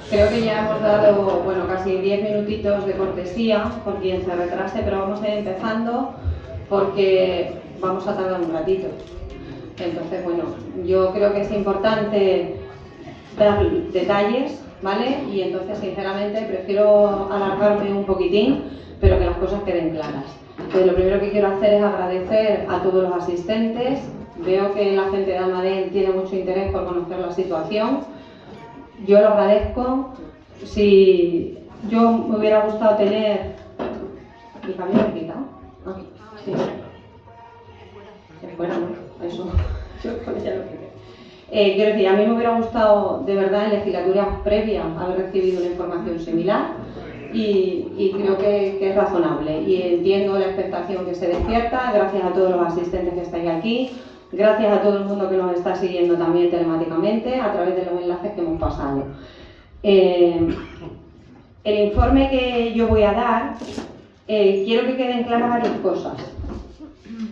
Creo que ya hemos dado, bueno, casi 10 minutitos de cortesía por quien se retrase, pero vamos a ir empezando porque vamos a tardar un ratito. Entonces, bueno, yo creo que es importante dar detalles, ¿vale? Y entonces, sinceramente, prefiero alargarme un poquitín, pero que las cosas queden claras. Entonces, lo primero que quiero hacer es agradecer a todos los asistentes. Veo que la gente de Almadén tiene mucho interés por conocer la situación. Yo lo agradezco. Si yo me hubiera gustado tener... ¿Mi cambio de quitado? Ah, sí. Fuera, ¿no? Eso. Yo ya lo quité. Quiero decir, a mí me hubiera gustado, de verdad, en legislaturas previas haber recibido una información similar y creo que es razonable. Y entiendo la expectación que se despierta. Gracias a todos los asistentes que estáis aquí. Gracias a todo el mundo que nos está siguiendo también telemáticamente a través de los enlaces que hemos pasado. El informe que yo voy a dar, quiero que queden claras varias cosas.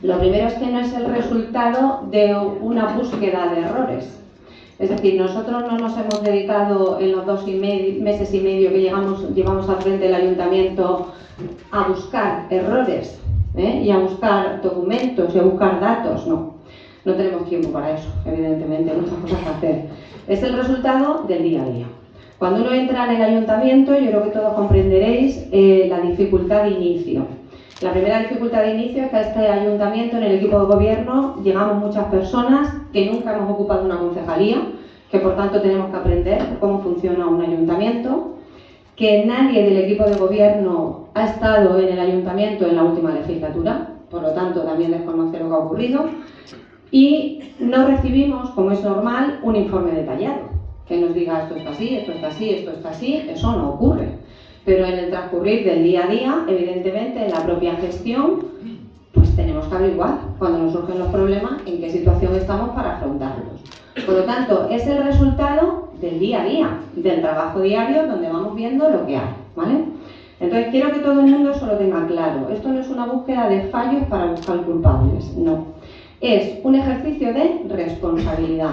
Lo primero es que no es el resultado de una búsqueda de errores. Es decir, nosotros no nos hemos dedicado en los meses y medio que llevamos al frente del ayuntamiento a buscar errores y a buscar documentos y a buscar datos, no. No tenemos tiempo para eso, evidentemente, hay muchas cosas que hacer. Es el resultado del día a día. Cuando uno entra en el ayuntamiento, yo creo que todos comprenderéis la dificultad de inicio. La primera dificultad de inicio es que a este ayuntamiento, en el equipo de gobierno, llegamos muchas personas que nunca hemos ocupado una concejalía, que por tanto tenemos que aprender cómo funciona un ayuntamiento, que nadie del equipo de gobierno ha estado en el ayuntamiento en la última legislatura, por lo tanto también desconoce lo que ha ocurrido, y no recibimos, como es normal, un informe detallado, que nos diga esto está así, esto está así, esto está así. Eso no ocurre. Pero en el transcurrir del día a día, evidentemente en la propia gestión, pues tenemos que averiguar cuando nos surgen los problemas en qué situación estamos para afrontarlos. Por lo tanto, es el resultado del día a día, del trabajo diario, donde vamos viendo lo que hay, ¿vale? Entonces quiero que todo el mundo eso lo tenga claro. Esto no es una búsqueda de fallos para buscar culpables, no. Es un ejercicio de responsabilidad.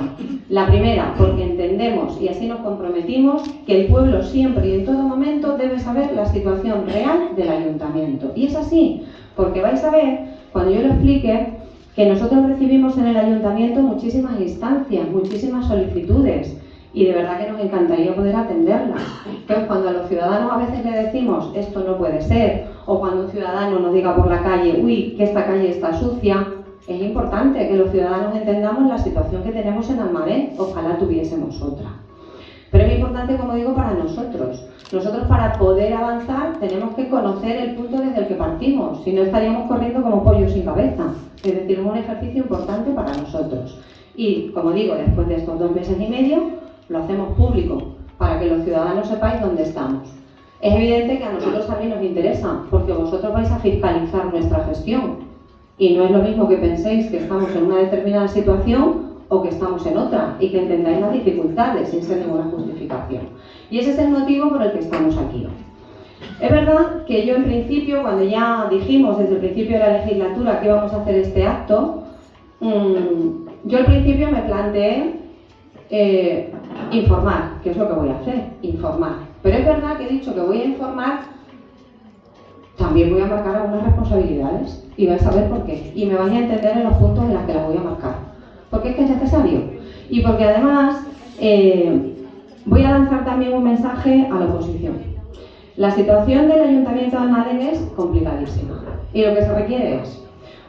La primera, porque entendemos y así nos comprometimos que el pueblo siempre y en todo momento debe saber la situación real del ayuntamiento. Y es así, porque vais a ver, cuando yo lo explique, que nosotros recibimos en el ayuntamiento muchísimas instancias, muchísimas solicitudes, y de verdad que nos encantaría poder atenderlas. Entonces, cuando a los ciudadanos a veces le decimos esto no puede ser, o cuando un ciudadano nos diga por la calle, uy, que esta calle está sucia, es importante que los ciudadanos entendamos la situación que tenemos en Almadén. Ojalá tuviésemos otra. Pero es importante, como digo, para nosotros. Nosotros, para poder avanzar, tenemos que conocer el punto desde el que partimos. Si no, estaríamos corriendo como pollos sin cabeza. Es decir, es un ejercicio importante para nosotros. Y, como digo, después de estos 2 meses y medio, lo hacemos público, para que los ciudadanos sepáis dónde estamos. Es evidente que a nosotros también nos interesa, porque vosotros vais a fiscalizar nuestra gestión. Y no es lo mismo que penséis que estamos en una determinada situación o que estamos en otra, y que entendáis las dificultades sin ser ninguna justificación. Y ese es el motivo por el que estamos aquí hoy. Es verdad que yo, en principio, cuando ya dijimos desde el principio de la legislatura que íbamos a hacer este acto, yo al principio me planteé informar, que es lo que voy a hacer, informar. Pero es verdad que he dicho que voy a informar, también voy a marcar algunas responsabilidades, y vais a ver por qué. Y me vais a entender en los puntos en los que las voy a marcar. Porque es que es necesario. Y porque además voy a lanzar también un mensaje a la oposición. La situación del Ayuntamiento de Almadén es complicadísima. Y lo que se requiere es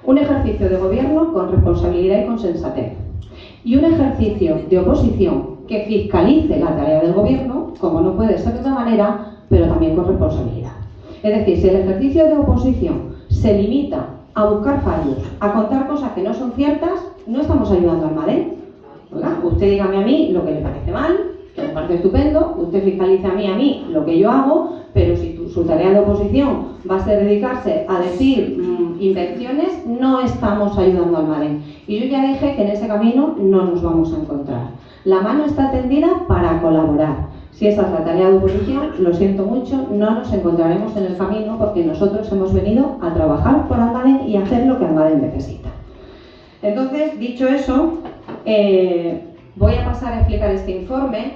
un ejercicio de gobierno con responsabilidad y con sensatez. Y un ejercicio de oposición que fiscalice la tarea del gobierno, como no puede ser de otra manera, pero también con responsabilidad. Es decir, si el ejercicio de oposición se limita a buscar fallos, a contar cosas que no son ciertas, no estamos ayudando a Almadén. Oiga, usted dígame a mí lo que le parece mal, que me parece estupendo, usted fiscalice a mí lo que yo hago, pero si su tarea de oposición va a ser dedicarse a decir invenciones, no estamos ayudando a Almadén. Y yo ya dije que en ese camino no nos vamos a encontrar. La mano está tendida para colaborar. Si esa es la tarea de oposición, lo siento mucho, no nos encontraremos en el camino, porque nosotros hemos venido a trabajar por Almadén y a hacer lo que Almadén necesita. Entonces, dicho eso, voy a pasar a explicar este informe.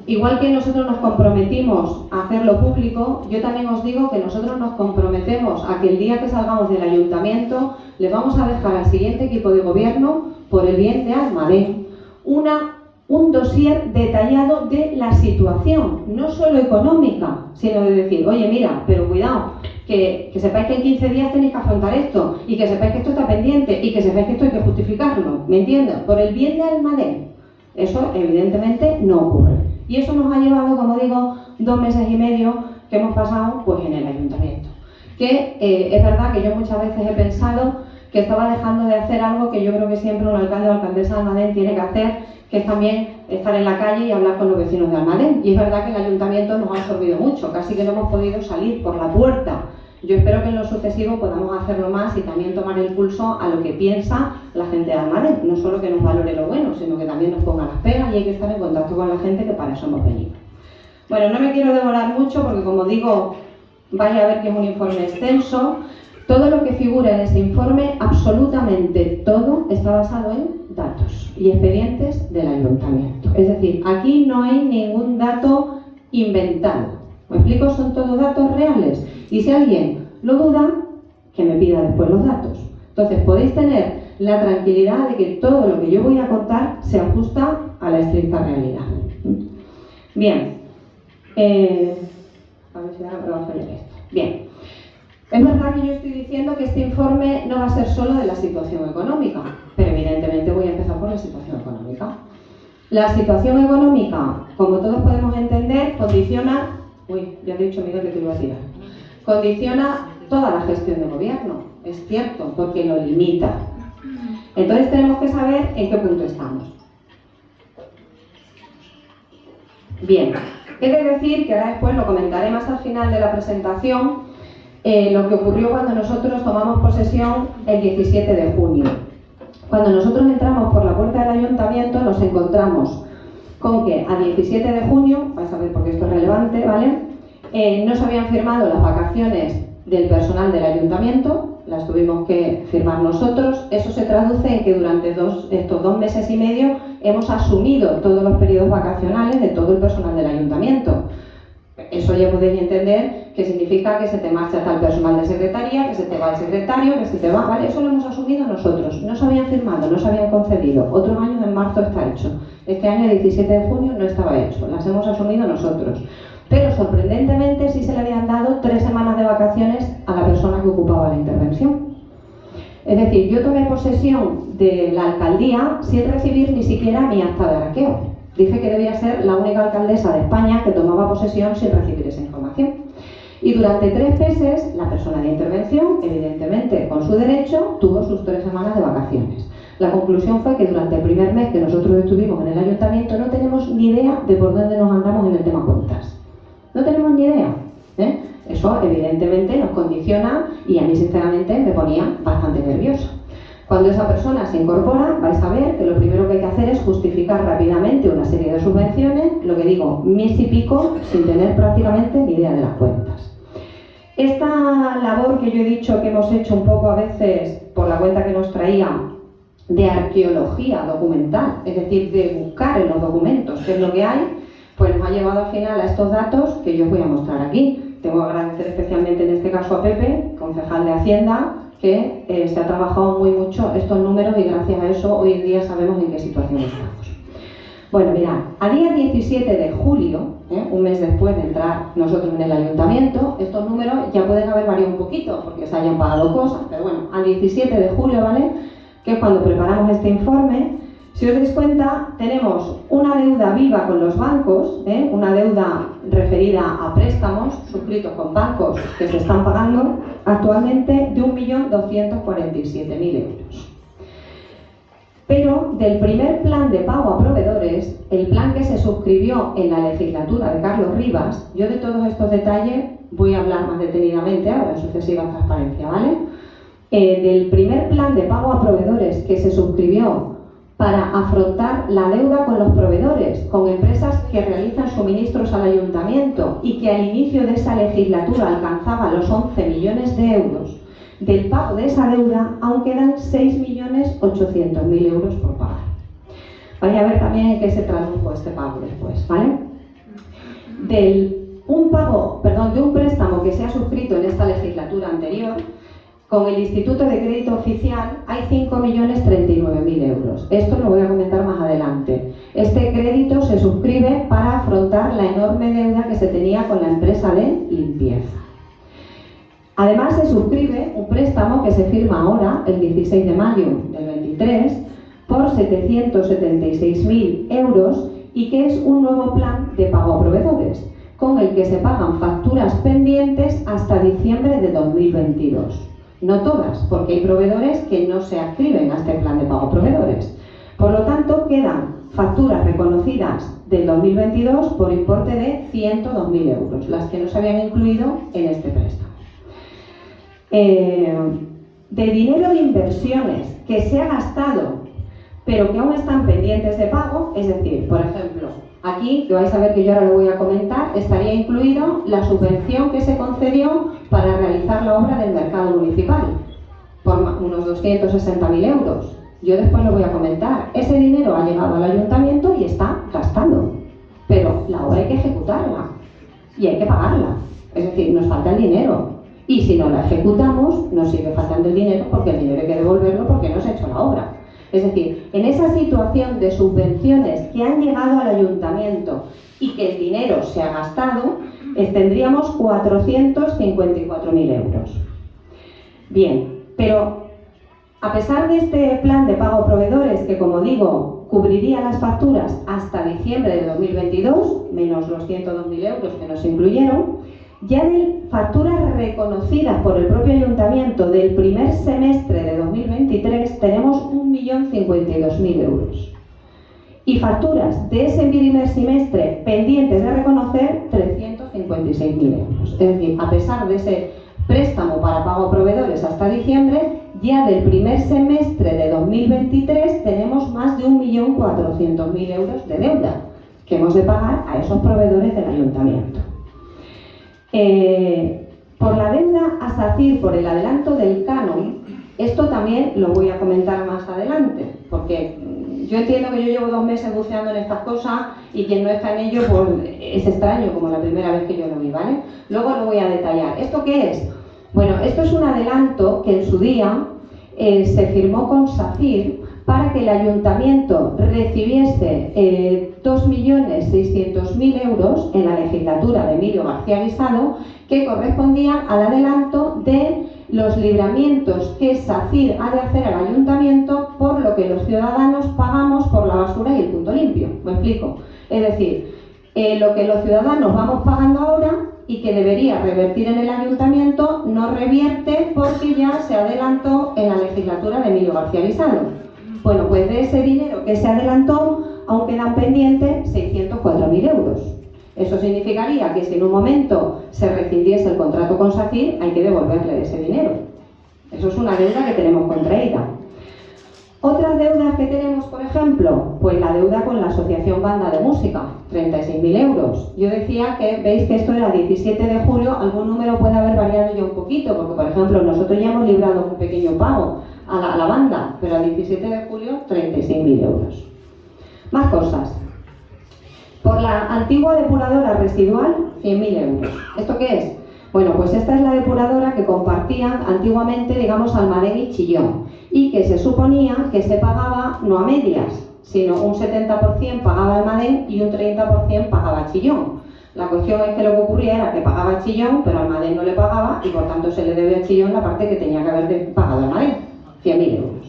igual que nosotros nos comprometimos a hacerlo público, yo también os digo que nosotros nos comprometemos a que el día que salgamos del ayuntamiento le vamos a dejar al siguiente equipo de gobierno, por el bien de Almadén, un dossier detallado de la situación, no solo económica, sino de decir, oye, mira, pero cuidado, que sepáis que en 15 días tenéis que afrontar esto, y que sepáis que esto está pendiente, y que sepáis que esto hay que justificarlo, ¿me entiendes? Por el bien de Almadén. Eso evidentemente no ocurre. Y eso nos ha llevado, como digo, 2 meses y medio que hemos pasado pues en el ayuntamiento. Que es verdad que yo muchas veces he pensado que estaba dejando de hacer algo que yo creo que siempre un alcalde o alcaldesa de Almadén tiene que hacer, que es también estar en la calle y hablar con los vecinos de Almadén. Y es verdad que el ayuntamiento nos ha absorbido mucho, casi que no hemos podido salir por la puerta. Yo espero que en lo sucesivo podamos hacerlo más y también tomar el pulso a lo que piensa la gente de Almadén. No solo que nos valore lo bueno, sino que también nos ponga las pegas y hay que estar en contacto con la gente, que para eso hemos venido. Bueno, no me quiero demorar mucho porque, como digo, vais a ver que es un informe extenso. Todo lo que figura en ese informe, absolutamente todo, está basado en datos y expedientes del ayuntamiento. Es decir, aquí no hay ningún dato inventado. ¿Me explico? Son todos datos reales. Y si alguien lo duda, que me pida después los datos. Entonces podéis tener la tranquilidad de que todo lo que yo voy a contar se ajusta a la estricta realidad. Bien. A ver si ahora me va a fallar esto. Bien. Es verdad que yo estoy diciendo que este informe no va a ser solo de la situación económica, pero evidentemente voy a empezar por la situación económica. La situación económica, como todos podemos entender, condiciona... Uy, ya te he dicho, Miguel, que te lo iba a tirar. Condiciona toda la gestión de gobierno, es cierto, porque lo limita. Entonces tenemos que saber en qué punto estamos. Bien, he de decir que ahora después lo comentaré más al final de la presentación, lo que ocurrió cuando nosotros tomamos posesión el 17 de junio. Cuando nosotros entramos por la puerta del ayuntamiento nos encontramos con que a 17 de junio, vais a ver por qué esto es relevante, ¿vale? No se habían firmado las vacaciones del personal del ayuntamiento, las tuvimos que firmar nosotros. Eso se traduce en que durante estos 2 meses y medio hemos asumido todos los periodos vacacionales de todo el personal del ayuntamiento. Eso ya podéis entender que significa que se te marcha tal personal de secretaría, que se te va el secretario, que se te va, ¿vale? Eso lo hemos asumido nosotros. No se habían firmado, no se habían concedido. Otros años en marzo está hecho. Este año, el 17 de junio, no estaba hecho. Las hemos asumido nosotros. Pero sorprendentemente sí se le habían dado 3 semanas de vacaciones a la persona que ocupaba la intervención. Es decir, yo tomé posesión de la alcaldía sin recibir ni siquiera mi acta de araqueo. Dije que debía ser la única alcaldesa de España que tomaba posesión sin recibir esa información. Y durante 3 meses, la persona de intervención, evidentemente con su derecho, tuvo sus 3 semanas de vacaciones. La conclusión fue que durante el primer mes que nosotros estuvimos en el ayuntamiento no tenemos ni idea de por dónde nos andamos en el tema cuentas. No tenemos ni idea. Eso evidentemente nos condiciona y a mí sinceramente me ponía bastante nerviosa. Cuando esa persona se incorpora, vais a ver que lo primero que hay que hacer es justificar rápidamente una serie de subvenciones, lo que digo, mes y pico, sin tener prácticamente ni idea de las cuentas. Esta labor que yo he dicho que hemos hecho un poco a veces por la cuenta que nos traía de arqueología documental, es decir, de buscar en los documentos qué es lo que hay, pues nos ha llevado al final a estos datos que yo os voy a mostrar aquí. Tengo que agradecer especialmente en este caso a Pepe, concejal de Hacienda, que se ha trabajado muy mucho estos números y gracias a eso hoy en día sabemos en qué situación estamos. Bueno, mirad, a día 17 de julio, un mes después de entrar nosotros en el ayuntamiento, estos números ya pueden haber variado un poquito porque se hayan pagado cosas, pero bueno, al 17 de julio, ¿vale?, que es cuando preparamos este informe, si os dais cuenta, tenemos una deuda viva con los bancos, una deuda referida a préstamos suscritos con bancos que se están pagando actualmente de 1.247.000 euros. Pero del primer plan de pago a proveedores, el plan que se suscribió en la legislatura de Carlos Rivas, yo de todos estos detalles voy a hablar más detenidamente ahora en sucesiva transparencia, ¿vale? Del primer plan de pago a proveedores que se suscribió para afrontar la deuda con los proveedores, con empresas que realizan suministros al ayuntamiento y que al inicio de esa legislatura alcanzaba los 11 millones de euros, del pago de esa deuda aún quedan 6.800.000 euros por pagar. Vais a ver también en qué se tradujo este pago después, ¿vale? de un préstamo que se ha suscrito en esta legislatura anterior, con el Instituto de Crédito Oficial hay 5.039.000 euros. Esto lo voy a comentar más adelante. Este crédito se suscribe para afrontar la enorme deuda que se tenía con la empresa de limpieza. Además, se suscribe un préstamo que se firma ahora, el 16 de mayo del 23, por 776.000 euros y que es un nuevo plan de pago a proveedores, con el que se pagan facturas pendientes hasta diciembre de 2022. No todas, porque hay proveedores que no se adscriben a este plan de pago a proveedores. Por lo tanto, quedan facturas reconocidas del 2022 por importe de 102.000 euros, las que no se habían incluido en este préstamo. De dinero de inversiones que se ha gastado, pero que aún están pendientes de pago, es decir, por ejemplo, aquí, que vais a ver que yo ahora lo voy a comentar, estaría incluido la subvención que se concedió para realizar la obra del mercado municipal, por unos 260.000 euros. Yo después lo voy a comentar. Ese dinero ha llegado al ayuntamiento y está gastado, pero la obra hay que ejecutarla y hay que pagarla. Es decir, nos falta el dinero. Y si no la ejecutamos, nos sigue faltando el dinero porque el dinero hay que devolverlo porque no se ha hecho la obra. Es decir, en esa situación de subvenciones que han llegado al ayuntamiento y que el dinero se ha gastado, tendríamos 454.000 euros. Bien, pero a pesar de este plan de pago a proveedores que, como digo, cubriría las facturas hasta diciembre de 2022, menos los 102.000 euros que nos incluyeron, ya de facturas reconocidas por el propio ayuntamiento del primer semestre de 2023 tenemos 1.052.000 euros. Y facturas de ese primer semestre pendientes de reconocer 356.000 euros. Es decir, a pesar de ese préstamo para pago a proveedores hasta diciembre, ya del primer semestre de 2023 tenemos más de 1.400.000 euros de deuda que hemos de pagar a esos proveedores del ayuntamiento. Por la deuda a SACIR por el adelanto del canon, esto también lo voy a comentar más adelante, porque yo entiendo que yo llevo 2 meses buceando en estas cosas y quien no está en ello pues, es extraño, como la primera vez que yo lo vi, ¿vale? Luego lo voy a detallar. ¿Esto qué es? Bueno, esto es un adelanto que en su día se firmó con SACIR para que el ayuntamiento recibiese 2.600.000 euros en la legislatura de Emilio García Guisado, que correspondían al adelanto de los libramientos que SACIR ha de hacer al ayuntamiento por lo que los ciudadanos pagamos por la basura y el punto limpio. ¿Me explico? Es decir, lo que los ciudadanos vamos pagando ahora y que debería revertir en el ayuntamiento no revierte porque ya se adelantó en la legislatura de Emilio García Guisado. Bueno, pues de ese dinero que se adelantó, aún quedan pendientes 604.000 euros. Eso significaría que si en un momento se rescindiese el contrato con SACIR, hay que devolverle ese dinero. Eso es una deuda que tenemos contraída. Otras deudas que tenemos, por ejemplo, pues la deuda con la Asociación Banda de Música, 36.000 euros. Yo decía que, veis que esto era 17 de julio, algún número puede haber variado ya un poquito, porque por ejemplo nosotros ya hemos librado un pequeño pago a la banda, pero el 17 de julio 36.000 euros. Más cosas. Por la antigua depuradora residual, 100.000 euros. ¿Esto qué es? Bueno, pues esta es la depuradora que compartían antiguamente, digamos, Almadén y Chillón, y que se suponía que se pagaba no a medias, sino un 70% pagaba Almadén y un 30% pagaba Chillón. La cuestión es que lo que ocurría era que pagaba Chillón, pero Almadén no le pagaba y por tanto se le debe a Chillón la parte que tenía que haber pagado Almadén, 100.000 euros.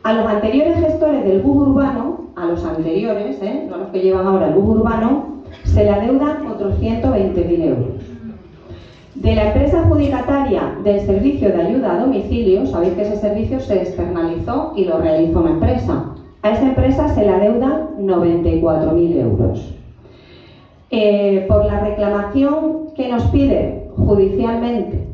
A los anteriores gestores del bus urbano, a los anteriores, no los que llevan ahora el bus urbano, se le adeudan otros 120.000 euros. De la empresa adjudicataria del servicio de ayuda a domicilio, sabéis que ese servicio se externalizó y lo realizó una empresa. A esa empresa se le adeudan 94.000 euros. Por la reclamación que nos pide judicialmente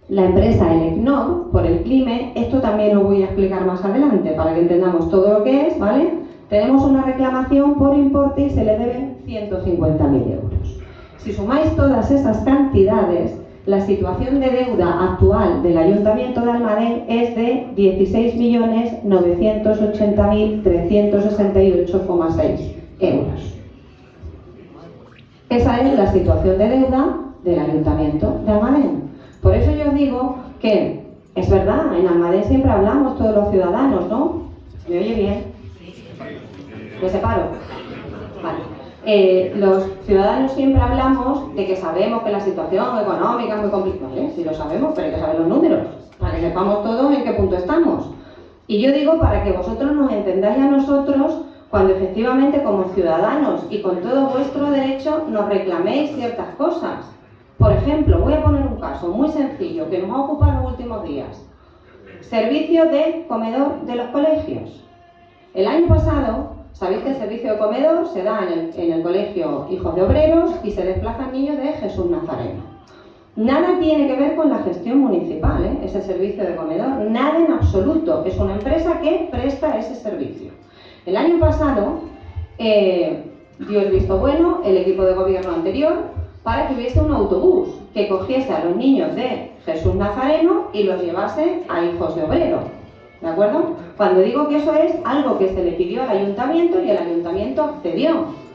la empresa Elecnor por el CLIME, esto también lo voy a explicar más adelante para que entendamos todo lo que es, ¿vale? Tenemos una reclamación por importe y se le deben 150.000 euros. Si sumáis todas esas cantidades, la situación de deuda actual del Ayuntamiento de Almadén es de 16.980.368,6 euros. Esa es la situación de deuda del Ayuntamiento de Almadén. Por eso yo os digo que es verdad, en Almadén siempre hablamos todos los ciudadanos, ¿no? ¿Me oye bien? ¿Me separo? Vale. Los ciudadanos siempre hablamos de que sabemos que la situación económica es muy complicada, ¿vale? Sí lo sabemos, pero hay que saber los números, para que sepamos todos en qué punto estamos. Y yo digo para que vosotros nos entendáis a nosotros cuando efectivamente como ciudadanos y con todo vuestro derecho nos reclaméis ciertas cosas. Por ejemplo, voy a poner un caso muy sencillo que nos ha ocupado los últimos días. Servicio de comedor de los colegios. El año pasado, sabéis que el servicio de comedor se da en el colegio Hijos de Obreros y se desplazan niños de Jesús Nazareno. Nada tiene que ver con la gestión municipal, ese servicio de comedor, nada en absoluto. Es una empresa que presta ese servicio. El año pasado dio el visto bueno el equipo de gobierno anterior para que hubiese un autobús que cogiese a los niños de Jesús Nazareno y los llevase a Hijos de Obrero. ¿De acuerdo? Cuando digo que eso es algo que se le pidió al ayuntamiento y el ayuntamiento accedió.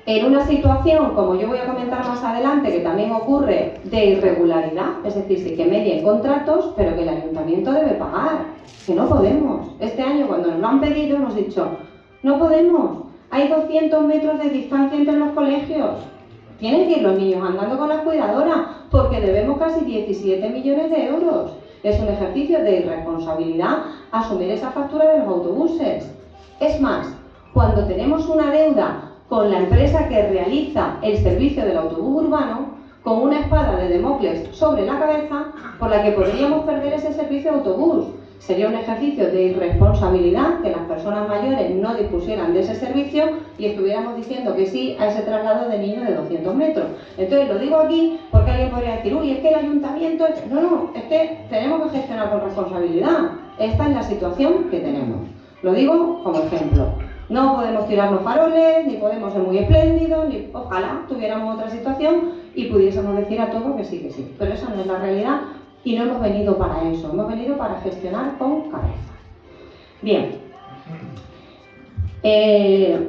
En una situación, como yo voy a comentar más adelante, que también ocurre de irregularidad, es decir, sí que medien contratos, pero que el ayuntamiento debe pagar, que no podemos. Este año, cuando nos lo han pedido, hemos dicho, no podemos, hay 200 metros de distancia entre los colegios. Tienen que ir los niños andando con las cuidadoras, porque debemos casi 17 millones de euros. Es un ejercicio de irresponsabilidad asumir esa factura de los autobuses. Es más, cuando tenemos una deuda con la empresa que realiza el servicio del autobús urbano, con una espada de Damocles sobre la cabeza, por la que podríamos perder ese servicio de autobús. Sería un ejercicio de irresponsabilidad que las personas mayores no dispusieran de ese servicio y estuviéramos diciendo que sí a ese traslado de niños de 200 metros. Entonces lo digo aquí porque alguien podría decir, uy, es que el ayuntamiento... No, es que tenemos que gestionar con responsabilidad. Esta es la situación que tenemos. Lo digo como ejemplo. No podemos tirarnos faroles, ni podemos ser muy espléndidos, ni ojalá tuviéramos otra situación y pudiésemos decir a todos que sí. Pero esa no es la realidad. Y no hemos venido para eso, hemos venido para gestionar con cabeza. Bien, es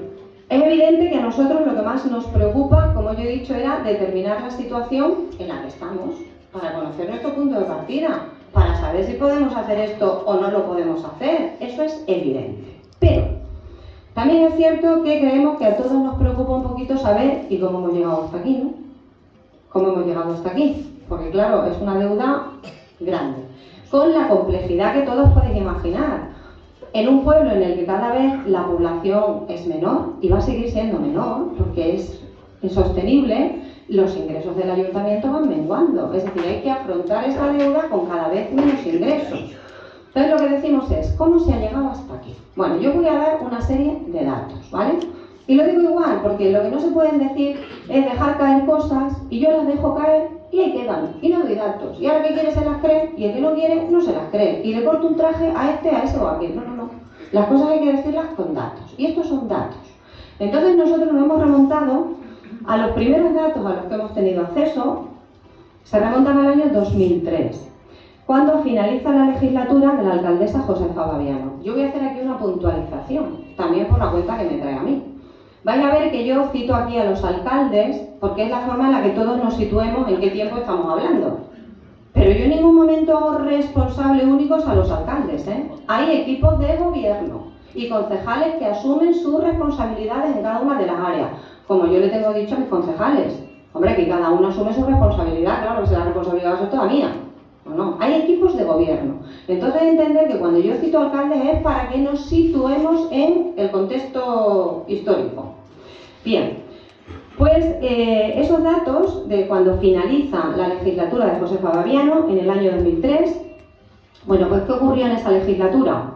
evidente que a nosotros lo que más nos preocupa, como yo he dicho, era determinar la situación en la que estamos, para conocer nuestro punto de partida, para saber si podemos hacer esto o no lo podemos hacer. Eso es evidente. Pero también es cierto que creemos que a todos nos preocupa un poquito saber y cómo hemos llegado hasta aquí, ¿no? ¿Cómo hemos llegado hasta aquí? Porque claro, es una deuda grande, con la complejidad que todos podéis imaginar. En un pueblo en el que cada vez la población es menor, y va a seguir siendo menor, porque es insostenible, los ingresos del ayuntamiento van menguando. Es decir, hay que afrontar esa deuda con cada vez menos ingresos. Entonces lo que decimos es, ¿cómo se ha llegado hasta aquí? Bueno, yo voy a dar una serie de datos, ¿vale? Y lo digo igual, porque lo que no se pueden decir es dejar caer cosas y yo las dejo caer y ahí quedan, y no doy datos. Y ahora que quiere se las cree y el que no quiere no se las cree. Y le corto un traje a este, a ese o a aquel. No. Las cosas hay que decirlas con datos. Y estos son datos. Entonces nosotros nos hemos remontado a los primeros datos a los que hemos tenido acceso, se remontan al año 2003. Cuando finaliza la legislatura de la alcaldesa Josefa Baviano. Yo voy a hacer aquí una puntualización, también por la cuenta que me trae a mí. Vais a ver que yo cito aquí a los alcaldes, porque es la forma en la que todos nos situemos en qué tiempo estamos hablando. Pero yo en ningún momento hago responsable únicos a los alcaldes, ¿eh? Hay equipos de gobierno y concejales que asumen sus responsabilidades en cada una de las áreas. Como yo le tengo dicho a mis concejales, hombre, que cada uno asume su responsabilidad, claro, que si la responsabilidad va a ser toda mía. No, hay equipos de gobierno. Entonces entender que cuando yo cito alcaldes es para que nos situemos en el contexto histórico. Bien, pues esos datos de cuando finaliza la legislatura de Josefa Baviano en el año 2003, bueno, pues ¿qué ocurrió en esa legislatura?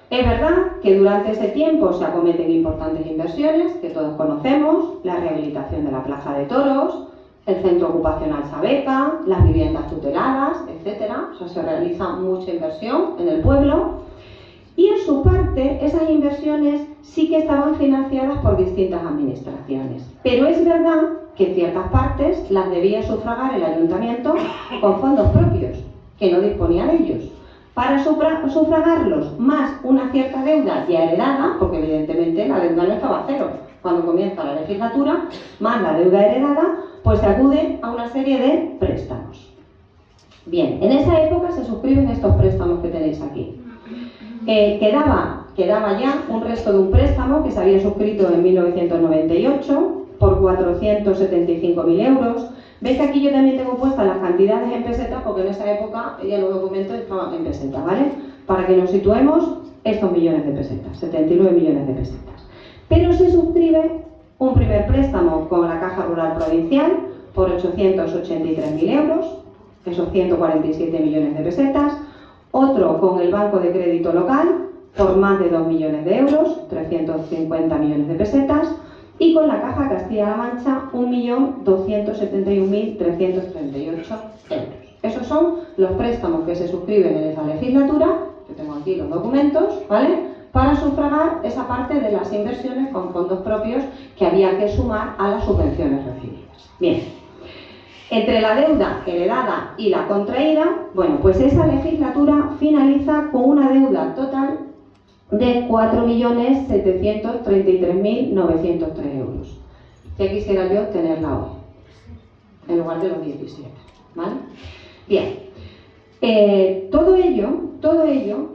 Es verdad que durante ese tiempo se acometen importantes inversiones que todos conocemos, la rehabilitación de la Plaza de Toros, el centro ocupacional Sabeca, las viviendas tuteladas, etcétera. O sea, se realiza mucha inversión en el pueblo. Y en su parte, esas inversiones sí que estaban financiadas por distintas administraciones. Pero es verdad que ciertas partes las debía sufragar el ayuntamiento con fondos propios, que no disponía de ellos. para sufragarlos, más una cierta deuda ya heredada, porque evidentemente la deuda no estaba a cero cuando comienza la legislatura, más la deuda heredada, pues se acude a una serie de préstamos. Bien, en esa época se suscriben estos préstamos que tenéis aquí. Quedaba ya un resto de un préstamo que se había suscrito en 1998 por 475.000 euros. Veis que aquí yo también tengo puestas las cantidades en pesetas porque en esa época ya los documentos estaban en pesetas, ¿vale? Para que nos situemos estos millones de pesetas, 79 millones de pesetas. Pero se suscribe un primer préstamo con la Caja Rural Provincial por 883.000 euros, esos 147 millones de pesetas, otro con el Banco de Crédito Local por más de 2 millones de euros, 350 millones de pesetas, y con la Caja Castilla-La Mancha 1.271.338 euros. Esos son los préstamos que se suscriben en esa legislatura, que tengo aquí los documentos, ¿vale?, para sufragar esa parte de las inversiones con fondos propios que había que sumar a las subvenciones recibidas. Bien, entre la deuda heredada y la contraída, bueno, pues esa legislatura finaliza con una deuda total de 4.733.903 euros. Ya quisiera yo tenerla hoy, en lugar de los 17, ¿vale? Bien, todo ello,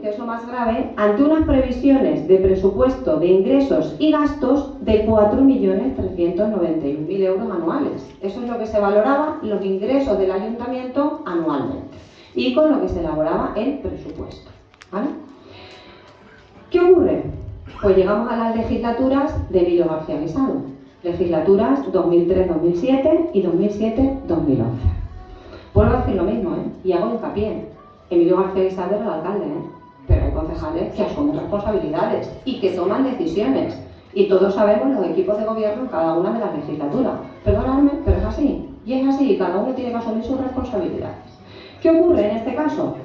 que es lo más grave, ante unas previsiones de presupuesto de ingresos y gastos de 4.391.000 euros anuales. Eso es lo que se valoraba los ingresos del ayuntamiento anualmente y con lo que se elaboraba el presupuesto, ¿vale? ¿Qué ocurre? Pues llegamos a las legislaturas de Emilio García Guisado, legislaturas 2003-2007 y 2007-2011. Vuelvo a decir lo mismo, y hago hincapié. Emilio García Guisado era el alcalde, pero hay concejales que asumen responsabilidades y que toman decisiones. Y todos sabemos los equipos de gobierno en cada una de las legislaturas. Perdonadme, pero es así. Y es así, y cada uno tiene que asumir sus responsabilidades. ¿Qué ocurre en este caso?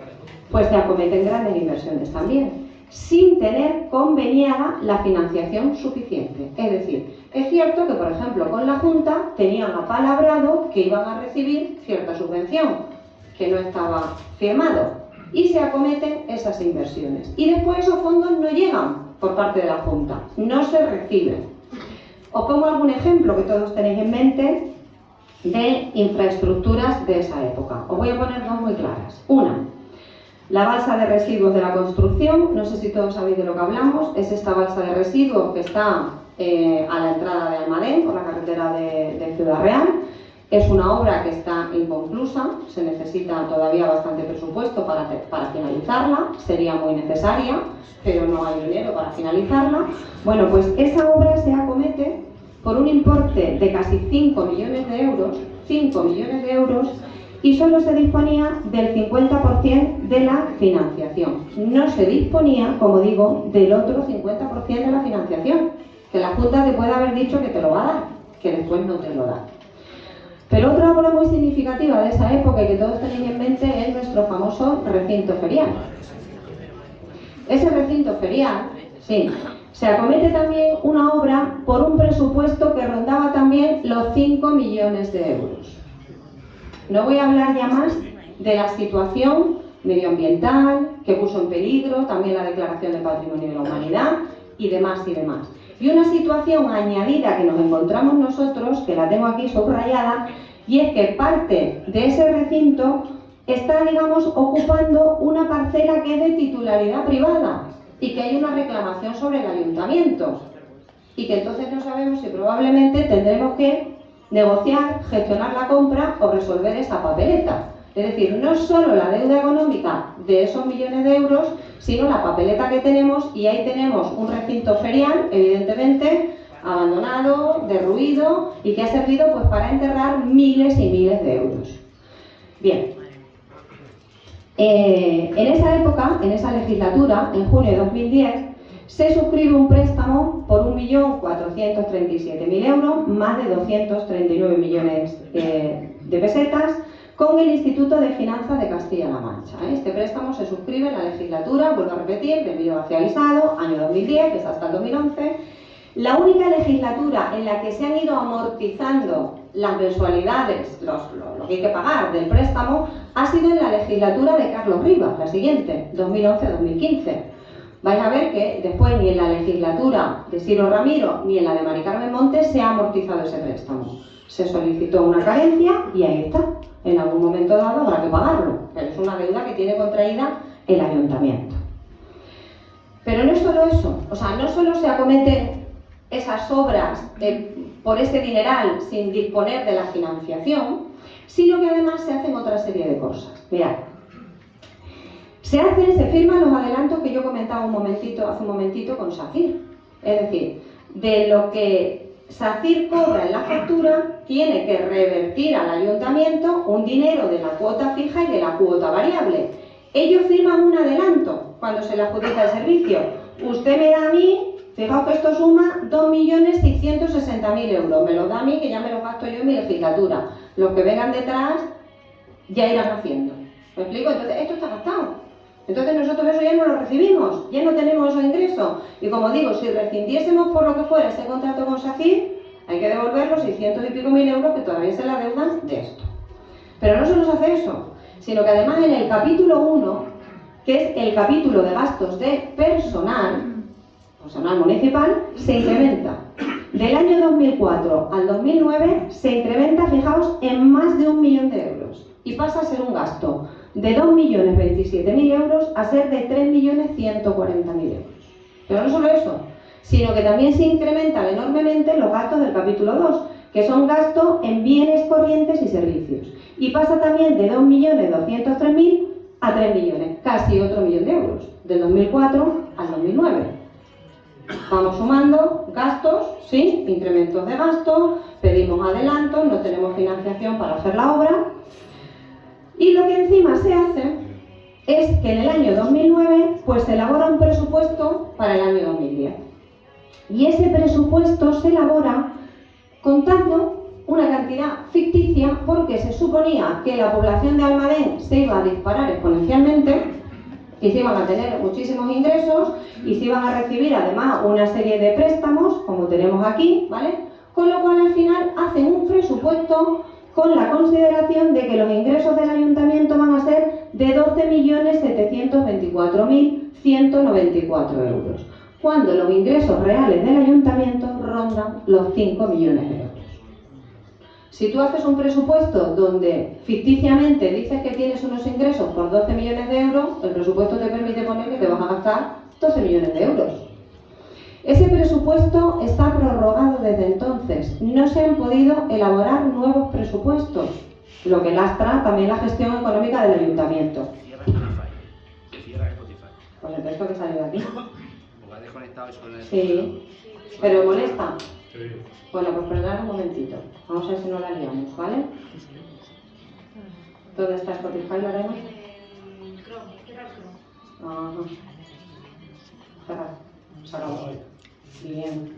Pues se acometen grandes inversiones también, sin tener conveniada la financiación suficiente. Es decir, es cierto que, por ejemplo, con la Junta tenían apalabrado que iban a recibir cierta subvención, que no estaba firmado, y se acometen esas inversiones. Y después esos fondos no llegan por parte de la Junta, no se reciben. Os pongo algún ejemplo que todos tenéis en mente de infraestructuras de esa época. Os voy a poner dos muy claras. Una, la balsa de residuos de la construcción, no sé si todos sabéis de lo que hablamos, es esta balsa de residuos que está a la entrada de Almadén, por la carretera de Ciudad Real. Es una obra que está inconclusa, se necesita todavía bastante presupuesto para finalizarla, sería muy necesaria, pero no hay dinero para finalizarla. Bueno, pues esa obra se acomete por un importe de casi 5 millones de euros, y solo se disponía del 50% de la financiación. No se disponía, como digo, del otro 50% de la financiación, que la Junta te puede haber dicho que te lo va a dar, que después no te lo da. Pero otra obra muy significativa de esa época y que todos tenéis en mente es nuestro famoso recinto ferial. Ese recinto ferial, sí, se acomete también una obra por un presupuesto que rondaba también los 5 millones de euros. No voy a hablar ya más de la situación medioambiental que puso en peligro también la Declaración de Patrimonio de la Humanidad y demás y demás. Y una situación añadida que nos encontramos nosotros, que la tengo aquí subrayada, y es que parte de ese recinto está, digamos, ocupando una parcela que es de titularidad privada y que hay una reclamación sobre el ayuntamiento y que entonces no sabemos si probablemente tendremos que negociar, gestionar la compra o resolver esa papeleta. Es decir, no solo la deuda económica de esos millones de euros, sino la papeleta que tenemos, y ahí tenemos un recinto ferial, evidentemente, abandonado, derruido, y que ha servido pues para enterrar miles y miles de euros. Bien, en esa época, en esa legislatura, en junio de 2010, se suscribe un préstamo por 1.437.000 euros, más de 239 millones de pesetas, con el Instituto de Finanzas de Castilla-La Mancha. Este préstamo se suscribe en la legislatura, vuelvo a repetir, de Emilio García Guisado, año 2010, que es hasta el 2011. La única legislatura en la que se han ido amortizando las mensualidades, lo que hay que pagar del préstamo, ha sido en la legislatura de Carlos Rivas, la siguiente, 2011-2015. Vais a ver que después ni en la legislatura de Ciro Ramiro ni en la de Mari Carmen Montes se ha amortizado ese préstamo. Se solicitó una carencia y ahí está. En algún momento dado habrá que pagarlo, pero es una deuda que tiene contraída el ayuntamiento. Pero no es solo eso, o sea, no solo se acometen esas obras por ese dineral sin disponer de la financiación, sino que además se hacen otra serie de cosas. Mirad, se firman los adelantos que yo comentaba hace un momentito con SACIR. Es decir, de lo que SACIR cobra en la factura, tiene que revertir al ayuntamiento un dinero de la cuota fija y de la cuota variable. Ellos firman un adelanto cuando se le adjudica el servicio. Usted me da a mí, fijaos que esto suma 2.660.000 euros. Me lo da a mí, que ya me lo gasto yo en mi legislatura. Los que vengan detrás ya irán haciendo. ¿Me explico? Entonces, esto está gastado. Entonces nosotros eso ya no lo recibimos, ya no tenemos esos ingresos. Y como digo, si rescindiésemos por lo que fuera ese contrato con SACIR, hay que devolver los 600 y pico mil euros que todavía se le adeudan de esto. Pero no solo se hace eso, sino que además en el capítulo 1, que es el capítulo de gastos de personal municipal, se incrementa. Del año 2004 al 2009 se incrementa, fijaos, en más de 1 millón de euros. Y pasa a ser un gasto de 2.027.000 euros a ser de 3.140.000 euros. Pero no solo eso, sino que también se incrementan enormemente los gastos del capítulo 2, que son gastos en bienes corrientes y servicios. Y pasa también de 2.203.000 a 3 millones, casi otro millón de euros, del 2004 al 2009. Vamos sumando gastos, sí, incrementos de gastos, pedimos adelantos, no tenemos financiación para hacer la obra. Y lo que encima se hace es que en el año 2009 pues se elabora un presupuesto para el año 2010. Y ese presupuesto se elabora contando una cantidad ficticia porque se suponía que la población de Almadén se iba a disparar exponencialmente y se iban a tener muchísimos ingresos y se iban a recibir además una serie de préstamos, como tenemos aquí, ¿vale? Con lo cual al final hacen un presupuesto con la consideración de que los ingresos del ayuntamiento van a ser de 12.724.194 euros, cuando los ingresos reales del ayuntamiento rondan los 5 millones de euros. Si tú haces un presupuesto donde ficticiamente dices que tienes unos ingresos por 12 millones de euros, el presupuesto te permite poner que te vas a gastar 12 millones de euros. Ese presupuesto está prorrogado desde entonces. No se han podido elaborar nuevos presupuestos, lo que lastra también la gestión económica del ayuntamiento. Cierra Spotify. Pues el texto que salió de aquí. Porque ha desconectado eso con el... Sí, pero molesta. Sí. Bueno, pues perdonad un momentito. Vamos a ver si no la liamos, ¿vale? ¿Dónde está Spotify, Lorena? Chrome, cierra el Chrome. Ajá. Cerrar. Se acabó. Bien.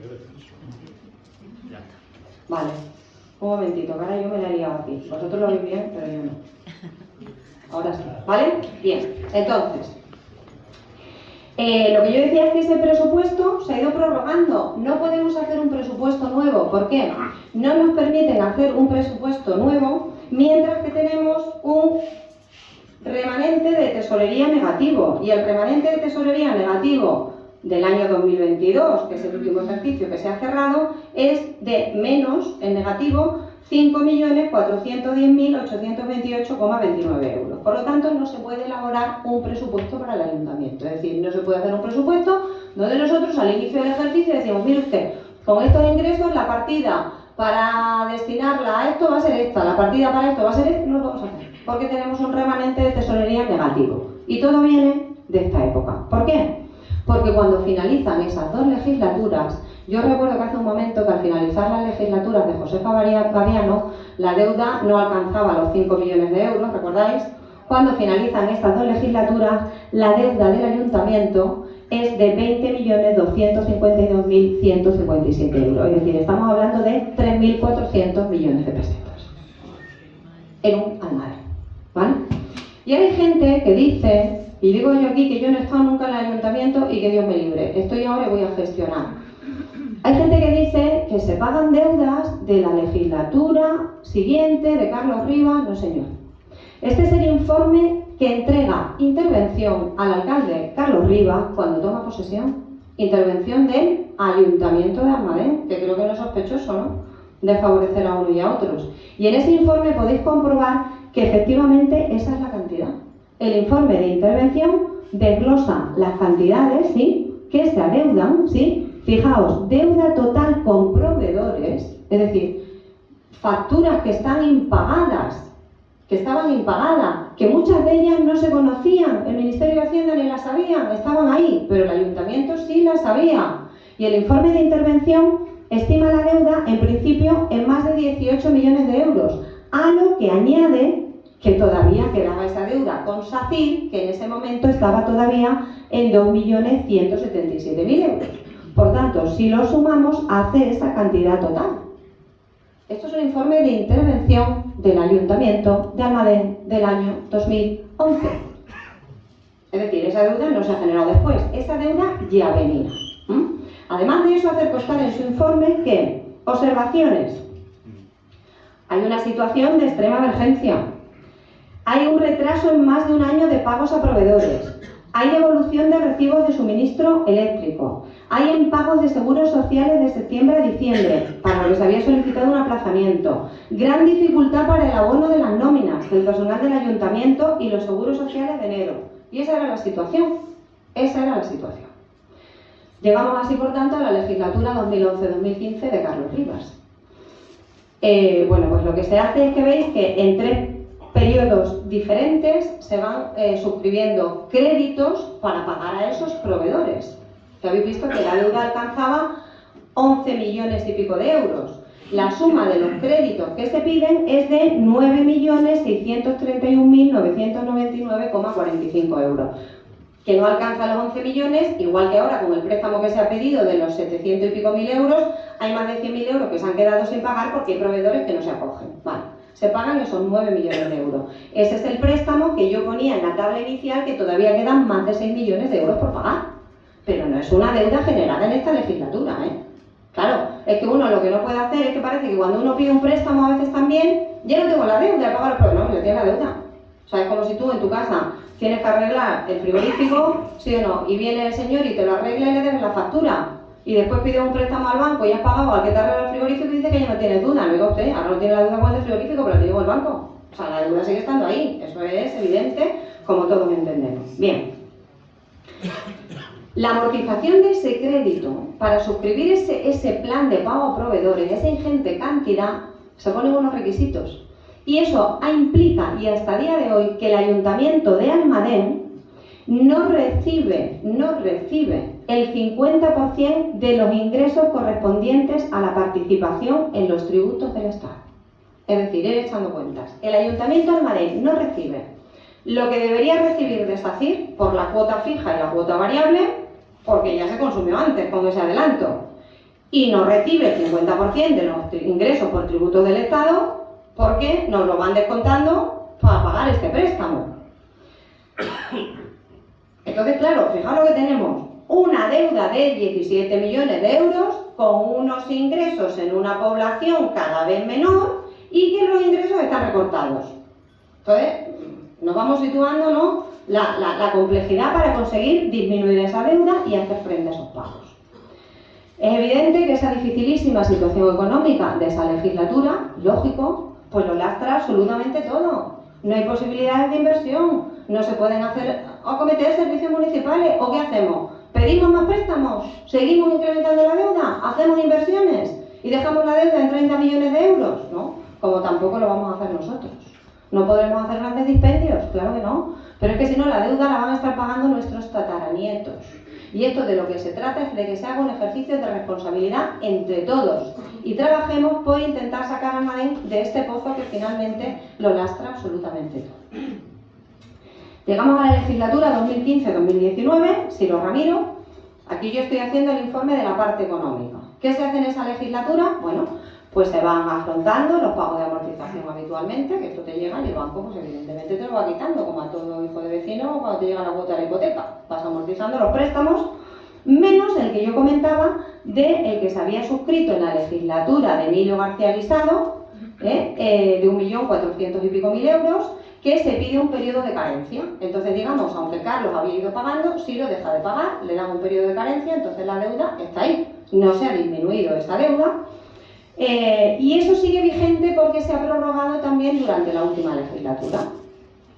Ya está. Vale. Un momentito, que ahora yo me la he liado aquí. Vosotros lo veis bien, pero yo no. Ahora sí. ¿Vale? Bien. Entonces, lo que yo decía es que ese presupuesto se ha ido prorrogando. No podemos hacer un presupuesto nuevo. ¿Por qué? No nos permiten hacer un presupuesto nuevo mientras que tenemos un remanente de tesorería negativo. Y el remanente de tesorería negativo del año 2022, que es el último ejercicio que se ha cerrado, es de menos, en negativo, 5.410.828,29 euros. Por lo tanto, no se puede elaborar un presupuesto para el ayuntamiento. Es decir, no se puede hacer un presupuesto donde nosotros al inicio del ejercicio decimos, mire usted, con estos ingresos la partida para destinarla a esto va a ser esta, la partida para esto va a ser esta, no lo vamos a hacer, porque tenemos un remanente de tesorería negativo. Y todo viene de esta época. ¿Por qué? Porque cuando finalizan esas dos legislaturas, yo recuerdo que hace un momento que al finalizar las legislaturas de Josefa Baviano, la deuda no alcanzaba los 5 millones de euros, ¿recordáis? Cuando finalizan estas dos legislaturas, la deuda del ayuntamiento es de 20.252.157 euros. Es decir, estamos hablando de 3.400 millones de pesetas en un Almadén, ¿vale? Y hay gente que dice, y digo yo aquí que yo no he estado nunca en el ayuntamiento y que Dios me libre, estoy ahora y voy a gestionar. Hay gente que dice que se pagan deudas de la legislatura siguiente, de Carlos Rivas, no señor. Este es el informe que entrega intervención al alcalde Carlos Rivas cuando toma posesión. Intervención del Ayuntamiento de Almadén, que creo que no es sospechoso, ¿no?, de favorecer a uno y a otros. Y en ese informe podéis comprobar que efectivamente esa es la cantidad. El informe de intervención desglosa las cantidades, ¿sí?, que se adeudan, ¿sí? Fijaos, deuda total con proveedores, es decir, facturas que están impagadas, que estaban impagadas, que muchas de ellas no se conocían, el Ministerio de Hacienda ni las sabían, estaban ahí, pero el Ayuntamiento sí las sabía. Y el informe de intervención estima la deuda, en principio, en más de 18 millones de euros, a lo que añade que todavía quedaba esa deuda con SACIR, que en ese momento estaba todavía en 2.177.000 euros. Por tanto, si lo sumamos, hace esa cantidad total. Esto es un informe de intervención del Ayuntamiento de Almadén del año 2011. Es decir, esa deuda no se ha generado después, esa deuda ya venía. Además de eso, hacer constar en su informe que, observaciones, hay una situación de extrema emergencia, hay un retraso en más de un año de pagos a proveedores, hay devolución de recibos de suministro eléctrico, hay impagos de seguros sociales de septiembre a diciembre, para lo que se había solicitado un aplazamiento, gran dificultad para el abono de las nóminas del personal del ayuntamiento y los seguros sociales de enero. Y esa era la situación, esa era la situación. Llegamos así, por tanto, a la legislatura 2011-2015 de Carlos Rivas. Bueno, pues lo que se hace es que veis que en 3 periodos diferentes se van suscribiendo créditos para pagar a esos proveedores. Que habéis visto que la deuda alcanzaba 11 millones y pico de euros. La suma de los créditos que se piden es de 9.631.999,45 euros. Que no alcanza los 11 millones, igual que ahora con el préstamo que se ha pedido de los 700 y pico mil euros, hay más de 100.000 euros que se han quedado sin pagar porque hay proveedores que no se acogen. Vale, se pagan esos 9 millones de euros. Ese es el préstamo que yo ponía en la tabla inicial, que todavía quedan más de 6 millones de euros por pagar. Pero no es una deuda generada en esta legislatura, ¿eh? Claro, es que uno lo que no puede hacer es que parece que cuando uno pide un préstamo a veces también, ya no tengo la deuda, pago los problemas, no, yo tengo la deuda. O sea, es como si tú en tu casa tienes que arreglar el frigorífico, sí o no, y viene el señor y te lo arregla y le debes la factura. Y después pides un préstamo al banco y has pagado al que te arregla el frigorífico y dice que ya no tienes duda. No diga usted, ahora no tiene la deuda con el frigorífico, pero la tiene con el banco. O sea, la deuda sigue estando ahí, eso es evidente, como todos entendemos. Bien. La amortización de ese crédito para suscribir ese plan de pago a proveedores, esa ingente cantidad, se ponen unos requisitos. Y eso implica, y hasta el día de hoy, que el Ayuntamiento de Almadén no recibe el 50% de los ingresos correspondientes a la participación en los tributos del Estado. Es decir, ir echando cuentas. El Ayuntamiento de Almadén no recibe lo que debería recibir de SACIR por la cuota fija y la cuota variable, porque ya se consumió antes con ese adelanto, y no recibe el 50% de los ingresos por tributos del Estado porque nos lo van descontando para pagar este préstamo. Entonces, claro, fijaos lo que tenemos, una deuda de 17 millones de euros con unos ingresos en una población cada vez menor y que los ingresos están recortados. Entonces, nos vamos situando, ¿no?, la complejidad para conseguir disminuir esa deuda y hacer frente a esos pagos. Es evidente que esa dificilísima situación económica de esa legislatura, lógico, pues lo lastra absolutamente todo. No hay posibilidades de inversión, no se pueden acometer servicios municipales. ¿O qué hacemos? ¿Pedimos más préstamos? ¿Seguimos incrementando la deuda? ¿Hacemos inversiones? ¿Y dejamos la deuda en 30 millones de euros? No, como tampoco lo vamos a hacer nosotros. ¿No podremos hacer grandes dispendios? Claro que no. Pero es que si no, la deuda la van a estar pagando nuestros tataranietos. Y esto de lo que se trata es de que se haga un ejercicio de responsabilidad entre todos y trabajemos por intentar sacar a Almadén de este pozo que finalmente lo lastra absolutamente todo. Llegamos a la legislatura 2015-2019, Siro Ramiro. Aquí yo estoy haciendo el informe de la parte económica. ¿Qué se hace en esa legislatura? Bueno, pues se van afrontando los pagos de amortización habitualmente, que esto te llega y el banco pues evidentemente te lo va quitando, como a todo hijo de vecino cuando te llega la cuota de la hipoteca. Vas amortizando los préstamos, menos el que yo comentaba de el que se había suscrito en la legislatura de Emilio García Guisado, de 1.400.000 y pico euros, que se pide un periodo de carencia. Entonces, digamos, aunque Carlos había ido pagando, si lo deja de pagar, le dan un periodo de carencia, entonces la deuda está ahí. No se ha disminuido esa deuda. Y eso sigue vigente porque se ha prorrogado también durante la última legislatura.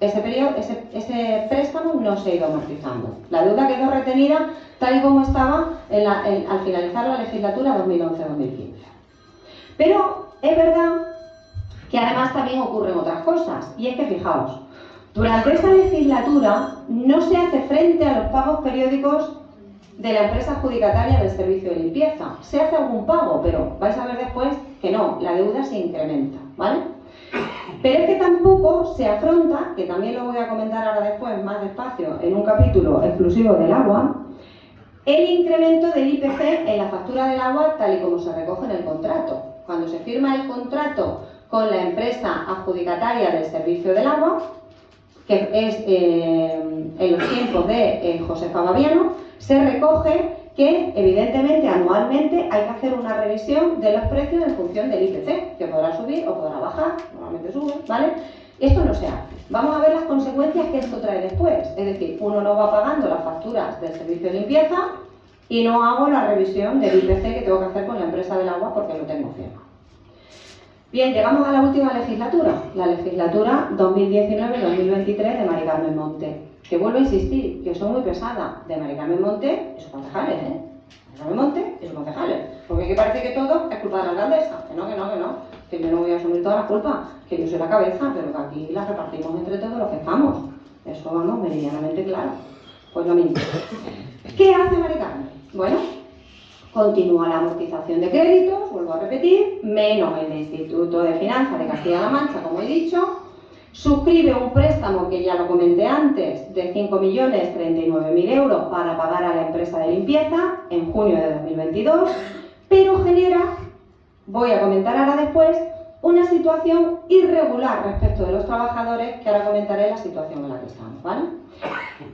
Ese préstamo no se ha ido amortizando. La deuda quedó retenida tal y como estaba al finalizar la legislatura 2011-2015. Pero es verdad que además también ocurren otras cosas, y es que fijaos, durante esta legislatura no se hace frente a los pagos periódicos de la empresa adjudicataria del servicio de limpieza. Se hace algún pago, pero vais a ver después que no, la deuda se incrementa, ¿vale? Pero es que tampoco se afronta, que también lo voy a comentar ahora después más despacio en un capítulo exclusivo del agua, el incremento del IPC en la factura del agua tal y como se recoge en el contrato. Cuando se firma el contrato con la empresa adjudicataria del servicio del agua, que es en los tiempos de Josefa Baviano, se recoge que evidentemente anualmente hay que hacer una revisión de los precios en función del IPC, que podrá subir o podrá bajar, normalmente sube, ¿vale? Esto no se hace. Vamos a ver las consecuencias que esto trae después. Es decir, uno no va pagando las facturas del servicio de limpieza y no hago la revisión del IPC que tengo que hacer con la empresa del agua porque lo tengo firmado. Bien, llegamos a la última legislatura, la legislatura 2019-2023 de Mari Carmen Monte, que vuelvo a insistir, que soy muy pesada, de Mari Carmen Monte y sus concejales, Mari Carmen Monte y sus concejales, porque aquí parece que todo es culpa de la alcaldesa, que no, que yo no voy a asumir toda la culpa, que yo soy la cabeza, pero que aquí la repartimos entre todos los que estamos, eso vamos meridianamente claro. Pues lo mismo. ¿Qué hace Mari Carmen? Bueno, continúa la amortización de créditos, vuelvo a repetir, menos el Instituto de Finanzas de Castilla-La Mancha, como he dicho, suscribe un préstamo que ya lo comenté antes, de 5.039.000 euros para pagar a la empresa de limpieza en junio de 2022, pero genera, voy a comentar ahora después, una situación irregular respecto de los trabajadores, que ahora comentaré la situación en la que estamos, ¿vale?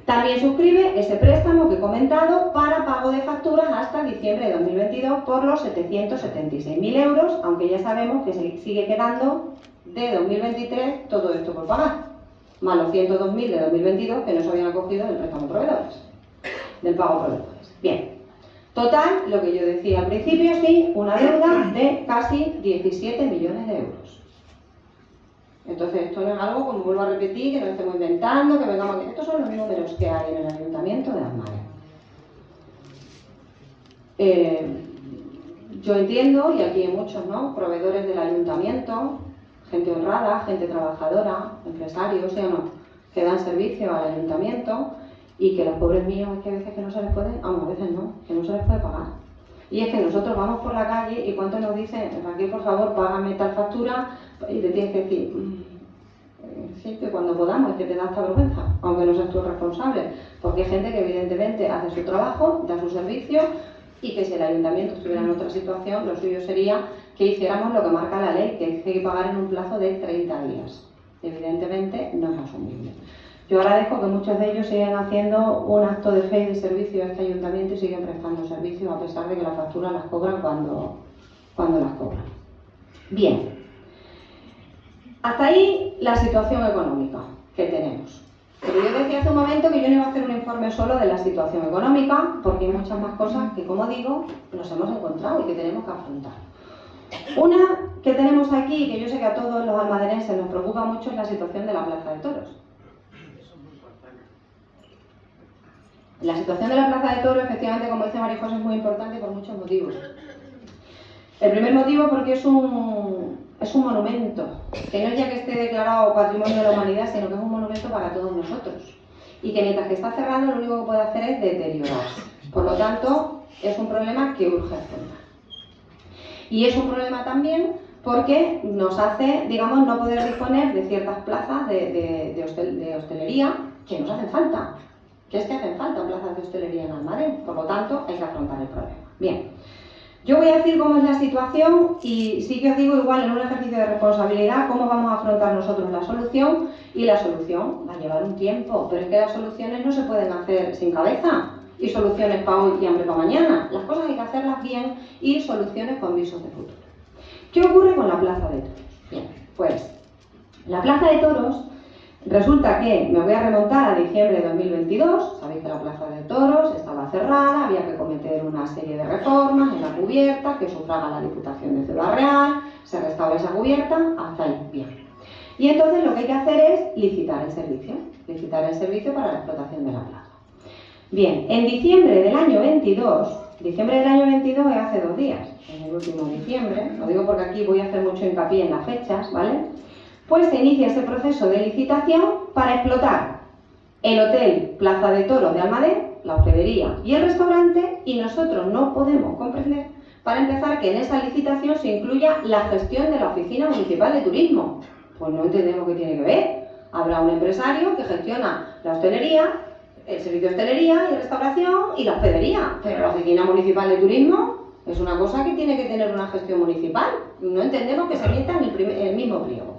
También suscribe ese préstamo que he comentado para pago de facturas hasta diciembre de 2022 por los 776.000 euros, aunque ya sabemos que se sigue quedando de 2023 todo esto por pagar, más los 102.000 de 2022 que no se habían acogido del préstamo proveedores, del pago proveedores. Bien, total, lo que yo decía al principio, sí, una deuda de casi 17 millones de euros. Entonces, esto no es algo, como vuelvo a repetir, que no estemos inventando, que vengamos aquí. Estos son los números que hay en el Ayuntamiento de Asmara. Yo entiendo, y aquí hay muchos, ¿no?, proveedores del Ayuntamiento, gente honrada, gente trabajadora, empresarios, ¿sí o no?, que dan servicio al Ayuntamiento y que los pobres míos es que a veces que no se les puede, a veces no, que no se les puede pagar. Y es que nosotros vamos por la calle y cuánto nos dicen, aquí por favor págame tal factura, y te tienes que decir, sí, que cuando podamos, es que te da esta vergüenza, aunque no seas tú el responsable, porque hay gente que evidentemente hace su trabajo, da su servicio, y que si el ayuntamiento estuviera en otra situación, lo suyo sería que hiciéramos lo que marca la ley, que es que hay que pagar en un plazo de 30 días. Evidentemente no es asumible. Yo agradezco que muchos de ellos sigan haciendo un acto de fe y de servicio a este ayuntamiento y siguen prestando servicios a pesar de que las facturas las cobran cuando las cobran. Bien, hasta ahí la situación económica que tenemos. Pero yo decía hace un momento que yo no iba a hacer un informe solo de la situación económica, porque hay muchas más cosas que, como digo, nos hemos encontrado y que tenemos que afrontar. Una que tenemos aquí, que yo sé que a todos los almadenenses nos preocupa mucho, es la situación de la Plaza de Toros. La situación de la Plaza de Toros, efectivamente, como dice María José, es muy importante por muchos motivos. El primer motivo porque es un monumento, que no es ya que esté declarado Patrimonio de la Humanidad, sino que es un monumento para todos nosotros. Y que mientras que está cerrado, lo único que puede hacer es deteriorarse. Por lo tanto, es un problema que urge afrontar. Y es un problema también porque nos hace, digamos, no poder disponer de ciertas plazas de hostelería que nos hacen falta. Que es que hacen falta plazas de hostelería en Almadén, por lo tanto hay que afrontar el problema. Bien, yo voy a decir cómo es la situación y sí que os digo igual en un ejercicio de responsabilidad cómo vamos a afrontar nosotros la solución, y la solución va a llevar un tiempo, pero es que las soluciones no se pueden hacer sin cabeza. y soluciones para hoy y hambre para mañana. Las cosas hay que hacerlas bien y soluciones con visos de futuro. ¿Qué ocurre con la Plaza de Toros? Bien, pues la Plaza de Toros resulta que me voy a remontar a diciembre de 2022. Sabéis que la Plaza de Toros estaba cerrada, había que cometer una serie de reformas en la cubierta que sufraga la Diputación de Ciudad Real, se restaura esa cubierta, hasta ahí, bien. Y entonces lo que hay que hacer es licitar el servicio para la explotación de la plaza. Bien, en diciembre del año 22 es hace 2 días, en el último diciembre, lo digo porque aquí voy a hacer mucho hincapié en las fechas, ¿vale? Pues se inicia ese proceso de licitación para explotar el Hotel Plaza de Toros de Almadén, la hospedería y el restaurante, y nosotros no podemos comprender, para empezar, que en esa licitación se incluya la gestión de la Oficina Municipal de Turismo. Pues no entendemos qué tiene que ver. Habrá un empresario que gestiona la hostelería, el servicio de hostelería y restauración y la hospedería, pero la Oficina Municipal de Turismo es una cosa que tiene que tener una gestión municipal. No entendemos que se meta en el mismo pliego.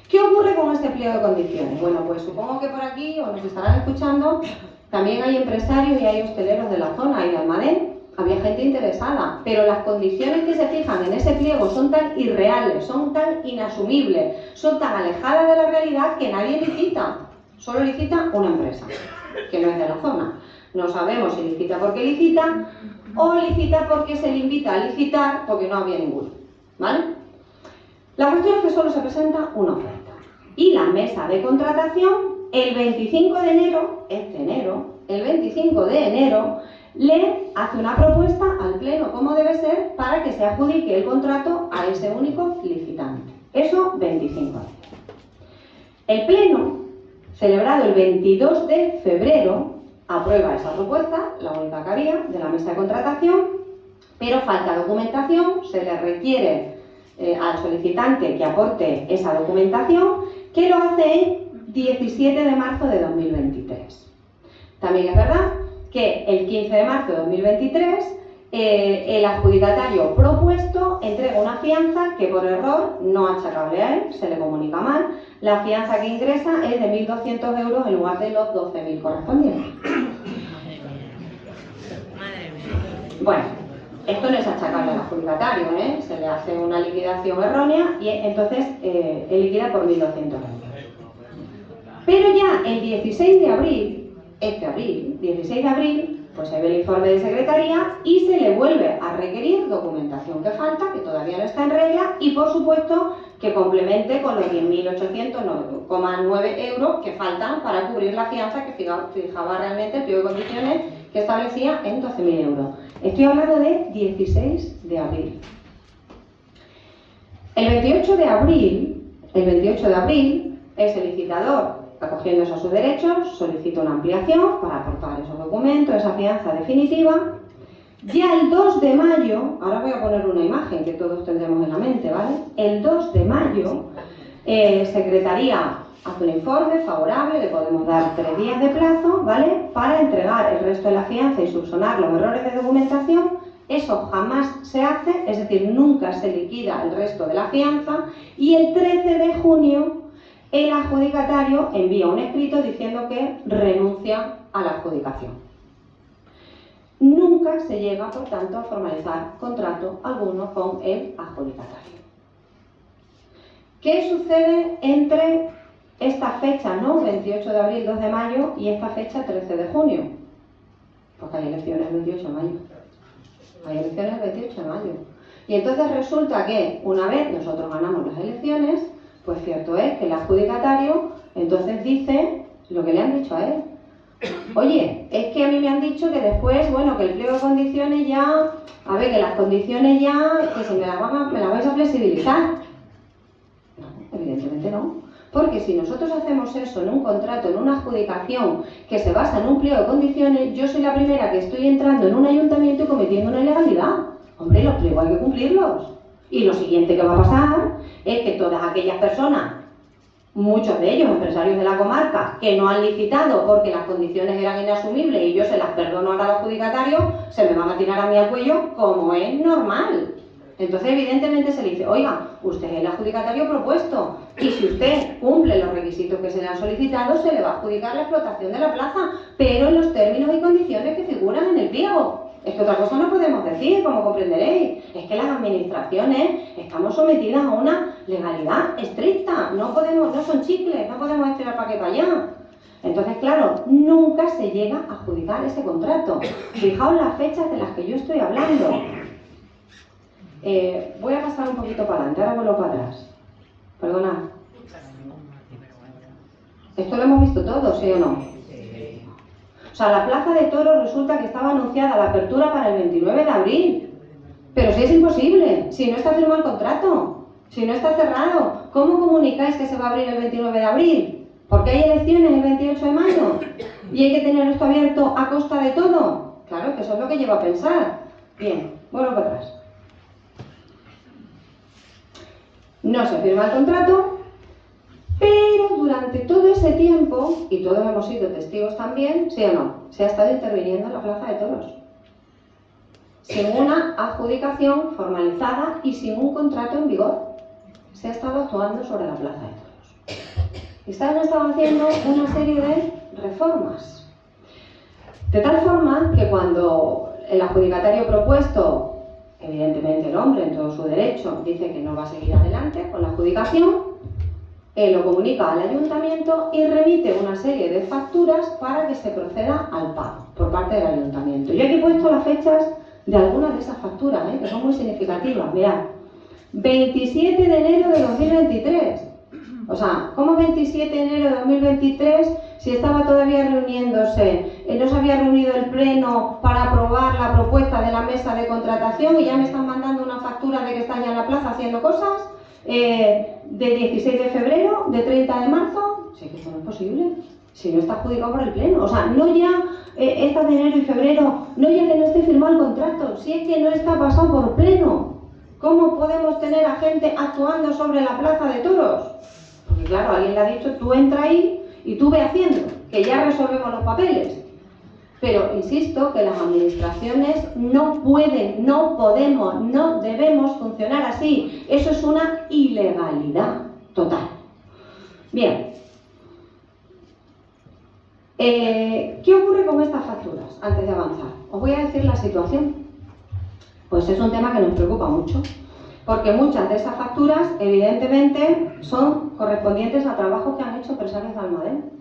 ¿Qué ocurre con este pliego de condiciones? Bueno, pues supongo que por aquí, o nos estarán escuchando, también hay empresarios y hay hosteleros de la zona y de Almadén. Había gente interesada, pero las condiciones que se fijan en ese pliego son tan irreales, son tan inasumibles, son tan alejadas de la realidad que nadie licita. Solo licita una empresa, que no es de la zona. No sabemos si licita porque licita o licita porque se le invita a licitar porque no había ninguno, ¿vale? La cuestión es que solo se presenta una oferta. Y la mesa de contratación, el 25 de enero, el 25 de enero, le hace una propuesta al Pleno, como debe ser, para que se adjudique el contrato a ese único licitante. Eso, 25 de enero. El Pleno, celebrado el 22 de febrero, aprueba esa propuesta, la única que había, de la mesa de contratación, pero falta documentación, se le requiere al solicitante que aporte esa documentación, que lo hace el 17 de marzo de 2023. También es verdad que el 15 de marzo de 2023 el adjudicatario propuesto entrega una fianza que por error, no achacable a él, se le comunica mal. La fianza que ingresa es de 1.200 euros en lugar de los 12.000 correspondientes. Bueno, esto no es achacable al adjudicatario, se le hace una liquidación errónea y entonces él liquida por 1.200 euros. Pero ya el 16 de abril, 16 de abril, pues se ve el informe de secretaría y se le vuelve a requerir documentación que falta, que todavía no está en regla, y por supuesto que complemente con los 10.809,9 euros que faltan para cubrir la fianza que fijaba realmente el pliego de condiciones que establecía en 12.000 euros. Estoy hablando de 16 de abril. El 28 de abril, el solicitador, acogiéndose a sus derechos, solicita una ampliación para aportar esos documentos, esa fianza definitiva. Ya el 2 de mayo, ahora voy a poner una imagen que todos tendremos en la mente, ¿vale? El 2 de mayo, Secretaría hace un informe favorable, le podemos dar 3 días de plazo, ¿vale? Para entregar el resto de la fianza y subsanar los errores de documentación. Eso jamás se hace, es decir, nunca se liquida el resto de la fianza. Y el 13 de junio, el adjudicatario envía un escrito diciendo que renuncia a la adjudicación. Nunca se llega, por tanto, a formalizar contrato alguno con el adjudicatario. ¿Qué sucede entre esta fecha, 28 de abril, 2 de mayo, y esta fecha, 13 de junio? Porque hay elecciones el 28 de mayo. Y entonces resulta que, una vez nosotros ganamos las elecciones, pues cierto es que el adjudicatario entonces dice lo que le han dicho a él. Oye, es que a mí me han dicho que después, bueno, que el pliego de condiciones ya, a ver, que las condiciones ya, que si me las vais a flexibilizar. No, evidentemente no. Porque si nosotros hacemos eso en un contrato, en una adjudicación que se basa en un pliego de condiciones, yo soy la primera que estoy entrando en un ayuntamiento y cometiendo una ilegalidad. Hombre, los pliegos hay que cumplirlos. Y lo siguiente que va a pasar es que todas aquellas personas, muchos de ellos empresarios de la comarca, que no han licitado porque las condiciones eran inasumibles y yo se las perdono ahora al adjudicatario, se me van a tirar a mí al cuello como es normal. Entonces, evidentemente se le dice, oiga, usted es el adjudicatario propuesto y si usted cumple los requisitos requisitos que se le han solicitado, se le va a adjudicar la explotación de la plaza, pero en los términos y condiciones que figuran en el pliego. Es que otra cosa no podemos decir, como comprenderéis. Es que las administraciones estamos sometidas a una legalidad estricta. No son chicles, no podemos estirar para aquí para allá. Entonces, claro, nunca se llega a adjudicar ese contrato. Fijaos las fechas de las que yo estoy hablando. Voy a pasar un poquito para adelante, ahora vuelvo para atrás. Perdonad. ¿Esto lo hemos visto todos, sí o no? O sea, la Plaza de Toros resulta que estaba anunciada la apertura para el 29 de abril. Pero si es imposible, si no está firmado el contrato, si no está cerrado, ¿cómo comunicáis que se va a abrir el 29 de abril? Porque hay elecciones el 28 de mayo y hay que tener esto abierto a costa de todo. Claro, que eso es lo que lleva a pensar. Bien, vuelvo para atrás. No se firma el contrato, pero durante todo ese tiempo, y todos hemos sido testigos también, ¿sí o no?, se ha estado interviniendo en la Plaza de Toros. Sin una adjudicación formalizada y sin un contrato en vigor. Se ha estado actuando sobre la Plaza de Toros. Y han estado haciendo una serie de reformas. De tal forma que cuando el adjudicatario propuesto, evidentemente el hombre en todo su derecho, dice que no va a seguir adelante con la adjudicación, él lo comunica al ayuntamiento y remite una serie de facturas para que se proceda al pago por parte del ayuntamiento. Yo aquí he puesto las fechas de algunas de esas facturas, que son muy significativas. Mirad, 27 de enero de 2023. O sea, ¿cómo 27 de enero de 2023 si estaba todavía reuniéndose? No se había reunido el pleno para aprobar la propuesta de la mesa de contratación y ya me están mandando una factura de que están ya en la plaza haciendo cosas. De 16 de febrero, de 30 de marzo. Sí, que esto no es posible. Si no está adjudicado por el pleno. O sea, no ya estas de enero y febrero, no ya que no esté firmado el contrato, si es que no está pasado por pleno. ¿Cómo podemos tener a gente actuando sobre la Plaza de Toros? Porque claro, alguien le ha dicho, tú entra ahí y tú ve haciendo, que ya resolvemos los papeles. Pero insisto que las administraciones no pueden, no podemos, no debemos funcionar así. Eso es una ilegalidad total. Bien. ¿Qué ocurre con estas facturas? Antes de avanzar, os voy a decir la situación. Pues es un tema que nos preocupa mucho, porque muchas de esas facturas, evidentemente, son correspondientes a trabajos que han hecho empresarios de Almadén.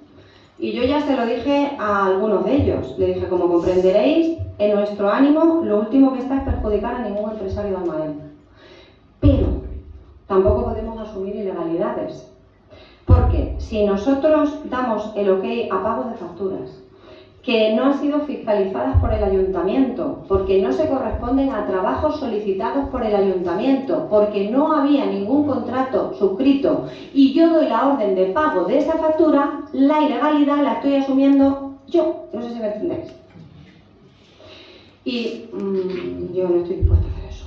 Y yo ya se lo dije a algunos de ellos. Le dije, como comprenderéis, en nuestro ánimo, lo último que está es perjudicar a ningún empresario de Almadén. Pero tampoco podemos asumir ilegalidades. Porque si nosotros damos el ok a pagos de facturas que no han sido fiscalizadas por el ayuntamiento, porque no se corresponden a trabajos solicitados por el ayuntamiento, porque no había ningún contrato suscrito y yo doy la orden de pago de esa factura, la ilegalidad la estoy asumiendo yo. No sé si me entendéis. Y yo no estoy dispuesta a hacer eso.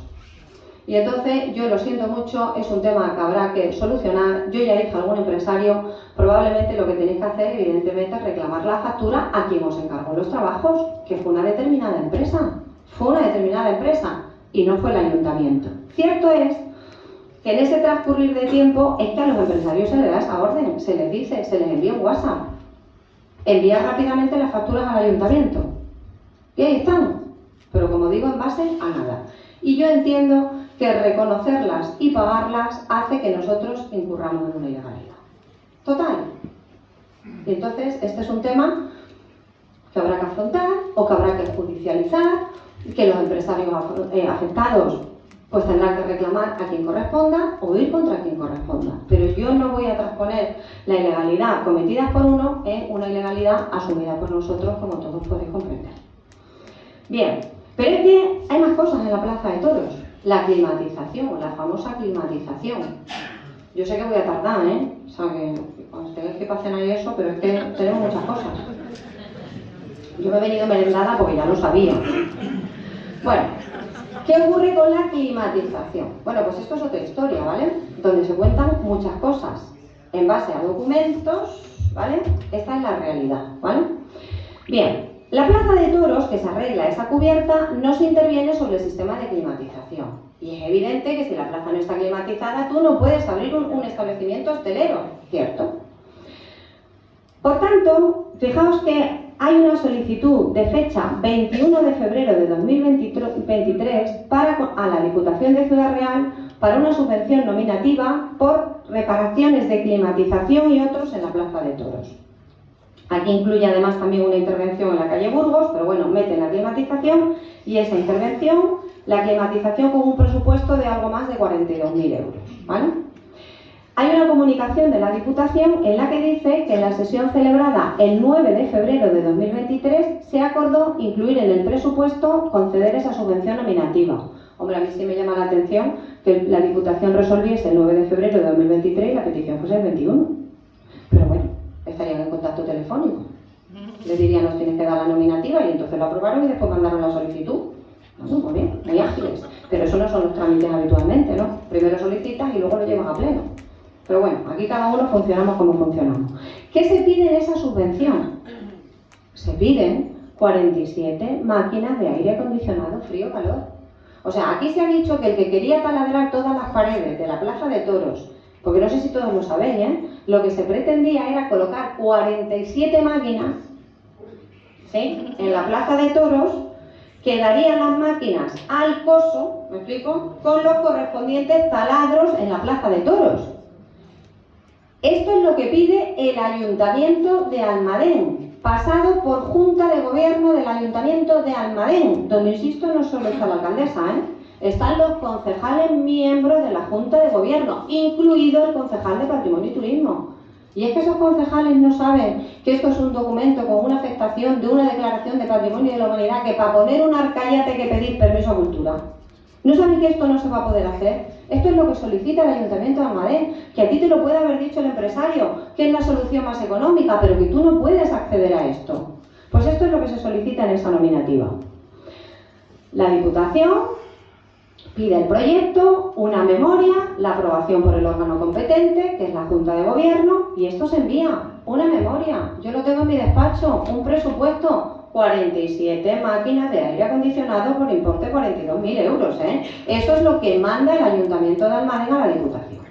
Y entonces, yo lo siento mucho, es un tema que habrá que solucionar. Yo ya dije a algún empresario, probablemente lo que tenéis que hacer, evidentemente, es reclamar la factura a quien os encargó los trabajos, que fue una determinada empresa. Fue una determinada empresa y no fue el ayuntamiento. Cierto es que en ese transcurrir de tiempo es que a los empresarios se les da esa orden, se les dice, se les envía un WhatsApp. Envía rápidamente las facturas al ayuntamiento. Y ahí están. Pero como digo, en base a nada. Y yo entiendo que reconocerlas y pagarlas hace que nosotros incurramos en una ilegalidad. Total. Y entonces, este es un tema que habrá que afrontar o que habrá que judicializar, que los empresarios afectados pues tendrán que reclamar a quien corresponda o ir contra quien corresponda. Pero yo no voy a transponer la ilegalidad cometida por uno en una ilegalidad asumida por nosotros, como todos podéis comprender. Bien, pero es que hay más cosas en la Plaza de Toros. La climatización, la famosa climatización. Yo sé que voy a tardar, O sea, que cuando tengáis que pasen ahí eso, pero es que tenemos muchas cosas. Yo me he venido merendada porque ya lo sabía. Bueno, ¿qué ocurre con la climatización? Bueno, pues esto es otra historia, ¿vale? Donde se cuentan muchas cosas. En base a documentos, ¿vale? Esta es la realidad, ¿vale? Bien. La Plaza de Toros, que se arregla esa cubierta, no se interviene sobre el sistema de climatización. Y es evidente que si la plaza no está climatizada, tú no puedes abrir un establecimiento hostelero, ¿cierto? Por tanto, fijaos que hay una solicitud de fecha 21 de febrero de 2023 a la Diputación de Ciudad Real para una subvención nominativa por reparaciones de climatización y otros en la Plaza de Toros. Aquí incluye además también una intervención en la calle Burgos, pero bueno, meten la climatización y esa intervención, la climatización con un presupuesto de algo más de 42.000 euros, ¿vale? Hay una comunicación de la Diputación en la que dice que en la sesión celebrada el 9 de febrero de 2023 se acordó incluir en el presupuesto conceder esa subvención nominativa. Hombre, a mí sí me llama la atención que la Diputación resolviese el 9 de febrero de 2023 y la petición fuese el 21. Pero bueno, estarían en contacto telefónico. Les dirían, nos tienes que dar la nominativa y entonces lo aprobaron y después mandaron la solicitud. No, muy bien, muy ágiles. Pero eso no son los trámites habitualmente, ¿no? Primero solicitas y luego lo llevas a pleno. Pero bueno, aquí cada uno funcionamos como funcionamos. ¿Qué se pide en esa subvención? Se piden 47 máquinas de aire acondicionado frío-calor. O sea, aquí se ha dicho que el que quería taladrar todas las paredes de la Plaza de Toros, porque no sé si todos lo sabéis, lo que se pretendía era colocar 47 máquinas, ¿sí?, en la Plaza de Toros, que darían las máquinas al coso, ¿me explico?, con los correspondientes taladros en la Plaza de Toros. Esto es lo que pide el Ayuntamiento de Almadén, pasado por Junta de Gobierno del Ayuntamiento de Almadén, donde, insisto, no solo está la alcaldesa, están los concejales miembros de la Junta de Gobierno, incluido el concejal de Patrimonio y Turismo. Y es que esos concejales no saben que esto es un documento con una afectación de una declaración de Patrimonio de la Humanidad, que para poner una arcalla hay que pedir permiso a Cultura. ¿No saben que esto no se va a poder hacer? Esto es lo que solicita el Ayuntamiento de Almadén, que a ti te lo puede haber dicho el empresario, que es la solución más económica, pero que tú no puedes acceder a esto. Pues esto es lo que se solicita en esa nominativa. La Diputación pide el proyecto, una memoria, la aprobación por el órgano competente, que es la Junta de Gobierno, y esto se envía, una memoria. Yo lo tengo en mi despacho, un presupuesto, 47 máquinas de aire acondicionado por importe de 42.000 euros. Eso es lo que manda el Ayuntamiento de Almadén a la Diputación.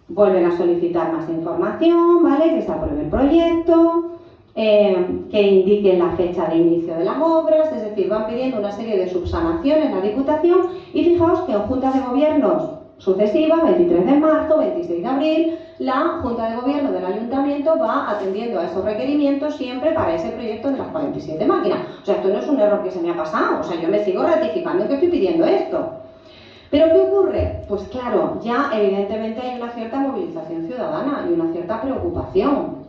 Vuelven a solicitar más información, ¿vale?, que se apruebe el proyecto, que indiquen la fecha de inicio de las obras, es decir, van pidiendo una serie de subsanaciones en la Diputación, y fijaos que en juntas de gobiernos sucesivas, 23 de marzo, 26 de abril, la Junta de Gobierno del Ayuntamiento va atendiendo a esos requerimientos siempre para ese proyecto de las 47 máquinas. O sea, esto no es un error que se me ha pasado, o sea, yo me sigo ratificando que estoy pidiendo esto. ¿Pero qué ocurre? Pues claro, ya evidentemente hay una cierta movilización ciudadana y una cierta preocupación.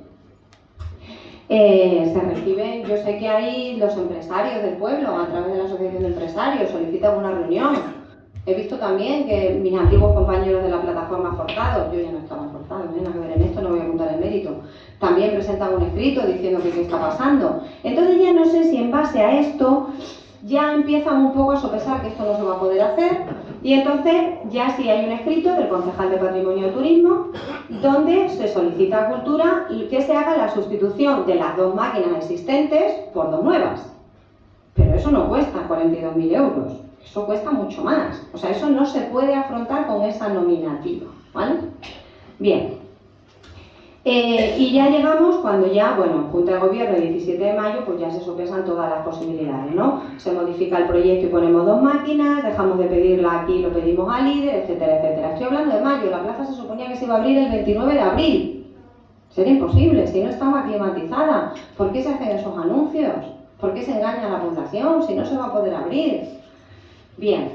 Se reciben, yo sé que hay los empresarios del pueblo, a través de la Asociación de Empresarios, solicitan una reunión. He visto también que mis antiguos compañeros de la plataforma Forzados, yo ya no estaba forzado, no hay nada que ver en esto, no voy a contar el mérito, también presentan un escrito diciendo que qué está pasando. Entonces ya no sé si en base a esto ya empiezan un poco a sopesar que esto no se va a poder hacer, y entonces ya sí hay un escrito del concejal de Patrimonio y Turismo donde se solicita a Cultura que se haga la sustitución de las 2 máquinas existentes por 2 nuevas. Pero eso no cuesta 42.000 euros. Eso cuesta mucho más. O sea, eso no se puede afrontar con esa nominativa, ¿vale? Bien. Y ya llegamos cuando ya, bueno, Junta de Gobierno el 17 de mayo, pues ya se sopesan todas las posibilidades, ¿no? Se modifica el proyecto y ponemos 2 máquinas, dejamos de pedirla aquí, lo pedimos al líder, etcétera, etcétera. Estoy hablando de mayo, la plaza se suponía que se iba a abrir el 29 de abril. Sería imposible, si no estaba climatizada. ¿Por qué se hacen esos anuncios? ¿Por qué se engaña a la población si no se va a poder abrir? Bien,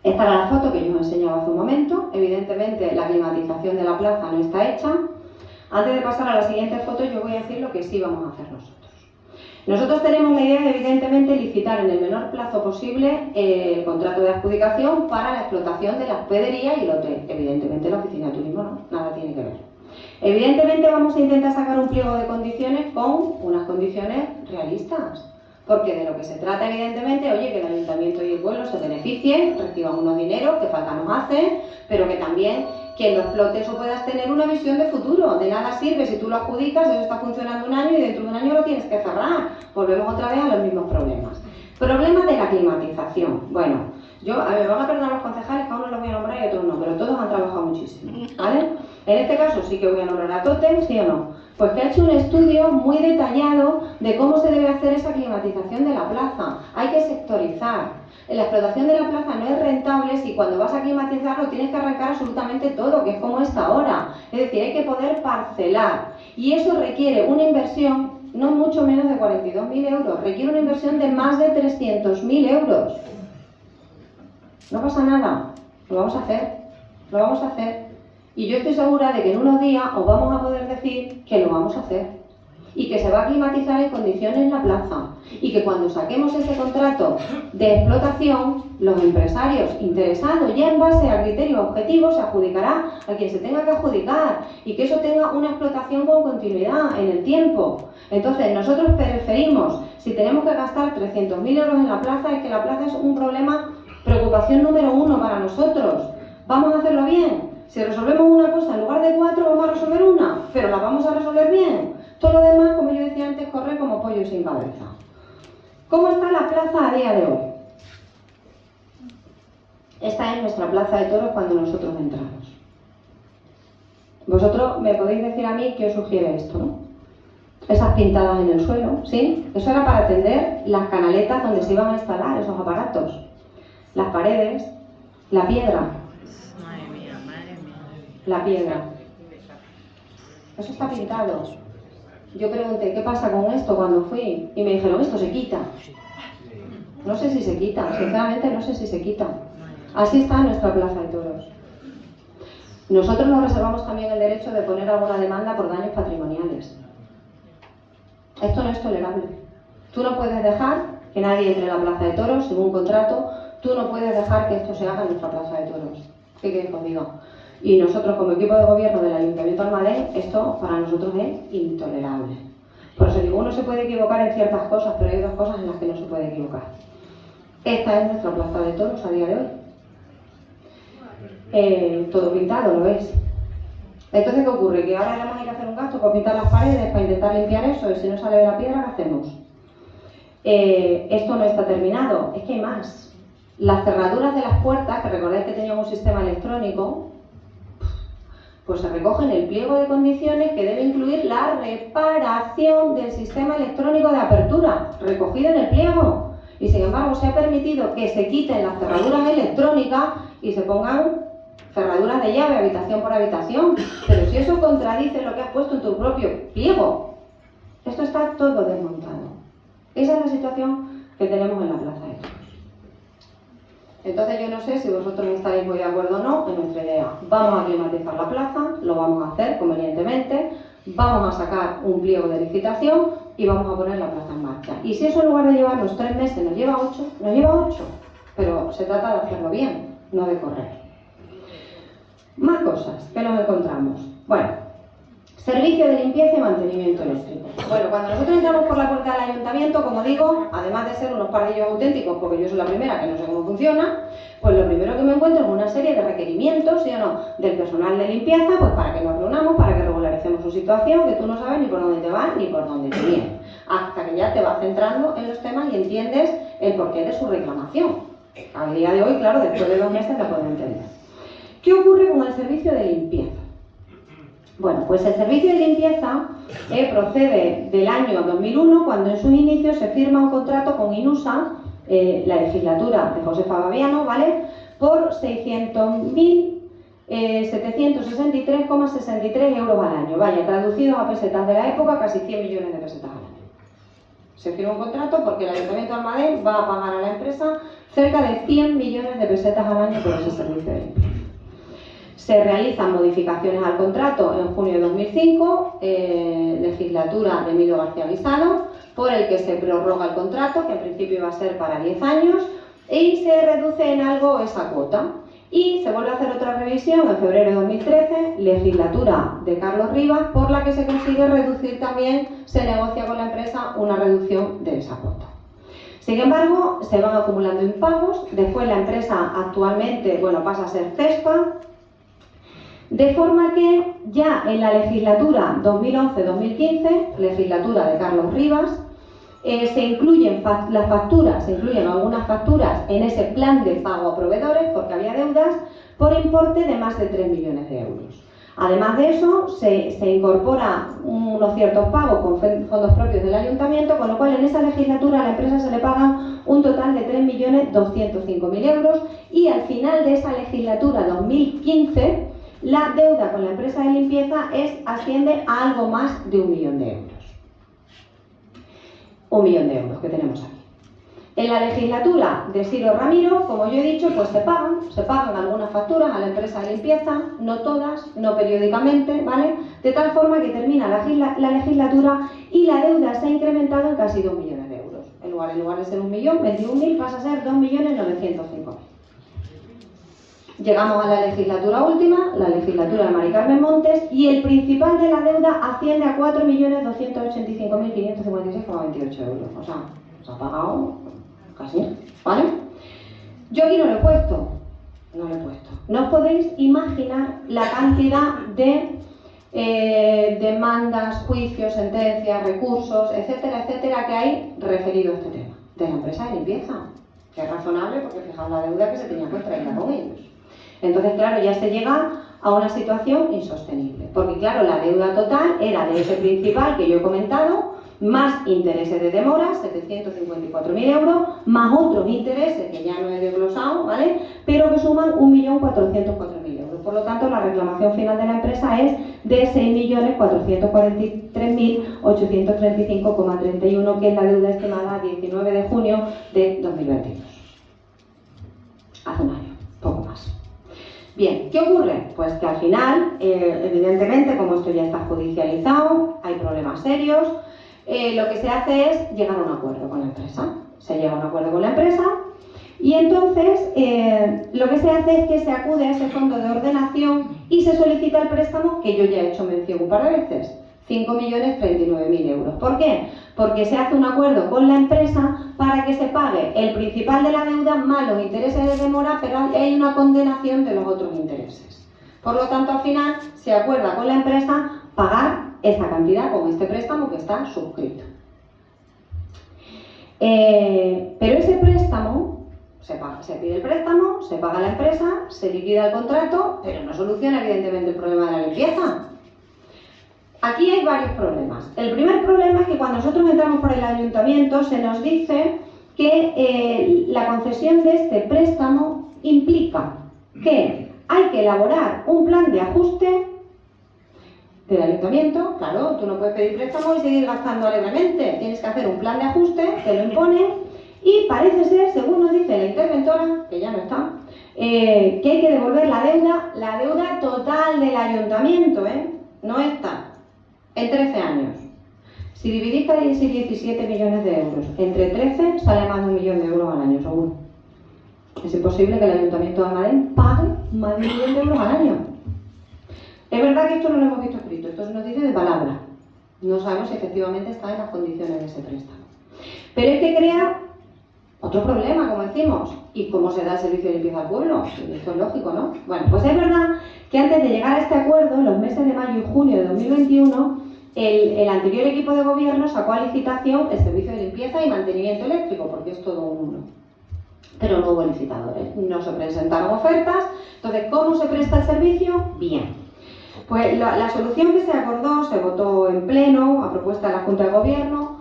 esta era la foto que yo os enseñaba hace un momento. Evidentemente la climatización de la plaza no está hecha. Antes de pasar a la siguiente foto, yo voy a decir lo que sí vamos a hacer nosotros. Nosotros tenemos la idea de, evidentemente, licitar en el menor plazo posible el contrato de adjudicación para la explotación de la hospedería y el hotel. Evidentemente la oficina de turismo no, nada tiene que ver. Evidentemente vamos a intentar sacar un pliego de condiciones con unas condiciones realistas. Porque de lo que se trata, evidentemente, oye, que el Ayuntamiento y el pueblo se beneficien, reciban unos dineros, que falta nos hace, pero que también que lo explotes o puedas tener una visión de futuro. De nada sirve si tú lo adjudicas, eso está funcionando un año y dentro de un año lo tienes que cerrar. Volvemos otra vez a los mismos problemas. Problema de la climatización. Bueno, me van a perdonar los concejales, que a uno los voy a nombrar y a otros no, pero todos han trabajado muchísimo, ¿vale? En este caso sí que voy a nombrar a Totem, ¿sí o no? Pues que ha hecho un estudio muy detallado de cómo se debe hacer esa climatización de la plaza. Hay que sectorizar. La explotación de la plaza no es rentable si cuando vas a climatizarlo tienes que arrancar absolutamente todo, que es como está ahora. Es decir, hay que poder parcelar. Y eso requiere una inversión, no mucho menos de 42.000 euros, requiere una inversión de más de 300.000 euros. No pasa nada, lo vamos a hacer, lo vamos a hacer. Y yo estoy segura de que en unos días os vamos a poder decir que lo vamos a hacer y que se va a climatizar en condiciones la plaza y que cuando saquemos ese contrato de explotación, los empresarios interesados ya en base a criterios objetivos se adjudicará a quien se tenga que adjudicar y que eso tenga una explotación con continuidad en el tiempo. Entonces nosotros preferimos, si tenemos que gastar 300.000 euros en la plaza, es que la plaza es un problema, preocupación número 1 para nosotros. Vamos a hacerlo bien. Si resolvemos una cosa en lugar de 4, vamos a resolver una, pero la vamos a resolver bien. Todo lo demás, como yo decía antes, corre como pollo sin cabeza. ¿Cómo está la plaza a día de hoy? Esta es nuestra plaza de toros cuando nosotros entramos. Vosotros me podéis decir a mí qué os sugiere esto, ¿no? Esas pintadas en el suelo, ¿sí? Eso era para atender las canaletas donde se iban a instalar esos aparatos. Las paredes, la piedra. La piedra. Eso está pintado. Yo pregunté, ¿qué pasa con esto cuando fui? Y me dijeron, esto se quita. No sé si se quita, sinceramente no sé si se quita. Así está nuestra plaza de toros. Nosotros nos reservamos también el derecho de poner alguna demanda por daños patrimoniales. Esto no es tolerable. Tú no puedes dejar que nadie entre en la plaza de toros sin un contrato. Tú no puedes dejar que esto se haga en nuestra plaza de toros. ¿Qué quieres conmigo? Y nosotros, como equipo de gobierno del Ayuntamiento de Almadén, esto para nosotros es intolerable. Por eso digo, uno se puede equivocar en ciertas cosas, pero hay 2 cosas en las que no se puede equivocar. Esta es nuestra plaza de toros a día de hoy. Todo pintado, ¿lo veis? Entonces, ¿qué ocurre? Que ahora vamos a ir a hacer un gasto para pintar las paredes, para intentar limpiar eso, y si no sale de la piedra, ¿qué hacemos? Esto no está terminado, es que hay más. Las cerraduras de las puertas, que recordáis que tenían un sistema electrónico, pues se recoge en el pliego de condiciones que debe incluir la reparación del sistema electrónico de apertura, recogido en el pliego. Y sin embargo se ha permitido que se quiten las cerraduras electrónicas y se pongan cerraduras de llave habitación por habitación. Pero si eso contradice lo que has puesto en tu propio pliego, esto está todo desmontado. Esa es la situación que tenemos en la plaza de toros. Entonces yo no sé si vosotros estaréis muy de acuerdo o no en nuestra idea. Vamos a climatizar la plaza, lo vamos a hacer convenientemente, vamos a sacar un pliego de licitación y vamos a poner la plaza en marcha. Y si eso en lugar de llevarnos 3 meses nos lleva 8, nos lleva 8. Pero se trata de hacerlo bien, no de correr. Más cosas que nos encontramos. Bueno, servicio de limpieza y mantenimiento eléctrico. Bueno, cuando nosotros entramos por la puerta del ayuntamiento, como digo, además de ser unos pardillos auténticos, porque yo soy la primera que no sé cómo funciona, pues lo primero que me encuentro es una serie de requerimientos, ¿sí o no?, del personal de limpieza, pues para que nos reunamos, para que regularicemos su situación, que tú no sabes ni por dónde te vas ni por dónde te vienes, hasta que ya te vas centrando en los temas y entiendes el porqué de su reclamación. Al día de hoy, claro, después de 2 meses la puedo entender. ¿Qué ocurre con el servicio de limpieza? Bueno, pues el servicio de limpieza procede del año 2001, cuando en sus inicios se firma un contrato con Inusa, la legislatura de Josefa Baviano, ¿vale?, por 600.763,63 euros al año. Vaya, traducidos a pesetas de la época, casi 100 millones de pesetas al año. Se firma un contrato porque el Ayuntamiento de Almadén va a pagar a la empresa cerca de 100 millones de pesetas al año por ese servicio de limpieza. Se realizan modificaciones al contrato en junio de 2005, legislatura de Emilio García Guisado, por el que se prorroga el contrato, que en principio iba a ser para 10 años, y se reduce en algo esa cuota. Y se vuelve a hacer otra revisión en febrero de 2013, legislatura de Carlos Rivas, por la que se consigue reducir también, se negocia con la empresa una reducción de esa cuota. Sin embargo, se van acumulando impagos, después la empresa actualmente, bueno, pasa a ser CESPA, de forma que ya en la legislatura 2011-2015, legislatura de Carlos Rivas, se incluyen las facturas, se incluyen algunas facturas en ese plan de pago a proveedores, porque había deudas por importe de más de 3 millones de euros. Además de eso, se incorpora unos ciertos pagos con fondos propios del ayuntamiento, con lo cual en esa legislatura a la empresa se le pagan un total de 3.205.000 euros y al final de esa legislatura 2015 la deuda con la empresa de limpieza asciende a algo más de 1 millón de euros. 1 millón de euros que tenemos aquí. En la legislatura de Siro Ramiro, como yo he dicho, pues se pagan algunas facturas a la empresa de limpieza, no todas, no periódicamente, ¿vale? De tal forma que termina la legislatura y la deuda se ha incrementado en casi 2 millones de euros. En lugar de ser 1.021.000 pasa a ser 2.905.000. Llegamos a la legislatura última, la legislatura de Mari Carmen Montes, y el principal de la deuda asciende a 4.285.556,28 euros. O sea, se ha pagado casi, ¿vale? Yo aquí no lo he puesto. No os podéis imaginar la cantidad de demandas, juicios, sentencias, recursos, etcétera, etcétera, que hay referido a este tema de la empresa de limpieza, que es razonable porque fijaos la deuda que se tenía contraída con ellos. Entonces, claro, ya se llega a una situación insostenible, porque claro, la deuda total era de ese principal que yo he comentado, más intereses de demora, 754.000 euros, más otros intereses que ya no he desglosado, ¿vale? Pero que suman 1.404.000 euros. Por lo tanto, la reclamación final de la empresa es de 6.443.835,31, que es la deuda estimada a 19 de junio de 2022. Hace un año, poco más. Bien, ¿qué ocurre? Pues que al final, evidentemente, como esto ya está judicializado, hay problemas serios. Lo que se hace es llegar a un acuerdo con la empresa. Se llega a un acuerdo con la empresa y entonces lo que se hace es que se acude a ese fondo de ordenación y se solicita el préstamo que yo ya he hecho mención un par de veces, 5.039.000 euros. ¿Por qué? Porque se hace un acuerdo con la empresa para que se pague el principal de la deuda más los intereses de demora, pero hay una condenación de los otros intereses. Por lo tanto, al final se acuerda con la empresa pagar esa cantidad con este préstamo que está suscrito. Pero ese préstamo, se pide el préstamo, se paga la empresa, se liquida el contrato, pero no soluciona evidentemente el problema de la limpieza. Aquí hay varios problemas. El primer problema es que cuando nosotros entramos por el ayuntamiento se nos dice que la concesión de este préstamo implica que hay que elaborar un plan de ajuste del ayuntamiento. Claro, tú no puedes pedir préstamo y seguir gastando alegremente. Tienes que hacer un plan de ajuste, te lo imponen y parece ser, según nos dice la interventora, que ya no está, que hay que devolver la deuda total del ayuntamiento, no esta, en 13 años. Si dividís casi 17 millones de euros entre 13, sale más de 1 millón de euros al año, seguro. Es imposible que el ayuntamiento de Almadén pague más de 1 millón de euros al año. Es verdad que esto no lo hemos visto escrito, esto se nos dice de palabra. No sabemos si efectivamente está en las condiciones de ese préstamo. Pero es que crea otro problema, como decimos. ¿Y cómo se da el servicio de limpieza al pueblo? Esto es lógico, ¿no? Bueno, pues es verdad que antes de llegar a este acuerdo, en los meses de mayo y junio de 2021, el anterior equipo de gobierno sacó a licitación el servicio de limpieza y mantenimiento eléctrico, porque es todo uno. Pero no hubo licitadores, no se presentaron ofertas. Entonces, ¿cómo se presta el servicio? Bien. Pues la solución que se acordó, se votó en pleno, a propuesta de la Junta de Gobierno,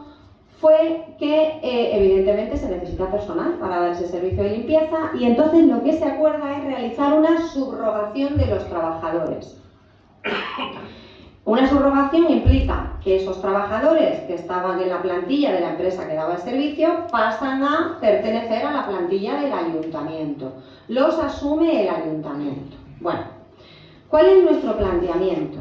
fue que evidentemente se necesita personal para dar ese servicio de limpieza y entonces lo que se acuerda es realizar una subrogación de los trabajadores. Una subrogación implica que esos trabajadores que estaban en la plantilla de la empresa que daba el servicio pasan a pertenecer a la plantilla del ayuntamiento. Los asume el ayuntamiento. Bueno, ¿cuál es nuestro planteamiento?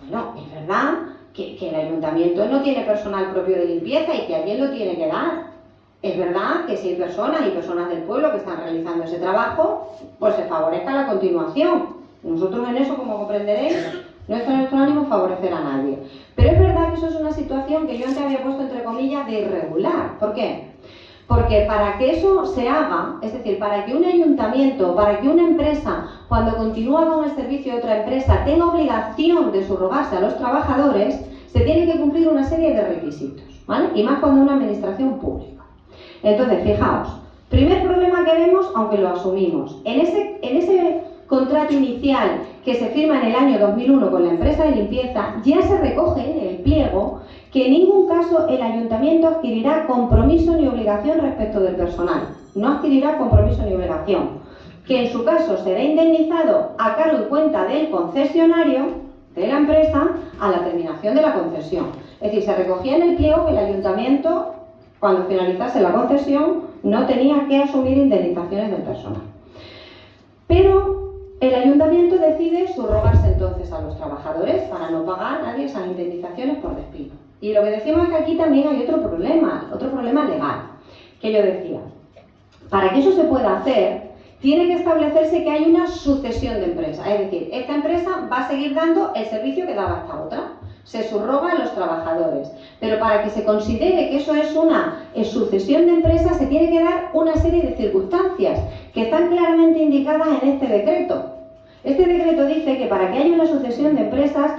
Bueno, es verdad que el ayuntamiento no tiene personal propio de limpieza y que alguien lo tiene que dar. Es verdad que si hay personas y personas del pueblo que están realizando ese trabajo, pues se favorezca la continuación. Nosotros en eso, como comprenderéis, no está en nuestro ánimo favorecer a nadie. Pero es verdad que eso es una situación que yo antes había puesto entre comillas de irregular. ¿Por qué? Porque para que eso se haga, es decir, para que un ayuntamiento, para que una empresa, cuando continúa con el servicio de otra empresa, tenga obligación de subrogarse a los trabajadores, se tienen que cumplir una serie de requisitos, ¿vale? Y más cuando una administración pública. Entonces, fijaos, primer problema que vemos, aunque lo asumimos, en ese contrato inicial que se firma en el año 2001 con la empresa de limpieza, ya se recoge en el pliego que en ningún caso el ayuntamiento adquirirá compromiso ni obligación respecto del personal. No adquirirá compromiso ni obligación. Que en su caso será indemnizado a cargo y cuenta del concesionario de la empresa a la terminación de la concesión. Es decir, se recogía en el pliego que el ayuntamiento, cuando finalizase la concesión, no tenía que asumir indemnizaciones del personal. Pero el ayuntamiento decide subrogarse entonces a los trabajadores para no pagar a nadie esas indemnizaciones por despido. Y lo que decimos es que aquí también hay otro problema legal, que yo decía. Para que eso se pueda hacer, tiene que establecerse que hay una sucesión de empresas. Es decir, esta empresa va a seguir dando el servicio que daba esta otra. Se subroga a los trabajadores. Pero para que se considere que eso es una sucesión de empresas, se tiene que dar una serie de circunstancias que están claramente indicadas en este decreto. Este decreto dice que para que haya una sucesión de empresas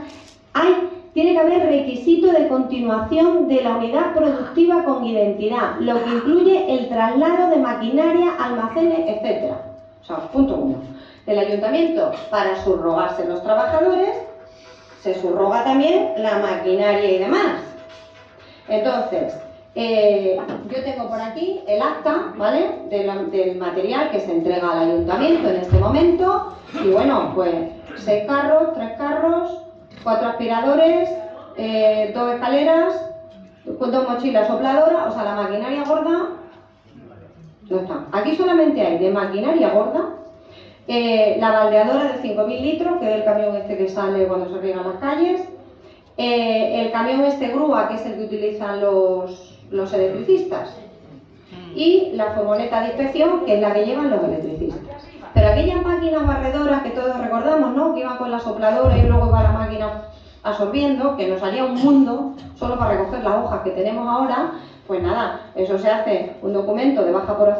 tiene que haber requisito de continuación de la unidad productiva con identidad, lo que incluye el traslado de maquinaria, almacenes, etc. O sea, punto 1. El ayuntamiento, para subrogarse los trabajadores, se subroga también la maquinaria y demás. Entonces, yo tengo por aquí el acta, ¿vale?, del material que se entrega al ayuntamiento en este momento. Y bueno, pues 6 carros, 3 carros, 4 aspiradores, 2 escaleras, 2 mochilas sopladoras, o sea, la maquinaria gorda no está. Aquí solamente hay de maquinaria gorda, la baldeadora de 5.000 litros, que es el camión este que sale cuando se riegan las calles, el camión este grúa, que es el que utilizan los electricistas, y la furgoneta de inspección, que es la que llevan los electricistas. Pero aquellas máquinas barredoras que todos recordamos, ¿no?, que iban con la sopladora y luego iba la máquina absorbiendo, que nos salía un mundo solo para recoger las hojas que tenemos ahora, pues nada, eso se hace un documento de baja por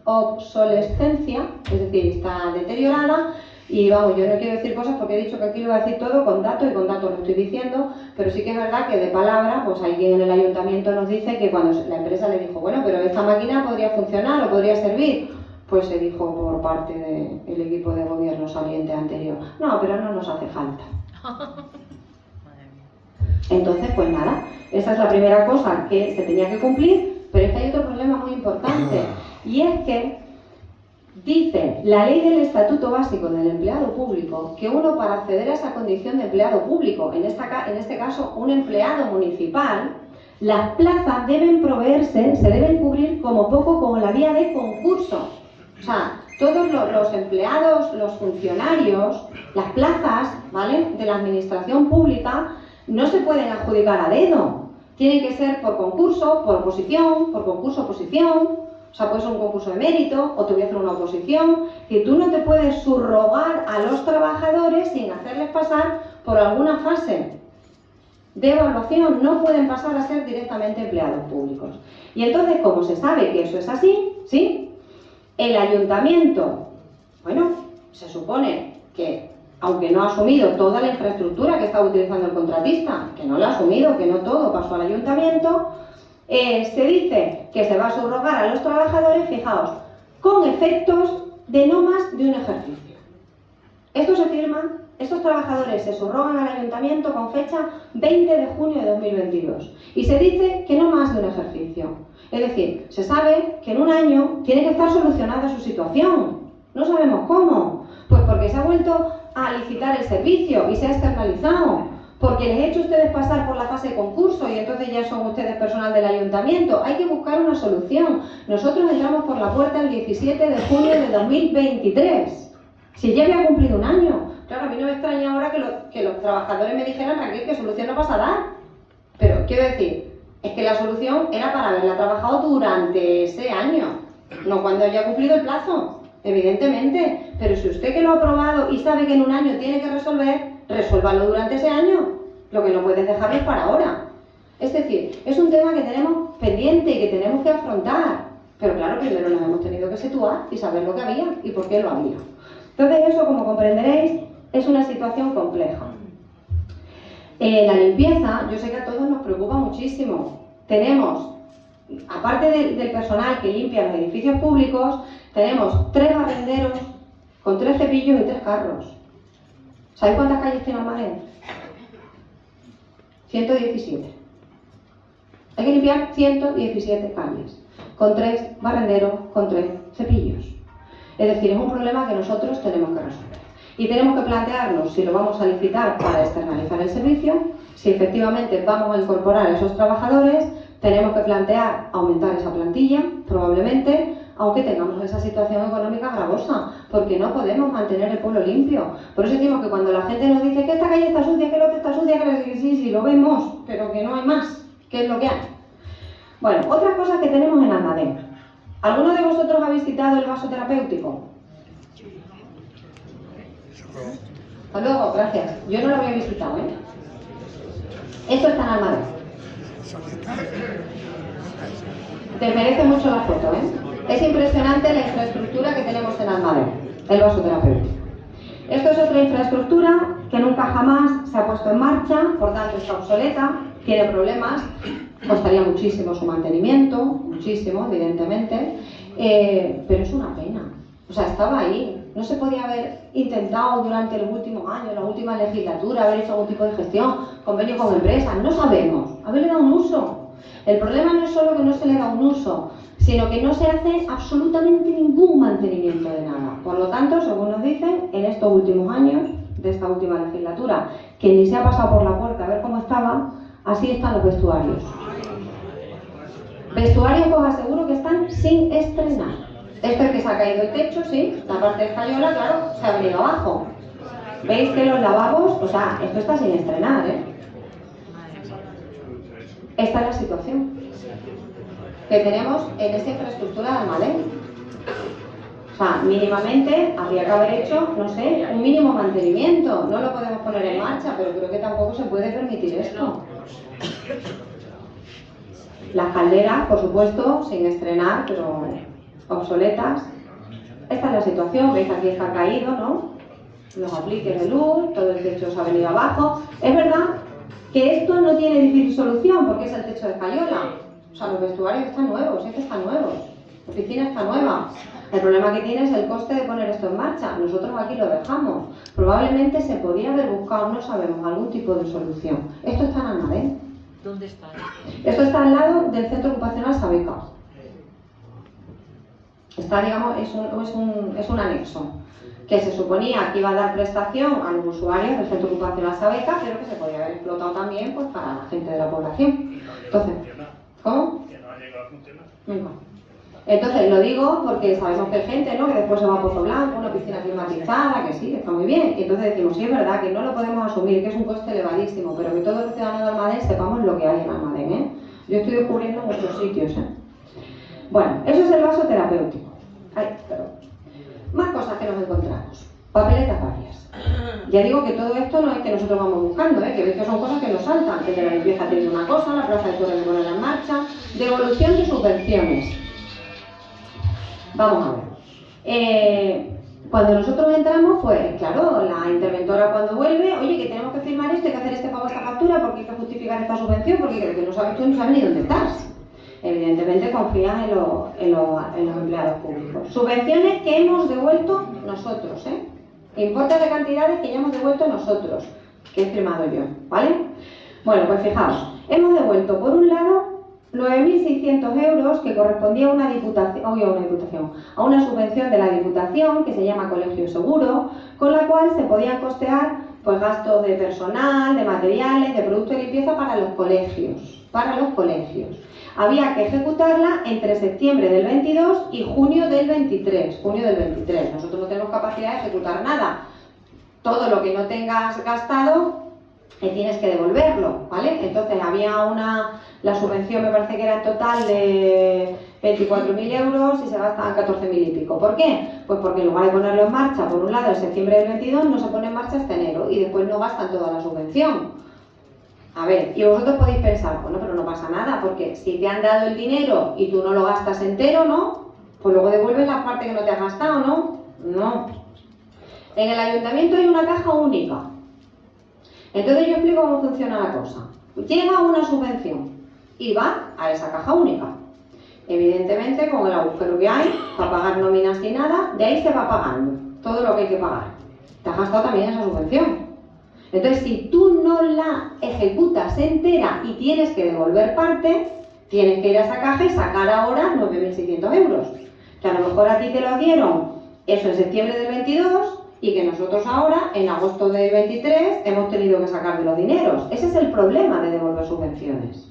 obsolescencia, es decir, está deteriorada. Y vamos, yo no quiero decir cosas porque he dicho que aquí lo voy a decir todo con datos, y con datos lo estoy diciendo, pero sí que es verdad que de palabra, pues alguien en el ayuntamiento nos dice que cuando la empresa le dijo, bueno, pero esta máquina podría funcionar o podría servir, pues se dijo por parte del equipo de gobierno saliente anterior, no, pero no nos hace falta. Entonces, pues nada, esa es la primera cosa que se tenía que cumplir, pero es que hay otro problema muy importante, y es que dice la ley del Estatuto Básico del Empleado Público que uno, para acceder a esa condición de empleado público, en este caso un empleado municipal, las plazas deben proveerse, se deben cubrir como poco con la vía de concurso. O sea, todos los empleados, los funcionarios, las plazas, ¿vale?, de la administración pública no se pueden adjudicar a dedo. Tienen que ser por concurso, por oposición, por concurso-oposición. O sea, puede ser un concurso de mérito o te voy a hacer una oposición. Que tú no te puedes subrogar a los trabajadores sin hacerles pasar por alguna fase de evaluación. No pueden pasar a ser directamente empleados públicos. Y entonces, como se sabe que eso es así, ¿sí?, el ayuntamiento, bueno, se supone que, aunque no ha asumido toda la infraestructura que estaba utilizando el contratista, que no la ha asumido, que no todo pasó al ayuntamiento, se dice que se va a subrogar a los trabajadores, fijaos, con efectos de no más de un ejercicio. Esto se firma, estos trabajadores se subrogan al ayuntamiento con fecha 20 de junio de 2022 y se dice que no más de un ejercicio. Es decir, se sabe que en un año tiene que estar solucionada su situación. No sabemos cómo. Pues porque se ha vuelto a licitar el servicio y se ha externalizado. Porque les he hecho a ustedes pasar por la fase de concurso y entonces ya son ustedes personal del ayuntamiento. Hay que buscar una solución. Nosotros entramos por la puerta el 17 de junio de 2023. Si ya había cumplido un año. Claro, a mí no me extraña ahora que los trabajadores me dijeran aquí qué solución no vas a dar. Pero quiero decir, es que la solución era para haberla trabajado durante ese año, no cuando haya cumplido el plazo, evidentemente. Pero si usted que lo ha aprobado y sabe que en un año tiene que resolver, resuélvalo durante ese año. Lo que no puedes dejarlo es para ahora. Es decir, es un tema que tenemos pendiente y que tenemos que afrontar. Pero claro, primero nos hemos tenido que situar y saber lo que había y por qué lo había. Entonces eso, como comprenderéis, es una situación compleja. La limpieza, yo sé que a todos nos preocupa muchísimo. Tenemos, aparte del personal que limpia los edificios públicos, tenemos 3 barrenderos con 3 cepillos y 3 carros. ¿Sabéis cuántas calles tiene Almadén? 117. Hay que limpiar 117 calles, con 3 barrenderos, con 3 cepillos. Es decir, es un problema que nosotros tenemos que resolver. Y tenemos que plantearnos si lo vamos a licitar para externalizar el servicio, si efectivamente vamos a incorporar a esos trabajadores, tenemos que plantear aumentar esa plantilla, probablemente, aunque tengamos esa situación económica gravosa, porque no podemos mantener el pueblo limpio. Por eso decimos que cuando la gente nos dice que esta calle está sucia, que el otro está sucia, que sí, lo vemos, pero que no hay más, que es lo que hay. Bueno, otras cosas que tenemos en Almadén. ¿Alguno de vosotros ha visitado el vaso terapéutico? Hasta luego, gracias. Yo no lo había visitado, ¿eh? Esto está en Almadén. Te merece mucho la foto, ¿eh? Es impresionante la infraestructura que tenemos en Almadén, el vaso terapéutico. Esto es otra infraestructura que nunca jamás se ha puesto en marcha, por tanto está obsoleta, tiene problemas, costaría muchísimo su mantenimiento, muchísimo, evidentemente, pero es una pena. O sea, estaba ahí. No se podía haber intentado durante los últimos años, la última legislatura, haber hecho algún tipo de gestión, convenio con empresas, no sabemos, haberle dado un uso. El problema no es solo que no se le da un uso, sino que no se hace absolutamente ningún mantenimiento de nada. Por lo tanto, según nos dicen, en estos últimos años de esta última legislatura, que ni se ha pasado por la puerta a ver cómo estaba, así están los vestuarios. Vestuarios que os aseguro que están sin estrenar. Esto es que se ha caído el techo, sí, la parte de escayola, claro, se ha venido abajo. ¿Veis que los lavabos, o sea, esto está sin estrenar, ¿eh? Esta es la situación que tenemos en esta infraestructura de Almadén. O sea, mínimamente habría que haber hecho, no sé, un mínimo mantenimiento. No lo podemos poner en marcha, pero creo que tampoco se puede permitir esto. Las calderas, por supuesto, sin estrenar, pero obsoletas. Esta es la situación, veis aquí está caído, ¿no? Los apliques de luz, todo el techo se ha venido abajo. Es verdad que esto no tiene difícil solución porque es el techo de escayola. O sea, los vestuarios están nuevos, estos están nuevos, la oficina está nueva. El problema que tiene es el coste de poner esto en marcha. Nosotros aquí lo dejamos. Probablemente se podía haber buscado, no sabemos, algún tipo de solución. Esto está en Almadén. ¿Dónde está? Esto está al lado del centro ocupacional Sabeca. Está, digamos, es un anexo que se suponía que iba a dar prestación a los usuarios del centro ocupacional Sabeca, pero que se podía haber explotado también pues, para la gente de la población. Entonces, ¿cómo? Que no ha llegado a funcionar. Nunca. Entonces, lo digo porque sabemos que hay gente, ¿no?, que después se va a Pozo Blanco, una piscina climatizada, que sí, está muy bien. Y entonces decimos, sí, es verdad que no lo podemos asumir, que es un coste elevadísimo, pero que todos los ciudadanos de Almadén sepamos lo que hay en Almadén, ¿eh? Yo estoy descubriendo muchos sitios, ¿eh? Bueno, eso es el vaso terapéutico. Ay, perdón. Más cosas que nos encontramos. Papeletas varias. Ya digo que todo esto no es que nosotros vamos buscando, que veis que son cosas que nos saltan. Que de la limpieza tiene una cosa, la plaza de toros de ponerla en marcha. Devolución de subvenciones. Vamos a ver. Cuando nosotros entramos, pues claro, la interventora cuando vuelve, oye, que tenemos que firmar esto, hay que hacer este pago, esta factura, porque hay que justificar esta subvención, porque que no sabes tú, no sabes ni dónde estás. Evidentemente confían en los empleados públicos. Subvenciones que hemos devuelto nosotros, importes de cantidades que ya hemos devuelto nosotros, que he firmado yo, ¿vale? Bueno, pues fijaos, hemos devuelto por un lado 9.600 euros que correspondía a una subvención de la Diputación que se llama Colegio Seguro, con la cual se podían costear pues gastos de personal, de materiales, de productos de limpieza para los colegios. Había que ejecutarla entre septiembre del 22 y junio del 23. Nosotros no tenemos capacidad de ejecutar nada. Todo lo que no tengas gastado tienes que devolverlo, ¿vale? Entonces había la subvención me parece que era en total de 24.000 euros y se gastan 14.000 y pico. ¿Por qué? Pues porque en lugar de ponerlo en marcha, por un lado en septiembre del 22 no se pone en marcha hasta enero y después no gastan toda la subvención. A ver, y vosotros podéis pensar, bueno, pero no pasa nada, porque si te han dado el dinero y tú no lo gastas entero, ¿no? Pues luego devuelves la parte que no te has gastado, ¿no? No. En el ayuntamiento hay una caja única. Entonces yo explico cómo funciona la cosa. Llega una subvención y va a esa caja única. Evidentemente, con el agujero que hay, para pagar nóminas y nada, de ahí se va pagando. todo lo que hay que pagar. Te has gastado también esa subvención. Entonces, si tú no la ejecutas entera y tienes que devolver parte, tienes que ir a esa caja y sacar ahora 9.600 euros. Que a lo mejor a ti te lo dieron eso en septiembre del 22 y que nosotros ahora, en agosto del 23, hemos tenido que sacar de los dineros. Ese es el problema de devolver subvenciones.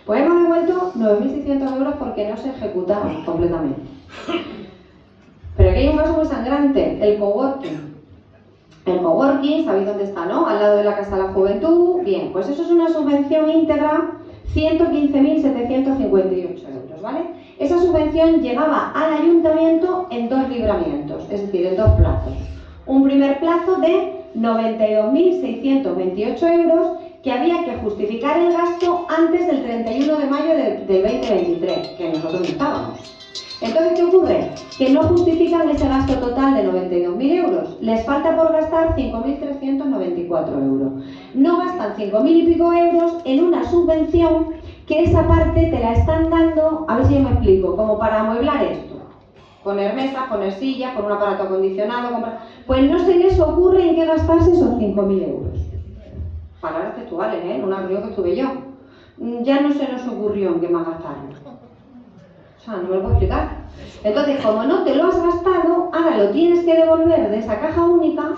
Pues hemos devuelto 9.600 euros porque no se ejecutaron completamente. Pero aquí hay un caso muy sangrante, el coworking. El coworking, ¿sabéis dónde está, no? Al lado de la Casa de la Juventud. Bien, pues eso es una subvención íntegra, 115.758 euros, ¿vale? Esa subvención llegaba al ayuntamiento en 2 libramientos, es decir, en 2 plazos. Un primer plazo de 92.628 euros que había que justificar el gasto antes del 31 de mayo del 2023, que nosotros no estábamos. Entonces, ¿qué ocurre? Que no justifican ese gasto total de 92.000 euros. Les falta por gastar 5.394 euros. No gastan 5.000 y pico euros en una subvención que esa parte te la están dando, a ver si yo me explico, como para amueblar esto. Poner mesas, poner sillas, poner un aparato acondicionado, comprar... Pues no se les ocurre en qué gastarse esos 5.000 euros. Palabras textuales, ¿eh? En una reunión que estuve yo. Ya no se nos ocurrió en qué más gastarlo. O sea, no me lo puedo explicar. Entonces, como no te lo has gastado, ahora lo tienes que devolver de esa caja única,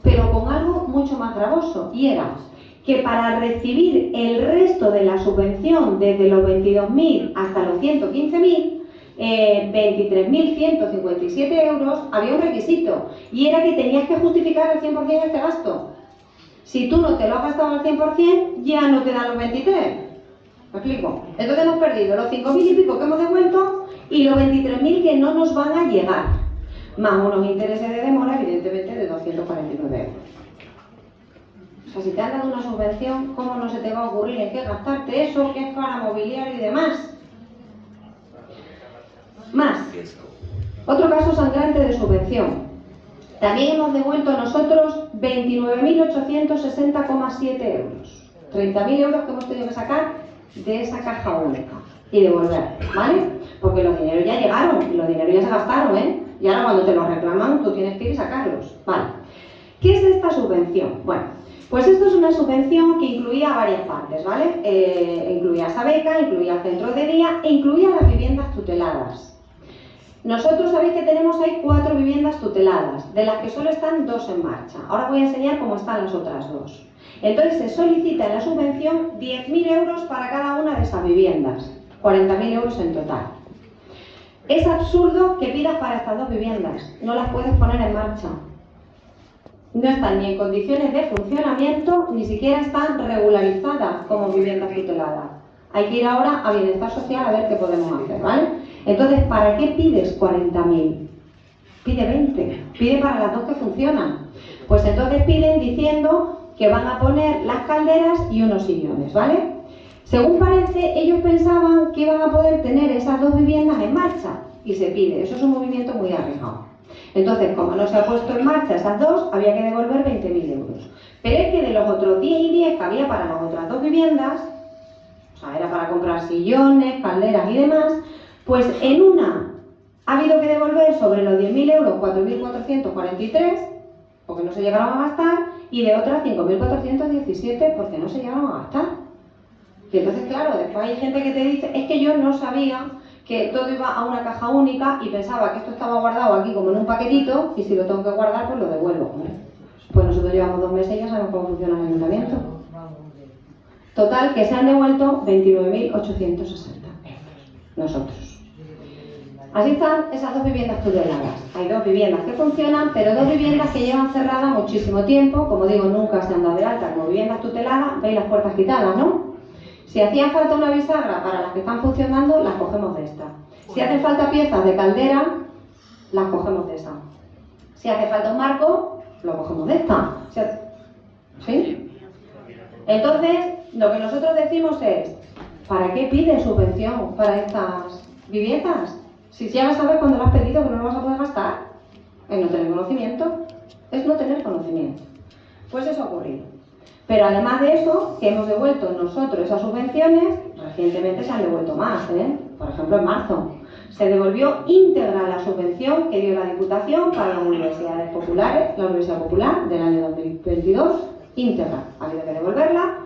pero con algo mucho más gravoso. Y era que para recibir el resto de la subvención, desde los 22.000 hasta los 115.000, 23.157 euros, había un requisito. Y era que tenías que justificar al 100% este gasto. Si tú no te lo has gastado al 100%, ya no te dan los 23. ¿Me explico? Entonces hemos perdido los 5.000 y pico que hemos devuelto y los 23.000 que no nos van a llegar, más unos intereses de demora, evidentemente, de 249 euros. O sea, si te han dado una subvención, ¿cómo no se te va a ocurrir en qué gastarte eso, que es para mobiliario y demás? Más. Otro caso sangrante de subvención. También hemos devuelto nosotros 29.860,7 euros. 30.000 euros que hemos tenido que sacar de esa caja única y devolver, ¿vale? Porque los dineros ya llegaron y los dineros ya se gastaron, ¿eh? Y ahora cuando te los reclaman tú tienes que ir y sacarlos, ¿vale? ¿Qué es esta subvención? Bueno, pues esto es una subvención que incluía varias partes, ¿vale? Incluía esa beca, incluía centros de día e incluía las viviendas tuteladas. Nosotros sabéis que tenemos ahí 4 viviendas tuteladas, de las que solo están 2 en marcha. Ahora voy a enseñar cómo están las otras 2. Entonces se solicita en la subvención 10.000 euros para cada una de esas viviendas, 40.000 euros en total. Es absurdo que pidas para estas 2 viviendas, no las puedes poner en marcha. No están ni en condiciones de funcionamiento, ni siquiera están regularizadas como viviendas tuteladas. Hay que ir ahora a Bienestar Social a ver qué podemos hacer, ¿vale? Entonces, ¿para qué pides 40.000? Pide 20, pide para las 2 que funcionan. Pues entonces piden diciendo que van a poner las calderas y unos sillones, ¿vale? Según parece, ellos pensaban que iban a poder tener esas 2 viviendas en marcha y se pide. Eso es un movimiento muy arriesgado. Entonces, como no se ha puesto en marcha esas 2, había que devolver 20.000 euros. Pero es que de los otros 10 y 10 que había para las otras 2 viviendas, o sea, era para comprar sillones, calderas y demás, pues en una ha habido que devolver sobre los 10.000 euros 4.443, porque no se llegaron a gastar, y de otras 5.417 porque no se llegaron a gastar. Y entonces, claro, después hay gente que te dice, es que yo no sabía que todo iba a una caja única y pensaba que esto estaba guardado aquí como en un paquetito y si lo tengo que guardar, pues lo devuelvo. Pues nosotros llevamos 2 meses y ya sabemos cómo funciona el ayuntamiento. Total, que se han devuelto 29.860 euros. Nosotros. Así están esas 2 viviendas tuteladas. Hay 2 viviendas que funcionan, pero 2 viviendas que llevan cerradas muchísimo tiempo. Como digo, nunca se han dado de alta como viviendas tuteladas. Veis las puertas quitadas, ¿no? Si hacía falta una bisagra para las que están funcionando, las cogemos de esta. Si hacen falta piezas de caldera, las cogemos de esa. Si hace falta un marco, lo cogemos de esta. ¿Sí? Entonces, lo que nosotros decimos es, ¿para qué pides subvención para estas viviendas? Si ya sabes cuando lo has pedido que no lo vas a poder gastar, es no tener conocimiento, es no tener conocimiento. Pues eso ha ocurrido. Pero además de eso, que hemos devuelto nosotros esas subvenciones, recientemente se han devuelto más, ¿eh? Por ejemplo, en marzo Se devolvió íntegra la subvención que dio la Diputación para las universidades populares, la Universidad Popular del año 2022, íntegra, ha habido que devolverla.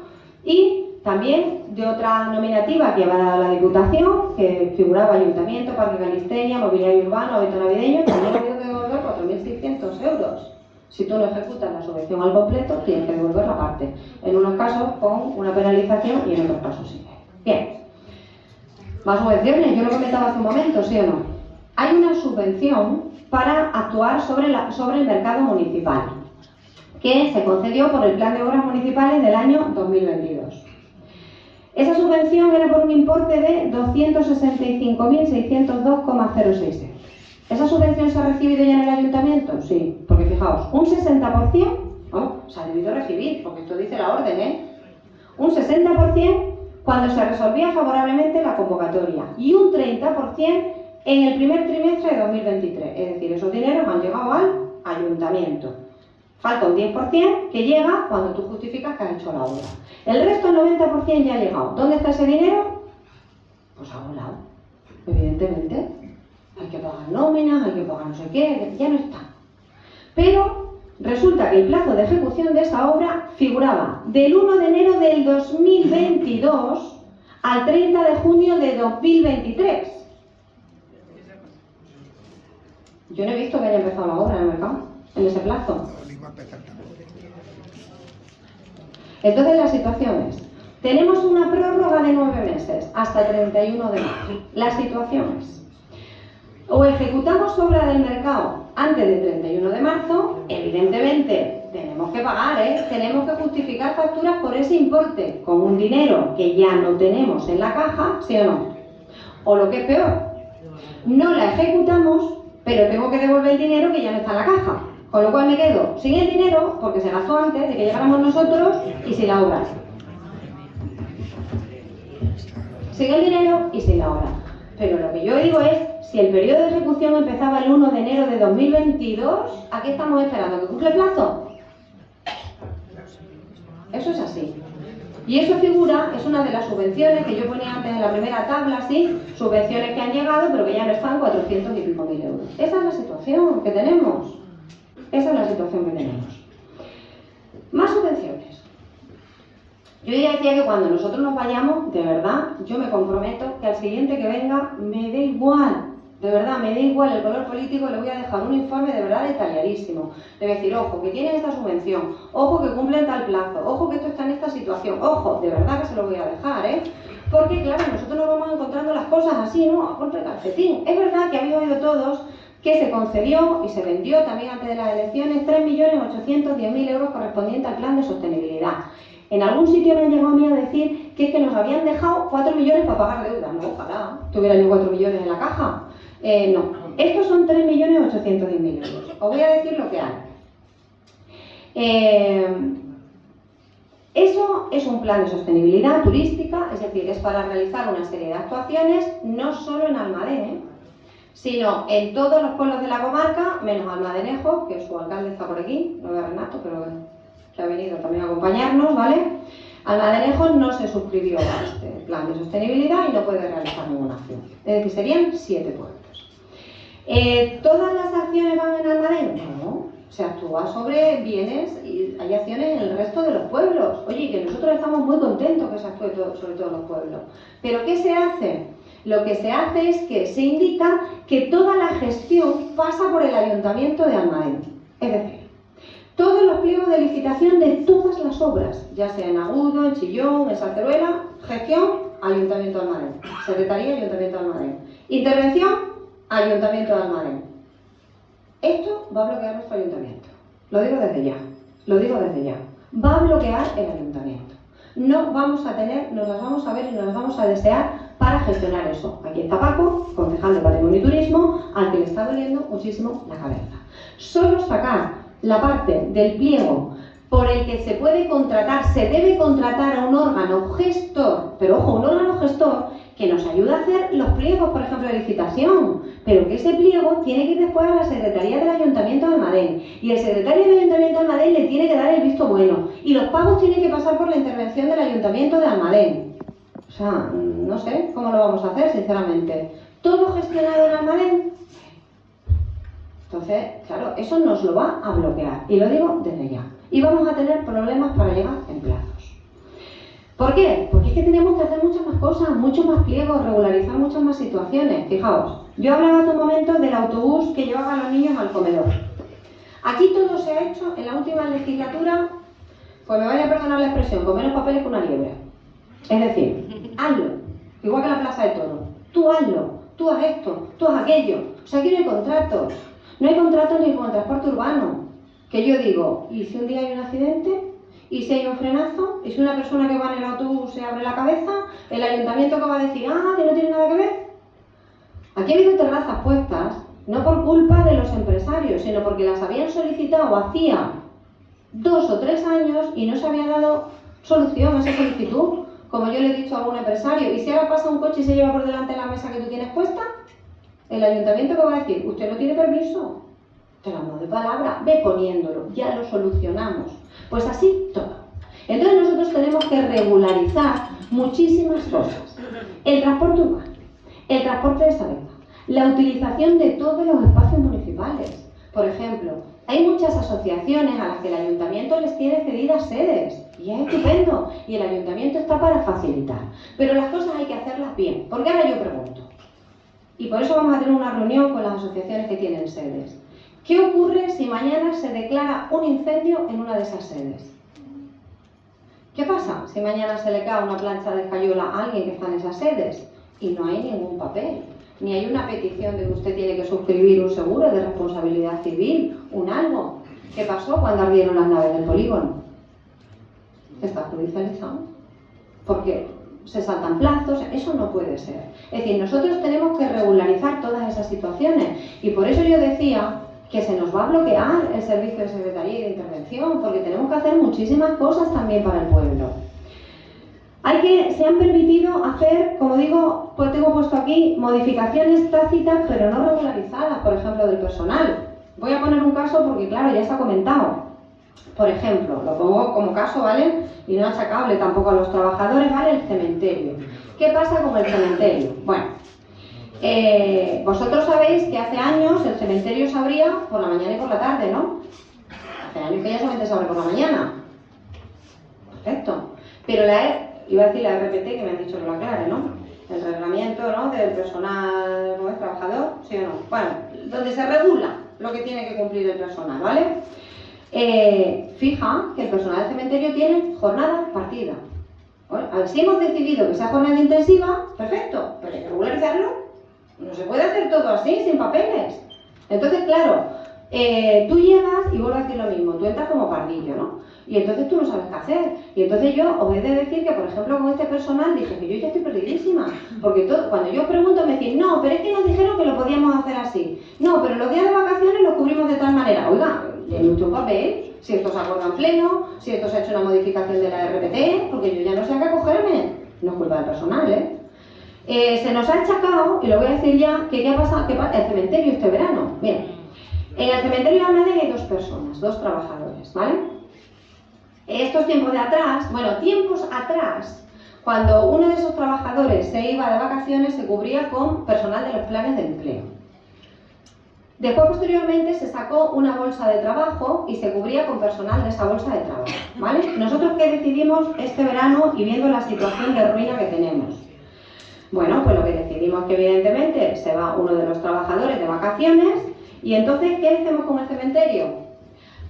Y también de otra nominativa que va a la Diputación, que figuraba Ayuntamiento, Parque Calistenia, Mobiliario Urbano, Abeto Navideño, también ha habido que devolver 4.600 euros. Si tú no ejecutas la subvención al completo, tienes que devolver la parte. En unos casos con una penalización y en otros casos sin. Bien. Más subvenciones, yo lo comentaba hace un momento, ¿sí o no? Hay una subvención para actuar sobre el mercado municipal, que se concedió por el Plan de Obras Municipales del año 2022. Esa subvención era por un importe de 265.602,06 euros. ¿Esa subvención se ha recibido ya en el ayuntamiento? Sí, porque fijaos, un 60%, se ha debido recibir, porque esto dice la orden, un 60% cuando se resolvía favorablemente la convocatoria y un 30% en el primer trimestre de 2023. Es decir, esos dineros han llegado al ayuntamiento. Falta un 10% que llega cuando tú justificas que has hecho la obra. El resto, el 90%, ya ha llegado. ¿Dónde está ese dinero? Pues a un lado, evidentemente. Hay que pagar nóminas, hay que pagar no sé qué, ya no está. Pero resulta que el plazo de ejecución de esa obra figuraba del 1 de enero del 2022 al 30 de junio de 2023. Yo no he visto que haya empezado la obra en el mercado, en ese plazo. Entonces la situación es, tenemos una prórroga de 9 meses hasta el 31 de marzo. La situación es, o ejecutamos obra del mercado antes del 31 de marzo, evidentemente tenemos que pagar, tenemos que justificar facturas por ese importe, con un dinero que ya no tenemos en la caja, ¿sí o no? O lo que es peor, no la ejecutamos, pero tengo que devolver el dinero que ya no está en la caja. Con lo cual me quedo sin el dinero, porque se gastó antes de que llegáramos nosotros, y sin la obra. Sin el dinero y sin la obra. Pero lo que yo digo es, si el periodo de ejecución empezaba el 1 de enero de 2022, ¿a qué estamos esperando? ¿Que cumple el plazo? Eso es así. Y eso figura, es una de las subvenciones que yo ponía antes en la primera tabla, ¿sí? Subvenciones que han llegado, pero que ya no están 400 y pico mil euros. Esa es la situación que tenemos. Esa es la situación que tenemos. Más subvenciones. Yo ya decía que cuando nosotros nos vayamos, de verdad, yo me comprometo que al siguiente que venga me dé igual. De verdad, me da igual el color político, le voy a dejar un informe de verdad detalladísimo. Le voy a decir, ojo, que tienen esta subvención, ojo, que cumplen tal plazo, ojo, que esto está en esta situación, ojo, de verdad que se lo voy a dejar, Porque, claro, nosotros nos vamos encontrando las cosas así, ¿no? A golpe de calcetín. Es verdad que habéis oído todos que se concedió y se vendió también antes de las elecciones 3.810.000 euros correspondientes al plan de sostenibilidad. En algún sitio me han llegado a mí a decir que es que nos habían dejado 4 millones para pagar deuda. No, ojalá tuviera yo 4 millones en la caja. No, estos son 3.810.000 euros. Os voy a decir lo que hay. Eso es un plan de sostenibilidad turística, es decir, es para realizar una serie de actuaciones, no solo en Almadén, sino en todos los pueblos de la comarca, menos Almadenejo, que su alcalde está por aquí, no veo a Renato, pero que ha venido también a acompañarnos, ¿vale? Almadenejo no se suscribió a este plan de sostenibilidad y no puede realizar ninguna acción. Es decir, serían 7 pueblos. ¿Todas las acciones van en Almadén? No. Se actúa sobre bienes y hay acciones en el resto de los pueblos. Oye, que nosotros estamos muy contentos que se actúe sobre todos los pueblos. ¿Pero qué se hace? Lo que se hace es que se indica que toda la gestión pasa por el Ayuntamiento de Almadén. Es decir, todos los pliegos de licitación de todas las obras, ya sea en Agudo, en Chillón, en Salceruela, gestión, Ayuntamiento de Almadén. Secretaría, Ayuntamiento de Almadén. Intervención, Ayuntamiento de Almadén. Esto va a bloquear nuestro ayuntamiento. Lo digo desde ya. Lo digo desde ya. Va a bloquear el ayuntamiento. No vamos a tener, nos las vamos a ver y nos las vamos a desear para gestionar eso. Aquí está Paco, concejal de Patrimonio y Turismo, al que le está doliendo muchísimo la cabeza. Solo sacar la parte del pliego por el que se puede contratar, se debe contratar a un órgano gestor, pero ojo, un órgano gestor que nos ayuda a hacer los pliegos, por ejemplo, de licitación, pero que ese pliego tiene que ir después a la Secretaría del Ayuntamiento de Almadén, y el secretario del Ayuntamiento de Almadén le tiene que dar el visto bueno, y los pagos tienen que pasar por la intervención del Ayuntamiento de Almadén. O sea, no sé cómo lo vamos a hacer, sinceramente, ¿Todo gestionado en Almadén? Entonces, claro, eso nos lo va a bloquear, y lo digo desde ya. Y vamos a tener problemas para llegar en plazos. ¿Por qué? Porque es que tenemos que hacer muchas más cosas, muchos más pliegos, regularizar muchas más situaciones. Fijaos, yo hablaba hace un momento del autobús que llevaba a los niños al comedor. Aquí todo se ha hecho en la última legislatura, pues me vaya a perdonar la expresión, con menos papeles que una liebre. Es decir, hazlo, igual que la Plaza de Toros. Tú hazlo, tú haz esto, tú haz aquello. O sea, aquí no hay contratos. No hay contratos ni con el transporte urbano. Que yo digo, ¿y si un día hay un accidente? ¿Y si hay un frenazo? ¿Y si una persona que va en el autobús se abre la cabeza? ¿El ayuntamiento que va a decir, que no tiene nada que ver? Aquí ha habido terrazas puestas, no por culpa de los empresarios, sino porque las habían solicitado hacía 2 o 3 años y no se había dado solución a esa solicitud. Como yo le he dicho a algún empresario, ¿y si ahora pasa un coche y se lleva por delante la mesa que tú tienes puesta? El ayuntamiento que va a decir, usted no tiene permiso. Te lo amo de palabra, ve poniéndolo, ya lo solucionamos. Pues así todo. Entonces nosotros tenemos que regularizar muchísimas cosas. El transporte urbano, el transporte de salida, la utilización de todos los espacios municipales. Por ejemplo, hay muchas asociaciones a las que el ayuntamiento les tiene cedidas sedes. Y es estupendo. Y el ayuntamiento está para facilitar. Pero las cosas hay que hacerlas bien. Porque ahora yo pregunto. Y por eso vamos a tener una reunión con las asociaciones que tienen sedes. ¿Qué ocurre si mañana se declara un incendio en una de esas sedes? ¿Qué pasa si mañana se le cae una plancha de escayola a alguien que está en esas sedes? Y no hay ningún papel, ni hay una petición de que usted tiene que suscribir un seguro de responsabilidad civil, un algo. ¿Qué pasó cuando ardieron las naves del polígono? Está judicializado. Porque se saltan plazos, eso no puede ser. Es decir, nosotros tenemos que regularizar todas esas situaciones. Y por eso yo decía que se nos va a bloquear el servicio de secretaría y de intervención, porque tenemos que hacer muchísimas cosas también para el pueblo. Se han permitido hacer, como digo, pues tengo puesto aquí, modificaciones tácitas pero no regularizadas, por ejemplo, del personal. Voy a poner un caso porque, claro, ya se ha comentado. Por ejemplo, lo pongo como caso, ¿vale? Y no achacable tampoco a los trabajadores, ¿vale? El cementerio. ¿Qué pasa con el cementerio? Bueno, vosotros sabéis que hace años el cementerio se abría por la mañana y por la tarde, ¿no? Hace años que ya solamente se abre por la mañana. Perfecto. Pero iba a decir la RPT, que me han dicho que lo aclare, ¿no? El reglamento, ¿no? Del personal, ¿no? Trabajador, ¿sí o no? Bueno, donde se regula lo que tiene que cumplir el personal, ¿vale? Fija que el personal del cementerio tiene jornada partida. Bueno, a ver, si hemos decidido que sea jornada intensiva, perfecto, pero hay que regularizarlo. No se puede hacer todo así, sin papeles. Entonces, claro, tú llegas y vuelvo a decir lo mismo, tú entras como pardillo, ¿no? Y entonces tú no sabes qué hacer. Y entonces yo os he de decir que, por ejemplo, con este personal dije que yo ya estoy perdidísima. Porque cuando yo pregunto me dicen, no, pero es que nos dijeron que lo podíamos hacer así. No, pero los días de vacaciones los cubrimos de tal manera. Oiga, denme usted un papel, si esto se acuerda en pleno, si esto se ha hecho una modificación de la RPT, porque yo ya no sé a qué acogerme. No es culpa del personal, se nos ha achacado, y lo voy a decir ya, que qué ha pasado, que el cementerio este verano. Bien, en el cementerio de Almadén hay 2 personas, 2 trabajadores, ¿vale? Estos tiempos atrás, cuando uno de esos trabajadores se iba de vacaciones, se cubría con personal de los planes de empleo. Después, posteriormente, se sacó una bolsa de trabajo y se cubría con personal de esa bolsa de trabajo, ¿vale? Nosotros, ¿qué decidimos este verano y viendo la situación de ruina que tenemos? Bueno, pues lo que decidimos es que evidentemente se va uno de los trabajadores de vacaciones y entonces, ¿qué hacemos con el cementerio?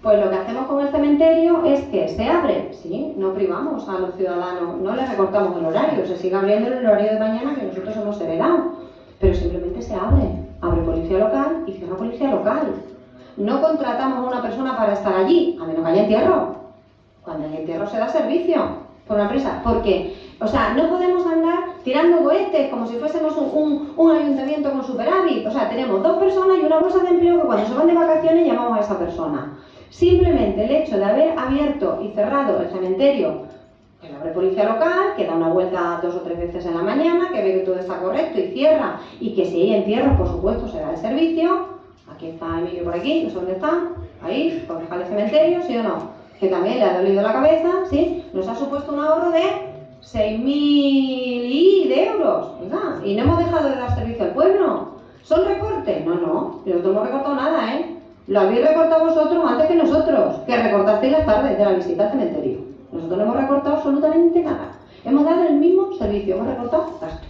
Pues lo que hacemos con el cementerio es que se abre, sí, no privamos a los ciudadanos, no les recortamos el horario, se sigue abriendo el horario de mañana que nosotros hemos heredado, pero simplemente se abre policía local y cierra policía local. No contratamos a una persona para estar allí, a menos que haya entierro. Cuando hay entierro se da servicio por una empresa, porque, o sea, no podemos andar tirando cohetes como si fuésemos un ayuntamiento con superávit. O sea, tenemos 2 personas y una bolsa de empleo que cuando se van de vacaciones llamamos a esa persona. Simplemente el hecho de haber abierto y cerrado el cementerio, que lo abre policía local, que da una vuelta 2 o 3 veces en la mañana, que ve que todo está correcto y cierra, y que si hay entierros, por supuesto, se da el servicio. Aquí está Emilio por aquí, no sé dónde está, ahí, concejal de cementerio, ¿sí o no? Que también le ha dolido la cabeza, ¿sí? Nos ha supuesto un ahorro de 6.000 de euros, ¿verdad? Y no hemos dejado de dar servicio al pueblo. ¿Son recortes? No, nosotros no hemos recortado nada, ¿eh? Lo habéis recortado vosotros antes que nosotros, que recortasteis las tardes de la visita al cementerio. Nosotros no hemos recortado absolutamente nada. Hemos dado el mismo servicio, hemos recortado gastos.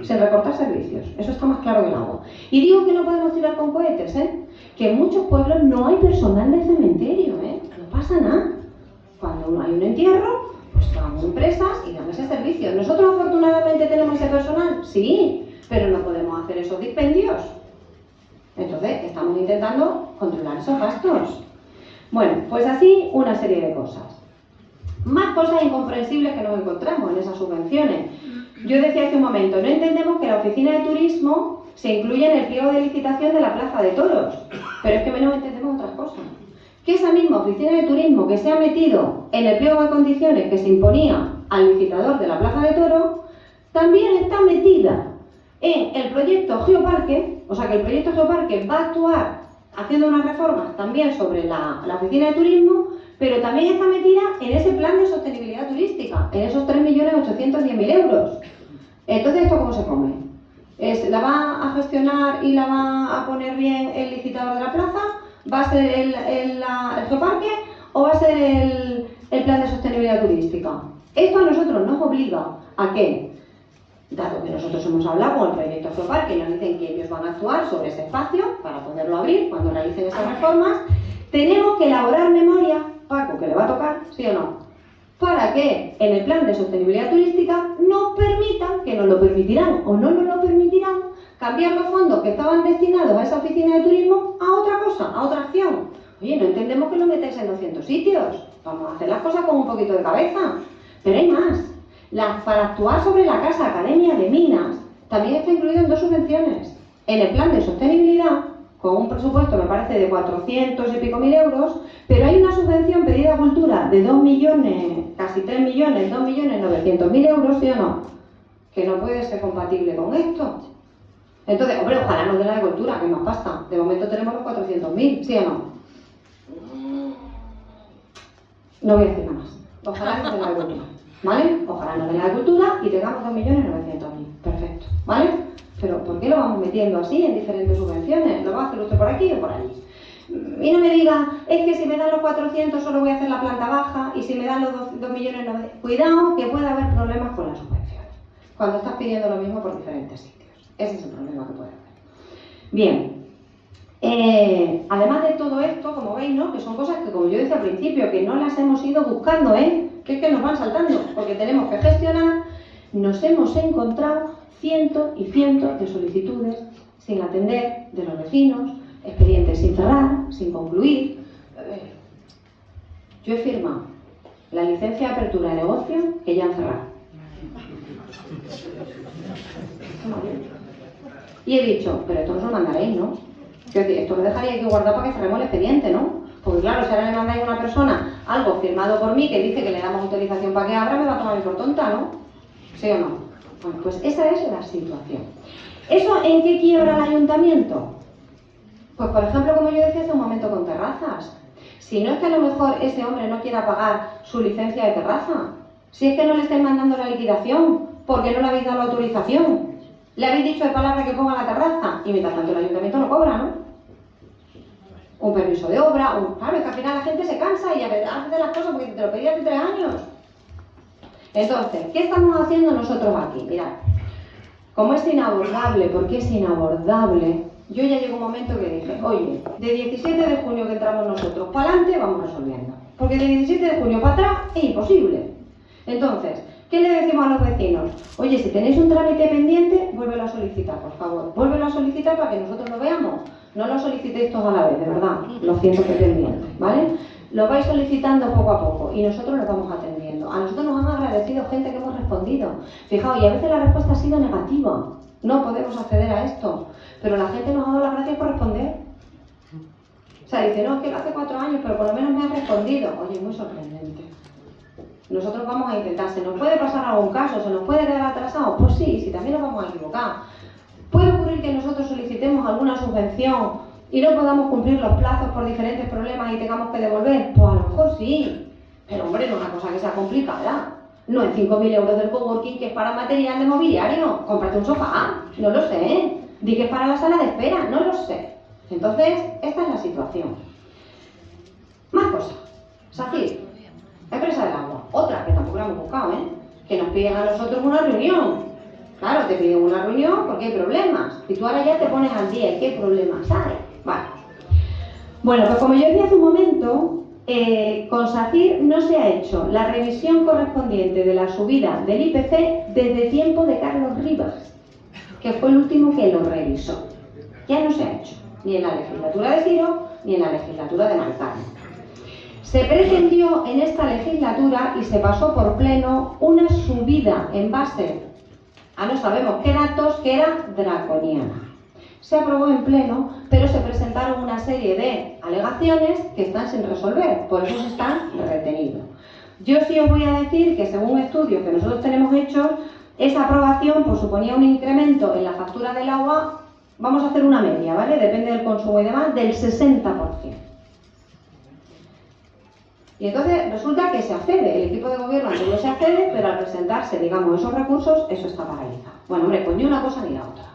Sin recortar servicios. Eso está más claro que el agua. Y digo que no podemos tirar con cohetes, ¿eh? Que en muchos pueblos no hay personal de cementerio, ¿eh? No pasa nada. Cuando hay un entierro, pues van empresas y dan ese servicio. ¿Nosotros afortunadamente tenemos ese personal? Sí, pero no podemos hacer esos dispendios. Entonces, estamos intentando controlar esos gastos. Bueno, pues así una serie de cosas. Más cosas incomprensibles que nos encontramos en esas subvenciones. Yo decía hace un momento, no entendemos que la oficina de turismo se incluya en el pliego de licitación de la Plaza de Toros, pero es que menos entendemos otras cosas. Que esa misma oficina de turismo que se ha metido en el pliego de condiciones que se imponía al licitador de la Plaza de Toros, también está metida en el proyecto Geoparque, o sea que el proyecto Geoparque va a actuar haciendo unas reformas también sobre la oficina de turismo, pero también está metida en ese plan de sostenibilidad turística, en esos 3.810.000 euros. Entonces, ¿esto cómo se come? ¿La va a gestionar y la va a poner bien el licitador de la plaza? ¿Va a ser el geoparque o va a ser el plan de sostenibilidad turística? Esto a nosotros nos obliga a que, dado que nosotros hemos hablado con el proyecto Geoparque y nos dicen que ellos van a actuar sobre ese espacio para poderlo abrir cuando realicen esas reformas, tenemos que elaborar memoria, Paco, que le va a tocar, ¿sí o no? Para que en el plan de sostenibilidad turística nos permitan, que nos lo permitirán o no nos lo permitirán, cambiar los fondos que estaban destinados a esa oficina de turismo a otra cosa, a otra acción. Oye, no entendemos que lo metáis en 200 sitios. Vamos a hacer las cosas con un poquito de cabeza. Pero hay más. Para actuar sobre la Casa Academia de Minas, también está incluido en 2 subvenciones. En el plan de sostenibilidad, con un presupuesto, me parece, de 400 y pico mil euros, pero hay una subvención pedida a Cultura de 2 millones, casi 3 millones, 2.900.000 euros, ¿sí o no? Que no puede ser compatible con esto. Entonces, hombre, ojalá nos dé la de Cultura, que más pasta. De momento tenemos los 400.000, ¿sí o no? No voy a decir nada más. Ojalá nos dé la de Cultura, ¿vale? Ojalá nos dé la de Cultura y tengamos 2.900.000. Perfecto, ¿vale? Pero ¿por qué lo vamos metiendo así en diferentes subvenciones? ¿Lo va a hacer usted por aquí o por allí? Y no me diga, es que si me dan los 400 solo voy a hacer la planta baja y si me dan los 2.900.000... Cuidado que puede haber problemas con las subvenciones cuando estás pidiendo lo mismo por diferentes sitios. Ese es el problema que puede haber. Bien, además de todo esto, como veis, ¿no? Que son cosas que, como yo decía al principio, que no las hemos ido buscando, que es que nos van saltando, porque tenemos que gestionar, nos hemos encontrado cientos y cientos de solicitudes sin atender de los vecinos, expedientes sin cerrar, sin concluir. Yo he firmado la licencia de apertura de negocio que ya han cerrado. Y he dicho, pero esto no os lo mandaréis, ¿no? Quiero decir, esto lo dejaría que guardar para que cerremos el expediente, ¿no? Porque claro, si ahora le mandáis a una persona algo firmado por mí que dice que le damos autorización para que abra, me va a tomar por tonta, ¿no? ¿Sí o no? Bueno, pues esa es la situación. ¿Eso en qué quiebra el ayuntamiento? Pues por ejemplo, como yo decía hace un momento con terrazas. Si no es que a lo mejor ese hombre no quiera pagar su licencia de terraza, si es que no le estáis mandando la liquidación porque no le habéis dado la autorización, le habéis dicho de palabra que ponga la terraza y mientras tanto el ayuntamiento no cobra, ¿no? Un permiso de obra, claro, es que al final la gente se cansa y hace las cosas porque te lo pedí hace 3 años. Entonces, ¿qué estamos haciendo nosotros aquí? Mirad, como es inabordable, porque es inabordable, yo ya llegó un momento que dije, oye, de 17 de junio que entramos nosotros para adelante vamos resolviendo, porque de 17 de junio para atrás es imposible. Entonces, ¿qué le decimos a los vecinos? Oye, si tenéis un trámite pendiente, vuélvelo a solicitar, por favor, vuélvelo a solicitar para que nosotros lo veamos. No lo solicitéis todos a la vez, de verdad, lo siento que pendiente, ¿vale? Lo vais solicitando poco a poco y nosotros lo vamos atendiendo. A nosotros nos han agradecido gente que hemos respondido. Fijaos, y a veces la respuesta ha sido negativa. No podemos acceder a esto. Pero la gente nos ha dado las gracias por responder. O sea, dice, no, es que lo hace 4 años, pero por lo menos me ha respondido. Oye, muy sorprendente. Nosotros vamos a intentar. ¿Se nos puede pasar algún caso? ¿Se nos puede quedar atrasado? Pues sí, también nos vamos a equivocar. ¿Puede ocurrir que nosotros solicitemos alguna subvención y no podamos cumplir los plazos por diferentes problemas y tengamos que devolver? Pues a lo mejor sí, pero hombre, no es una cosa que sea complicada. No en 5.000 euros del coworking, que es para material de mobiliario. Cómprate un sofá, no lo sé. Di que es para la sala de espera, no lo sé. Entonces, esta es la situación. Más cosas. SACIR, empresa del agua. Otra que tampoco la hemos buscado, que nos piden a nosotros una reunión. Claro, te piden una reunión porque hay problemas. Y tú ahora ya te pones al día. ¿Y qué problemas hay? Vale. Bueno, pues como yo decía hace un momento, con SACIR no se ha hecho la revisión correspondiente de la subida del IPC desde tiempo de Carlos Rivas, que fue el último que lo revisó. Ya no se ha hecho, ni en la legislatura de Ciro, ni en la legislatura de Marcano. Se pretendió en esta legislatura y se pasó por pleno una subida en base a no sabemos qué datos, que era draconiana. Se aprobó en pleno, pero se presentaron una serie de alegaciones que están sin resolver, por eso se están retenidos. Yo sí os voy a decir que según estudios que nosotros tenemos hechos, esa aprobación pues, suponía un incremento en la factura del agua, vamos a hacer una media, ¿vale? Depende del consumo y demás, del 60%. Y entonces resulta que se accede, el equipo de gobierno no se accede, pero al presentarse, digamos, esos recursos, eso está paralizado. Bueno, hombre, pues ni una cosa ni la otra.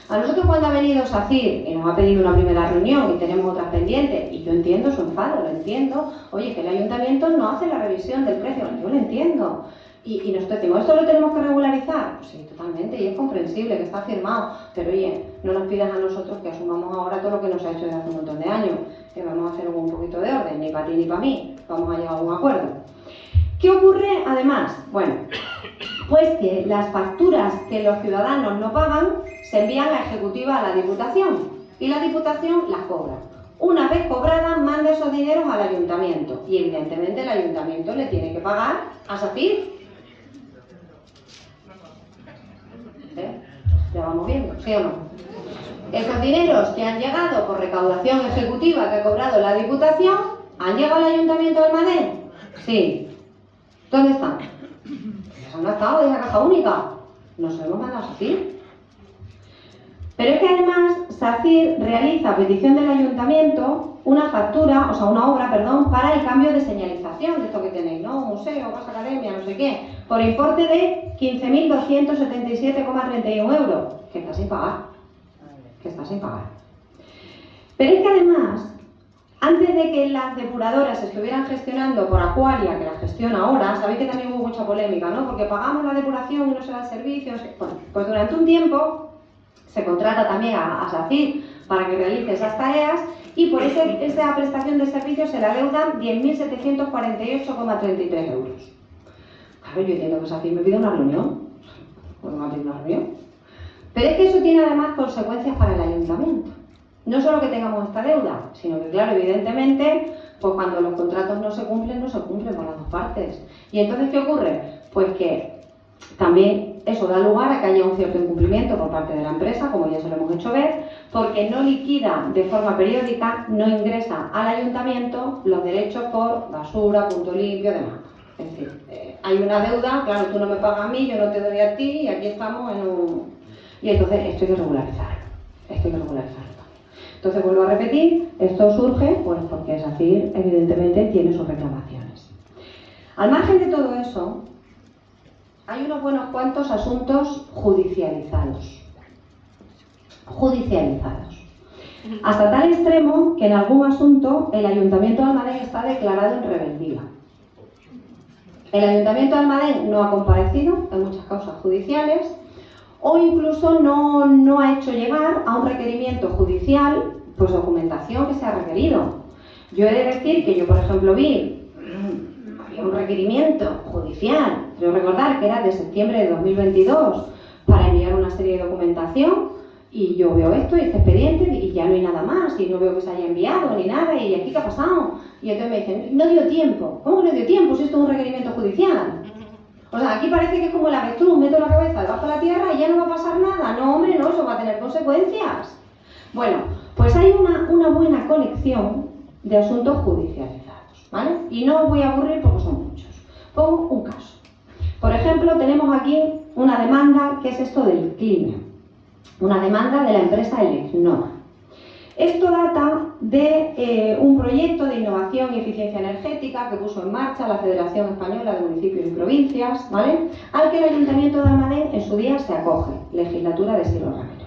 A nosotros cuando ha venido SACIR y nos ha pedido una primera reunión y tenemos otras pendientes, y yo entiendo su enfado, lo entiendo, oye, que el ayuntamiento no hace la revisión del precio, yo lo entiendo. Y nosotros decimos, ¿esto lo tenemos que regularizar? Pues sí, totalmente, y es comprensible, que está firmado, pero oye, no nos pidas a nosotros que asumamos ahora todo lo que nos ha hecho desde hace un montón de años, que vamos a hacer un poquito de orden, ni para ti ni para mí, vamos a llegar a un acuerdo. ¿Qué ocurre además? Bueno, pues que las facturas que los ciudadanos no pagan se envían a ejecutiva a la Diputación y la Diputación las cobra. Una vez cobradas, manda esos dineros al ayuntamiento y evidentemente el ayuntamiento le tiene que pagar a SACIR. Ya vamos viendo, ¿sí o no? Esos dineros que han llegado por recaudación ejecutiva que ha cobrado la Diputación, ¿han llegado al ayuntamiento de Almadén? Sí. ¿Dónde están? Se han gastado de la caja única. Nos hemos mandado a SACIR. Pero es que además SACIR realiza a petición del ayuntamiento una factura, o sea una obra, perdón, para el cambio de señalización de esto que tenéis, ¿no? Museo, casa academia, no sé qué, por importe de 15.277,31 euros, que está sin pagar. Que está sin pagar. Pero es que además, antes de que las depuradoras estuvieran gestionando por Aqualia, que la gestiona ahora, sabéis que también hubo mucha polémica, ¿no? Porque pagamos la depuración y no se da el servicio. Bueno, pues durante un tiempo se contrata también a SACIR para que realice esas tareas y por esa prestación de servicios se le adeudan 10.748,33 euros. Claro, yo entiendo que SACIR me pide una reunión. Pues no me ha pedido una reunión. Pero es que eso tiene además consecuencias para el ayuntamiento. No solo que tengamos esta deuda, sino que, claro, evidentemente, pues cuando los contratos no se cumplen por las dos partes. ¿Y entonces qué ocurre? Pues que también eso da lugar a que haya un cierto incumplimiento por parte de la empresa, como ya se lo hemos hecho ver, porque no liquida de forma periódica, no ingresa al ayuntamiento los derechos por basura, punto limpio, demás. Es decir, hay una deuda, claro, tú no me pagas a mí, yo no te doy a ti, y aquí estamos en un... Y entonces esto hay que regularizarlo. Entonces vuelvo a repetir, esto surge pues porque SACIR evidentemente tiene sus reclamaciones. Al margen de todo eso, hay unos buenos cuantos asuntos judicializados. Hasta tal extremo que en algún asunto el Ayuntamiento de Almadén está declarado en rebeldía. El Ayuntamiento de Almadén no ha comparecido en muchas causas judiciales o incluso no ha hecho llegar a un requerimiento judicial pues documentación que se ha requerido. Yo he de decir que yo, por ejemplo, había un requerimiento judicial, creo recordar que era de septiembre de 2022, para enviar una serie de documentación, y yo veo esto, este expediente, y ya no hay nada más, y no veo que se haya enviado ni nada, y aquí ¿qué ha pasado? Y entonces me dicen, no dio tiempo. ¿Cómo que no dio tiempo si esto es un requerimiento judicial? O sea, aquí parece que es como el avestruz, meto la cabeza debajo de la tierra y ya no va a pasar nada. No, hombre, no, eso va a tener consecuencias. Bueno, pues hay una buena colección de asuntos judicializados, ¿vale? Y no os voy a aburrir porque son muchos. Pongo un caso. Por ejemplo, tenemos aquí una demanda, que es esto del clima. Una demanda de la empresa Elecnor. Esto data de un proyecto de innovación y eficiencia energética que puso en marcha la Federación Española de Municipios y Provincias, ¿vale?, al que el Ayuntamiento de Almadén en su día se acoge, legislatura de Silo Ramiro.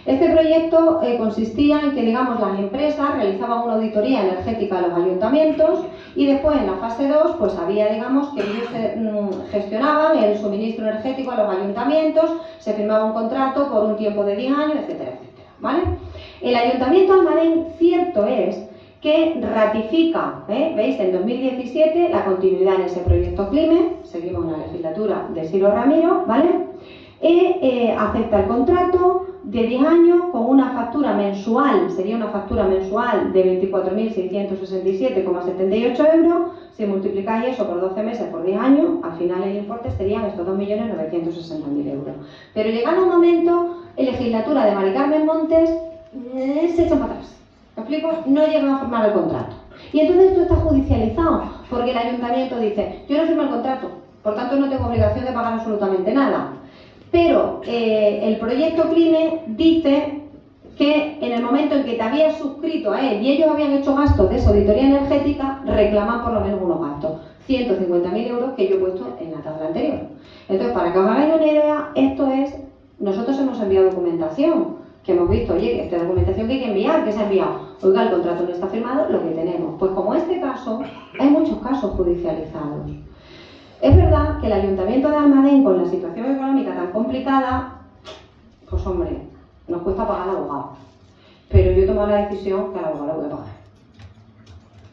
Este proyecto consistía en que, digamos, las empresas realizaban una auditoría energética a los ayuntamientos y después, en la fase 2, pues había, digamos, que ellos gestionaban el suministro energético a los ayuntamientos, se firmaba un contrato por un tiempo de 10 años, etcétera, etcétera, ¿vale? El Ayuntamiento de Almadén, cierto es que ratifica, ¿veis?, en 2017 la continuidad en ese proyecto CLIME, seguimos en la legislatura de Silo Ramiro, ¿vale?, acepta el contrato de 10 años con una factura mensual, sería una factura mensual de 24.667,78 euros. Si multiplicáis eso por 12 meses por 10 años, al final el importe serían estos 2.960.000 euros. Pero llegado un momento, en legislatura de Mari Carmen Montes, se echan para atrás. ¿Me explico? No llegan a firmar el contrato. Y entonces esto está judicializado, porque el ayuntamiento dice, yo no firmo el contrato, por tanto no tengo obligación de pagar absolutamente nada. Pero el proyecto CLIME dice que en el momento en que te habías suscrito a él y ellos habían hecho gastos de esa auditoría energética, reclaman por lo menos unos gastos, 150.000 euros que yo he puesto en la tabla anterior. Entonces, para que os hagáis una idea, esto es, nosotros hemos enviado documentación, que hemos visto, oye, esta documentación que hay que enviar, que se ha enviado, oiga, el contrato no está firmado, lo que tenemos. Pues como este caso, hay muchos casos judicializados. Es verdad que el Ayuntamiento de Almadén, con la situación económica tan complicada, pues hombre, nos cuesta pagar al abogado. Pero yo he tomado la decisión que al abogado lo voy a pagar.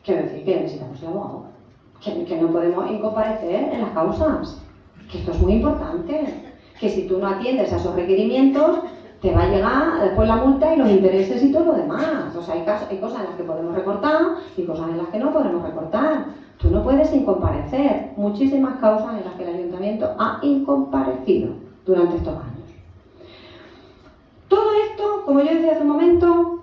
Quiero decir que necesitamos el abogado. Que no podemos incomparecer en las causas. Que esto es muy importante. Que si tú no atiendes a esos requerimientos, te va a llegar después la multa y los intereses y todo lo demás. O sea, hay cosas en las que podemos recortar y cosas en las que no podemos recortar. Tú no puedes incomparecer. Muchísimas causas en las que el ayuntamiento ha incomparecido durante estos años. Todo esto, como yo decía hace un momento,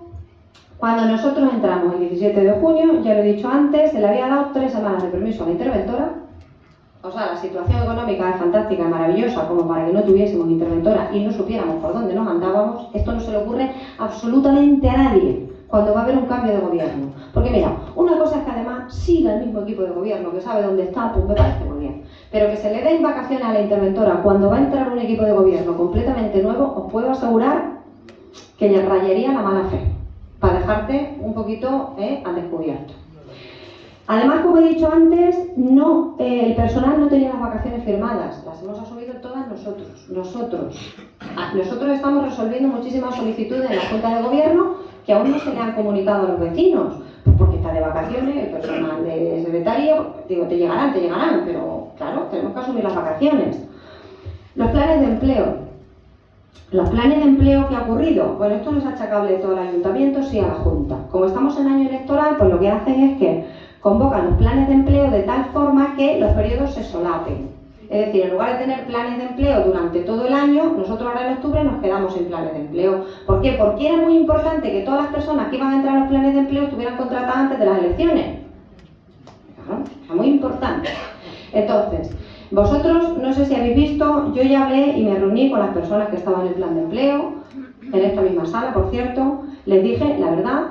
cuando nosotros entramos el 17 de junio, ya lo he dicho antes, se le había dado 3 semanas de permiso a la interventora. O sea, la situación económica es fantástica y maravillosa como para que no tuviésemos interventora y no supiéramos por dónde nos andábamos. Esto no se le ocurre absolutamente a nadie cuando va a haber un cambio de gobierno. Porque mira, una cosa es que además siga el mismo equipo de gobierno que sabe dónde está, pues me parece muy bien. Pero que se le den vacaciones a la interventora cuando va a entrar un equipo de gobierno completamente nuevo, os puedo asegurar que le rayaría la mala fe, para dejarte un poquito al descubierto. Además, como he dicho antes, el personal no tenía las vacaciones firmadas, las hemos asumido todas nosotros. Nosotros estamos resolviendo muchísimas solicitudes en la Junta de Gobierno que aún no se le han comunicado a los vecinos, porque está de vacaciones, el personal de secretaría, digo, te llegarán, pero claro, tenemos que asumir las vacaciones. Los planes de empleo. Los planes de empleo que ha ocurrido, bueno, esto no es achacable de todo el ayuntamiento, sí a la Junta. Como estamos en año electoral, pues lo que hacen es que convocan los planes de empleo de tal forma que los periodos se solapen. Es decir, en lugar de tener planes de empleo durante todo el año, nosotros ahora en octubre nos quedamos sin planes de empleo. ¿Por qué? Porque era muy importante que todas las personas que iban a entrar a los planes de empleo estuvieran contratadas antes de las elecciones. Claro, es muy importante. Entonces, vosotros, no sé si habéis visto, yo ya hablé y me reuní con las personas que estaban en el plan de empleo, en esta misma sala, por cierto, les dije, la verdad,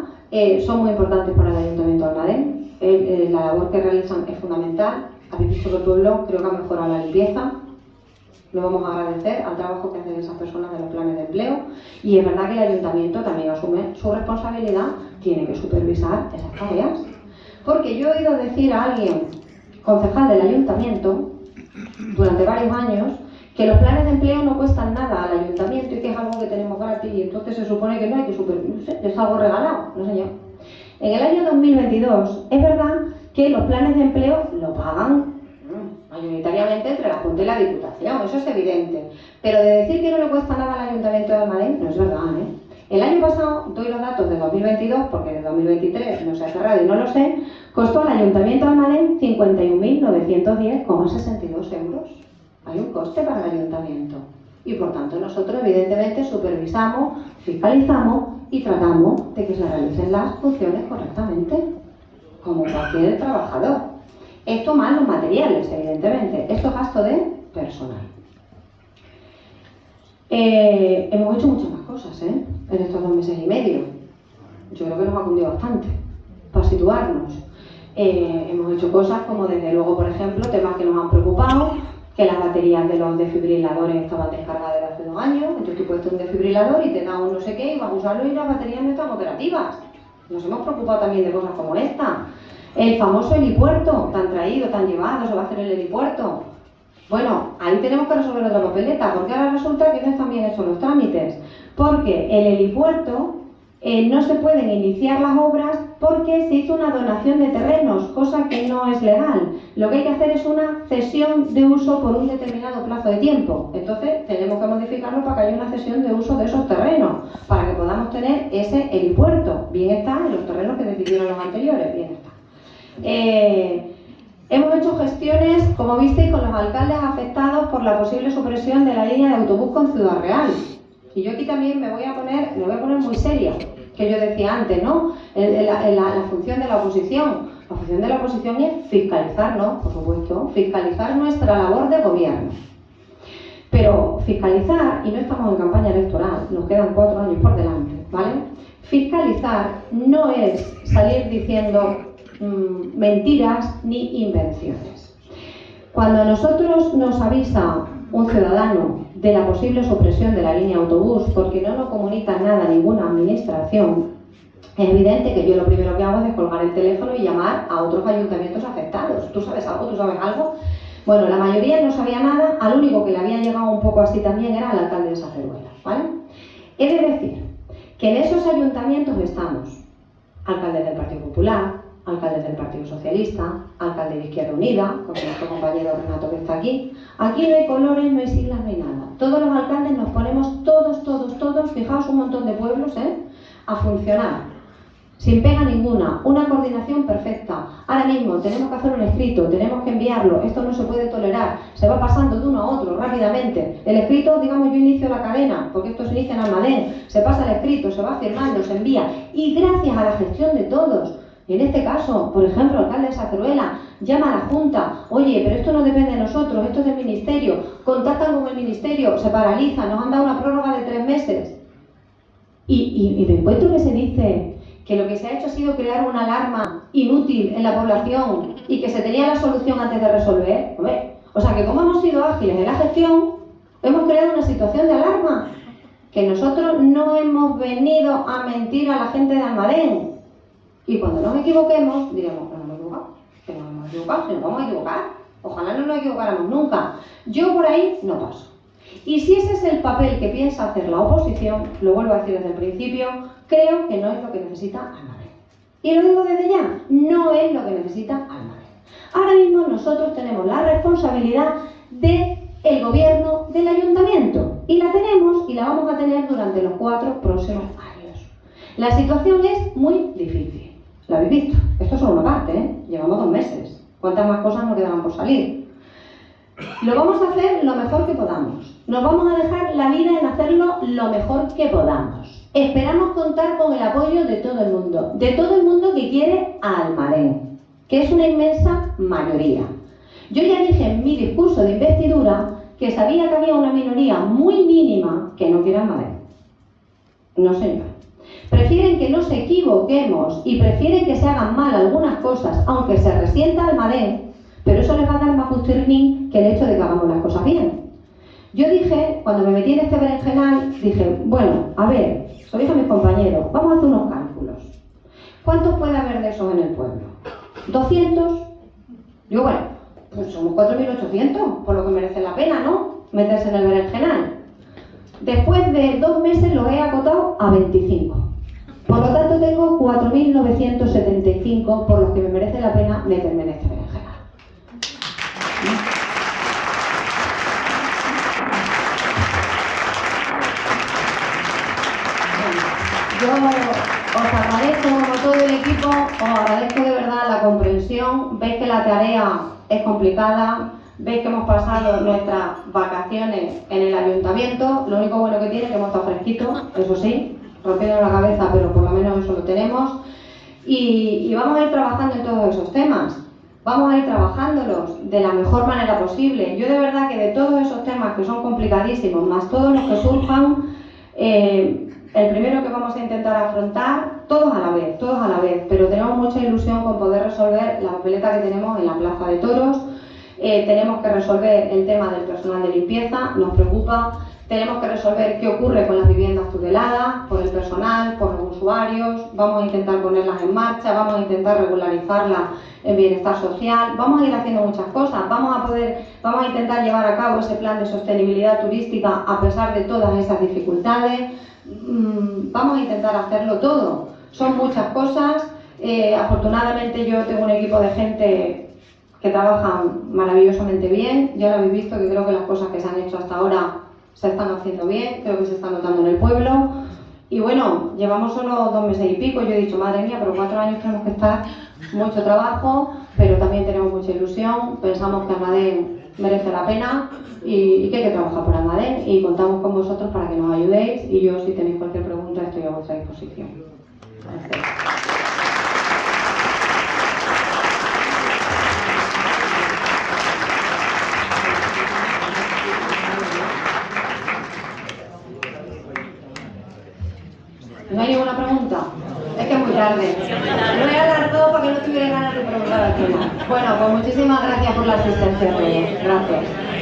son muy importantes para el Ayuntamiento de Almadén, la labor que realizan es fundamental. Habéis visto que el pueblo creo que ha mejorado la limpieza, lo vamos a agradecer al trabajo que hacen esas personas de los planes de empleo, y es verdad que el Ayuntamiento también asume su responsabilidad, tiene que supervisar esas tareas, porque yo he oído decir a alguien, concejal del Ayuntamiento, durante varios años, que los planes de empleo no cuestan nada al ayuntamiento y que es algo que tenemos gratis y entonces se supone que no hay que supervisar, es algo regalado, no señor. En el año 2022 es verdad que los planes de empleo lo pagan mayoritariamente entre la Junta y la Diputación, eso es evidente, pero de decir que no le cuesta nada al Ayuntamiento de Almadén no es verdad, El año pasado, doy los datos de 2022 porque de 2023 no se ha cerrado y no lo sé, costó al Ayuntamiento de Almadén 51.910,62 euros. Hay un coste para el Ayuntamiento y por tanto nosotros evidentemente supervisamos, fiscalizamos y tratamos de que se realicen las funciones correctamente, como cualquier trabajador. Esto más los materiales, evidentemente, esto es gasto de personal. Hemos hecho muchas más cosas, en estos 2 meses y medio. yo creo que nos ha cundido bastante, para situarnos. Hemos hecho cosas como, desde luego, por ejemplo, temas que nos han preocupado, que las baterías de los desfibriladores estaban descargadas desde hace 2 años, entonces tú puedes un desfibrilador y te da un no sé qué y vas a usarlo y las baterías no están operativas. Nos hemos preocupado también de cosas como esta. El famoso helipuerto, tan traído, tan llevado, se va a hacer el helipuerto. Bueno, ahí tenemos que resolver otra papeleta, porque ahora resulta que no están bien hechos los trámites, porque el helipuerto no se pueden iniciar las obras porque se hizo una donación de terrenos, cosa que no es legal. Lo que hay que hacer es una cesión de uso por un determinado plazo de tiempo. Entonces tenemos que modificarlo para que haya una cesión de uso de esos terrenos, para que podamos tener ese helipuerto. Bien está, en los terrenos que decidieron los anteriores, bien está. Hemos hecho gestiones, como visteis, con los alcaldes afectados por la posible supresión de la línea de autobús con Ciudad Real. Y yo aquí también me voy a poner muy seria, que yo decía antes, ¿no? La función de la oposición. La función de la oposición es fiscalizarnos, por supuesto, fiscalizar nuestra labor de gobierno. Pero fiscalizar, y no estamos en campaña electoral, nos quedan 4 años por delante, ¿vale? Fiscalizar no es salir diciendo mentiras ni invenciones. Cuando a nosotros nos avisa un ciudadano de la posible supresión de la línea autobús porque no nos comunica nada a ninguna administración, es evidente que yo lo primero que hago es descolgar el teléfono y llamar a otros ayuntamientos afectados. ¿Tú sabes algo? ¿Tú sabes algo? Bueno, la mayoría no sabía nada, al único que le había llegado un poco así también era el alcalde de Saceruela, ¿vale? He de decir que en esos ayuntamientos estamos alcaldes del Partido Popular, alcaldes del Partido Socialista, alcalde de Izquierda Unida, con nuestro compañero Renato que está aquí. Aquí no hay colores, no hay siglas, no hay nada. Todos los alcaldes nos ponemos todos, fijaos un montón de pueblos, a funcionar. Sin pega ninguna, una coordinación perfecta. Ahora mismo tenemos que hacer un escrito, tenemos que enviarlo, esto no se puede tolerar, se va pasando de uno a otro rápidamente. El escrito, digamos, yo inicio la cadena, porque esto se inicia en Almadén, se pasa el escrito, se va firmando, se envía, y gracias a la gestión de todos. Y en este caso, por ejemplo, el alcalde de Saceruela llama a la Junta, oye, pero esto no depende de nosotros, esto es del Ministerio, contactan con el Ministerio, se paraliza, nos han dado una prórroga de 3 meses. Y me encuentro que se dice que lo que se ha hecho ha sido crear una alarma inútil en la población y que se tenía la solución antes de resolver. Hombre, o sea que como hemos sido ágiles en la gestión, hemos creado una situación de alarma, que nosotros no hemos venido a mentir a la gente de Almadén. Y cuando nos equivoquemos, diremos que no hemos equivocado, que no hemos equivocado, que nos vamos a equivocar. Ojalá no nos equivocáramos nunca. Yo por ahí no paso. Y si ese es el papel que piensa hacer la oposición, lo vuelvo a decir desde el principio, creo que no es lo que necesita Almadén. Y lo digo desde ya, no es lo que necesita Almadén. Ahora mismo nosotros tenemos la responsabilidad del gobierno del ayuntamiento. Y la tenemos y la vamos a tener durante los 4 próximos años. La situación es muy difícil. ¿La habéis visto? Esto es solo una parte, ¿eh? Llevamos 2 meses. ¿Cuántas más cosas nos quedan por salir? Lo vamos a hacer lo mejor que podamos. Nos vamos a dejar la vida en hacerlo lo mejor que podamos. Esperamos contar con el apoyo de todo el mundo que quiere a Almadén, que es una inmensa mayoría. Yo ya dije en mi discurso de investidura que sabía que había una minoría muy mínima que no quiere Almadén. No, señor. Prefieren que nos equivoquemos y prefieren que se hagan mal algunas cosas, aunque se resienta Almadén, pero eso les va a dar más justirnín que el hecho de que hagamos las cosas bien. Yo dije, cuando me metí en este berenjenal, dije, bueno, a ver, os dije a mis compañeros, vamos a hacer unos cálculos. ¿Cuántos puede haber de esos en el pueblo? ¿200? Digo, bueno, pues somos 4.800, por lo que merece la pena, ¿no? Meterse en el berenjenal. Después de 2 meses lo he acotado a 25. Por lo tanto tengo 4.975 por los que me merece la pena meterme en este berenjenal. Yo os agradezco, como todo el equipo, os agradezco de verdad la comprensión. Veis que la tarea es complicada, veis que hemos pasado nuestras vacaciones en el ayuntamiento. Lo único bueno que tiene es que hemos estado fresquitos, eso sí, rompiendo la cabeza, pero por lo menos eso lo tenemos. Y vamos a ir trabajando en todos esos temas. Vamos a ir trabajándolos de la mejor manera posible. Yo de verdad que de todos esos temas que son complicadísimos, más todos los que surjan, el primero que vamos a intentar afrontar, todos a la vez, pero tenemos mucha ilusión con poder resolver la papeleta que tenemos en la Plaza de Toros. Tenemos que resolver el tema del personal de limpieza, nos preocupa. Tenemos que resolver qué ocurre con las viviendas tuteladas, por el personal, por los usuarios. Vamos a intentar ponerlas en marcha, vamos a intentar regularizarlas en bienestar social. Vamos a ir haciendo muchas cosas. Vamos a intentar llevar a cabo ese plan de sostenibilidad turística a pesar de todas esas dificultades. Vamos a intentar hacerlo todo. Son muchas cosas. Afortunadamente yo tengo un equipo de gente que trabajan maravillosamente bien. Ya lo habéis visto, que creo que las cosas que se han hecho hasta ahora se están haciendo bien, creo que se está notando en el pueblo. Y bueno, llevamos solo 2 meses y pico. Yo he dicho, madre mía, pero 4 años tenemos que estar, mucho trabajo, pero también tenemos mucha ilusión. Pensamos que Almadén merece la pena y que hay que trabajar por Almadén, y contamos con vosotros para que nos ayudéis. Y yo, si tenéis cualquier pregunta, estoy a vuestra disposición. Gracias. ¿No hay ninguna pregunta? Es que es muy tarde. Lo he alargado para que no tuviera ganas de preguntar al final. Bueno, pues muchísimas gracias por la asistencia a todos. Gracias.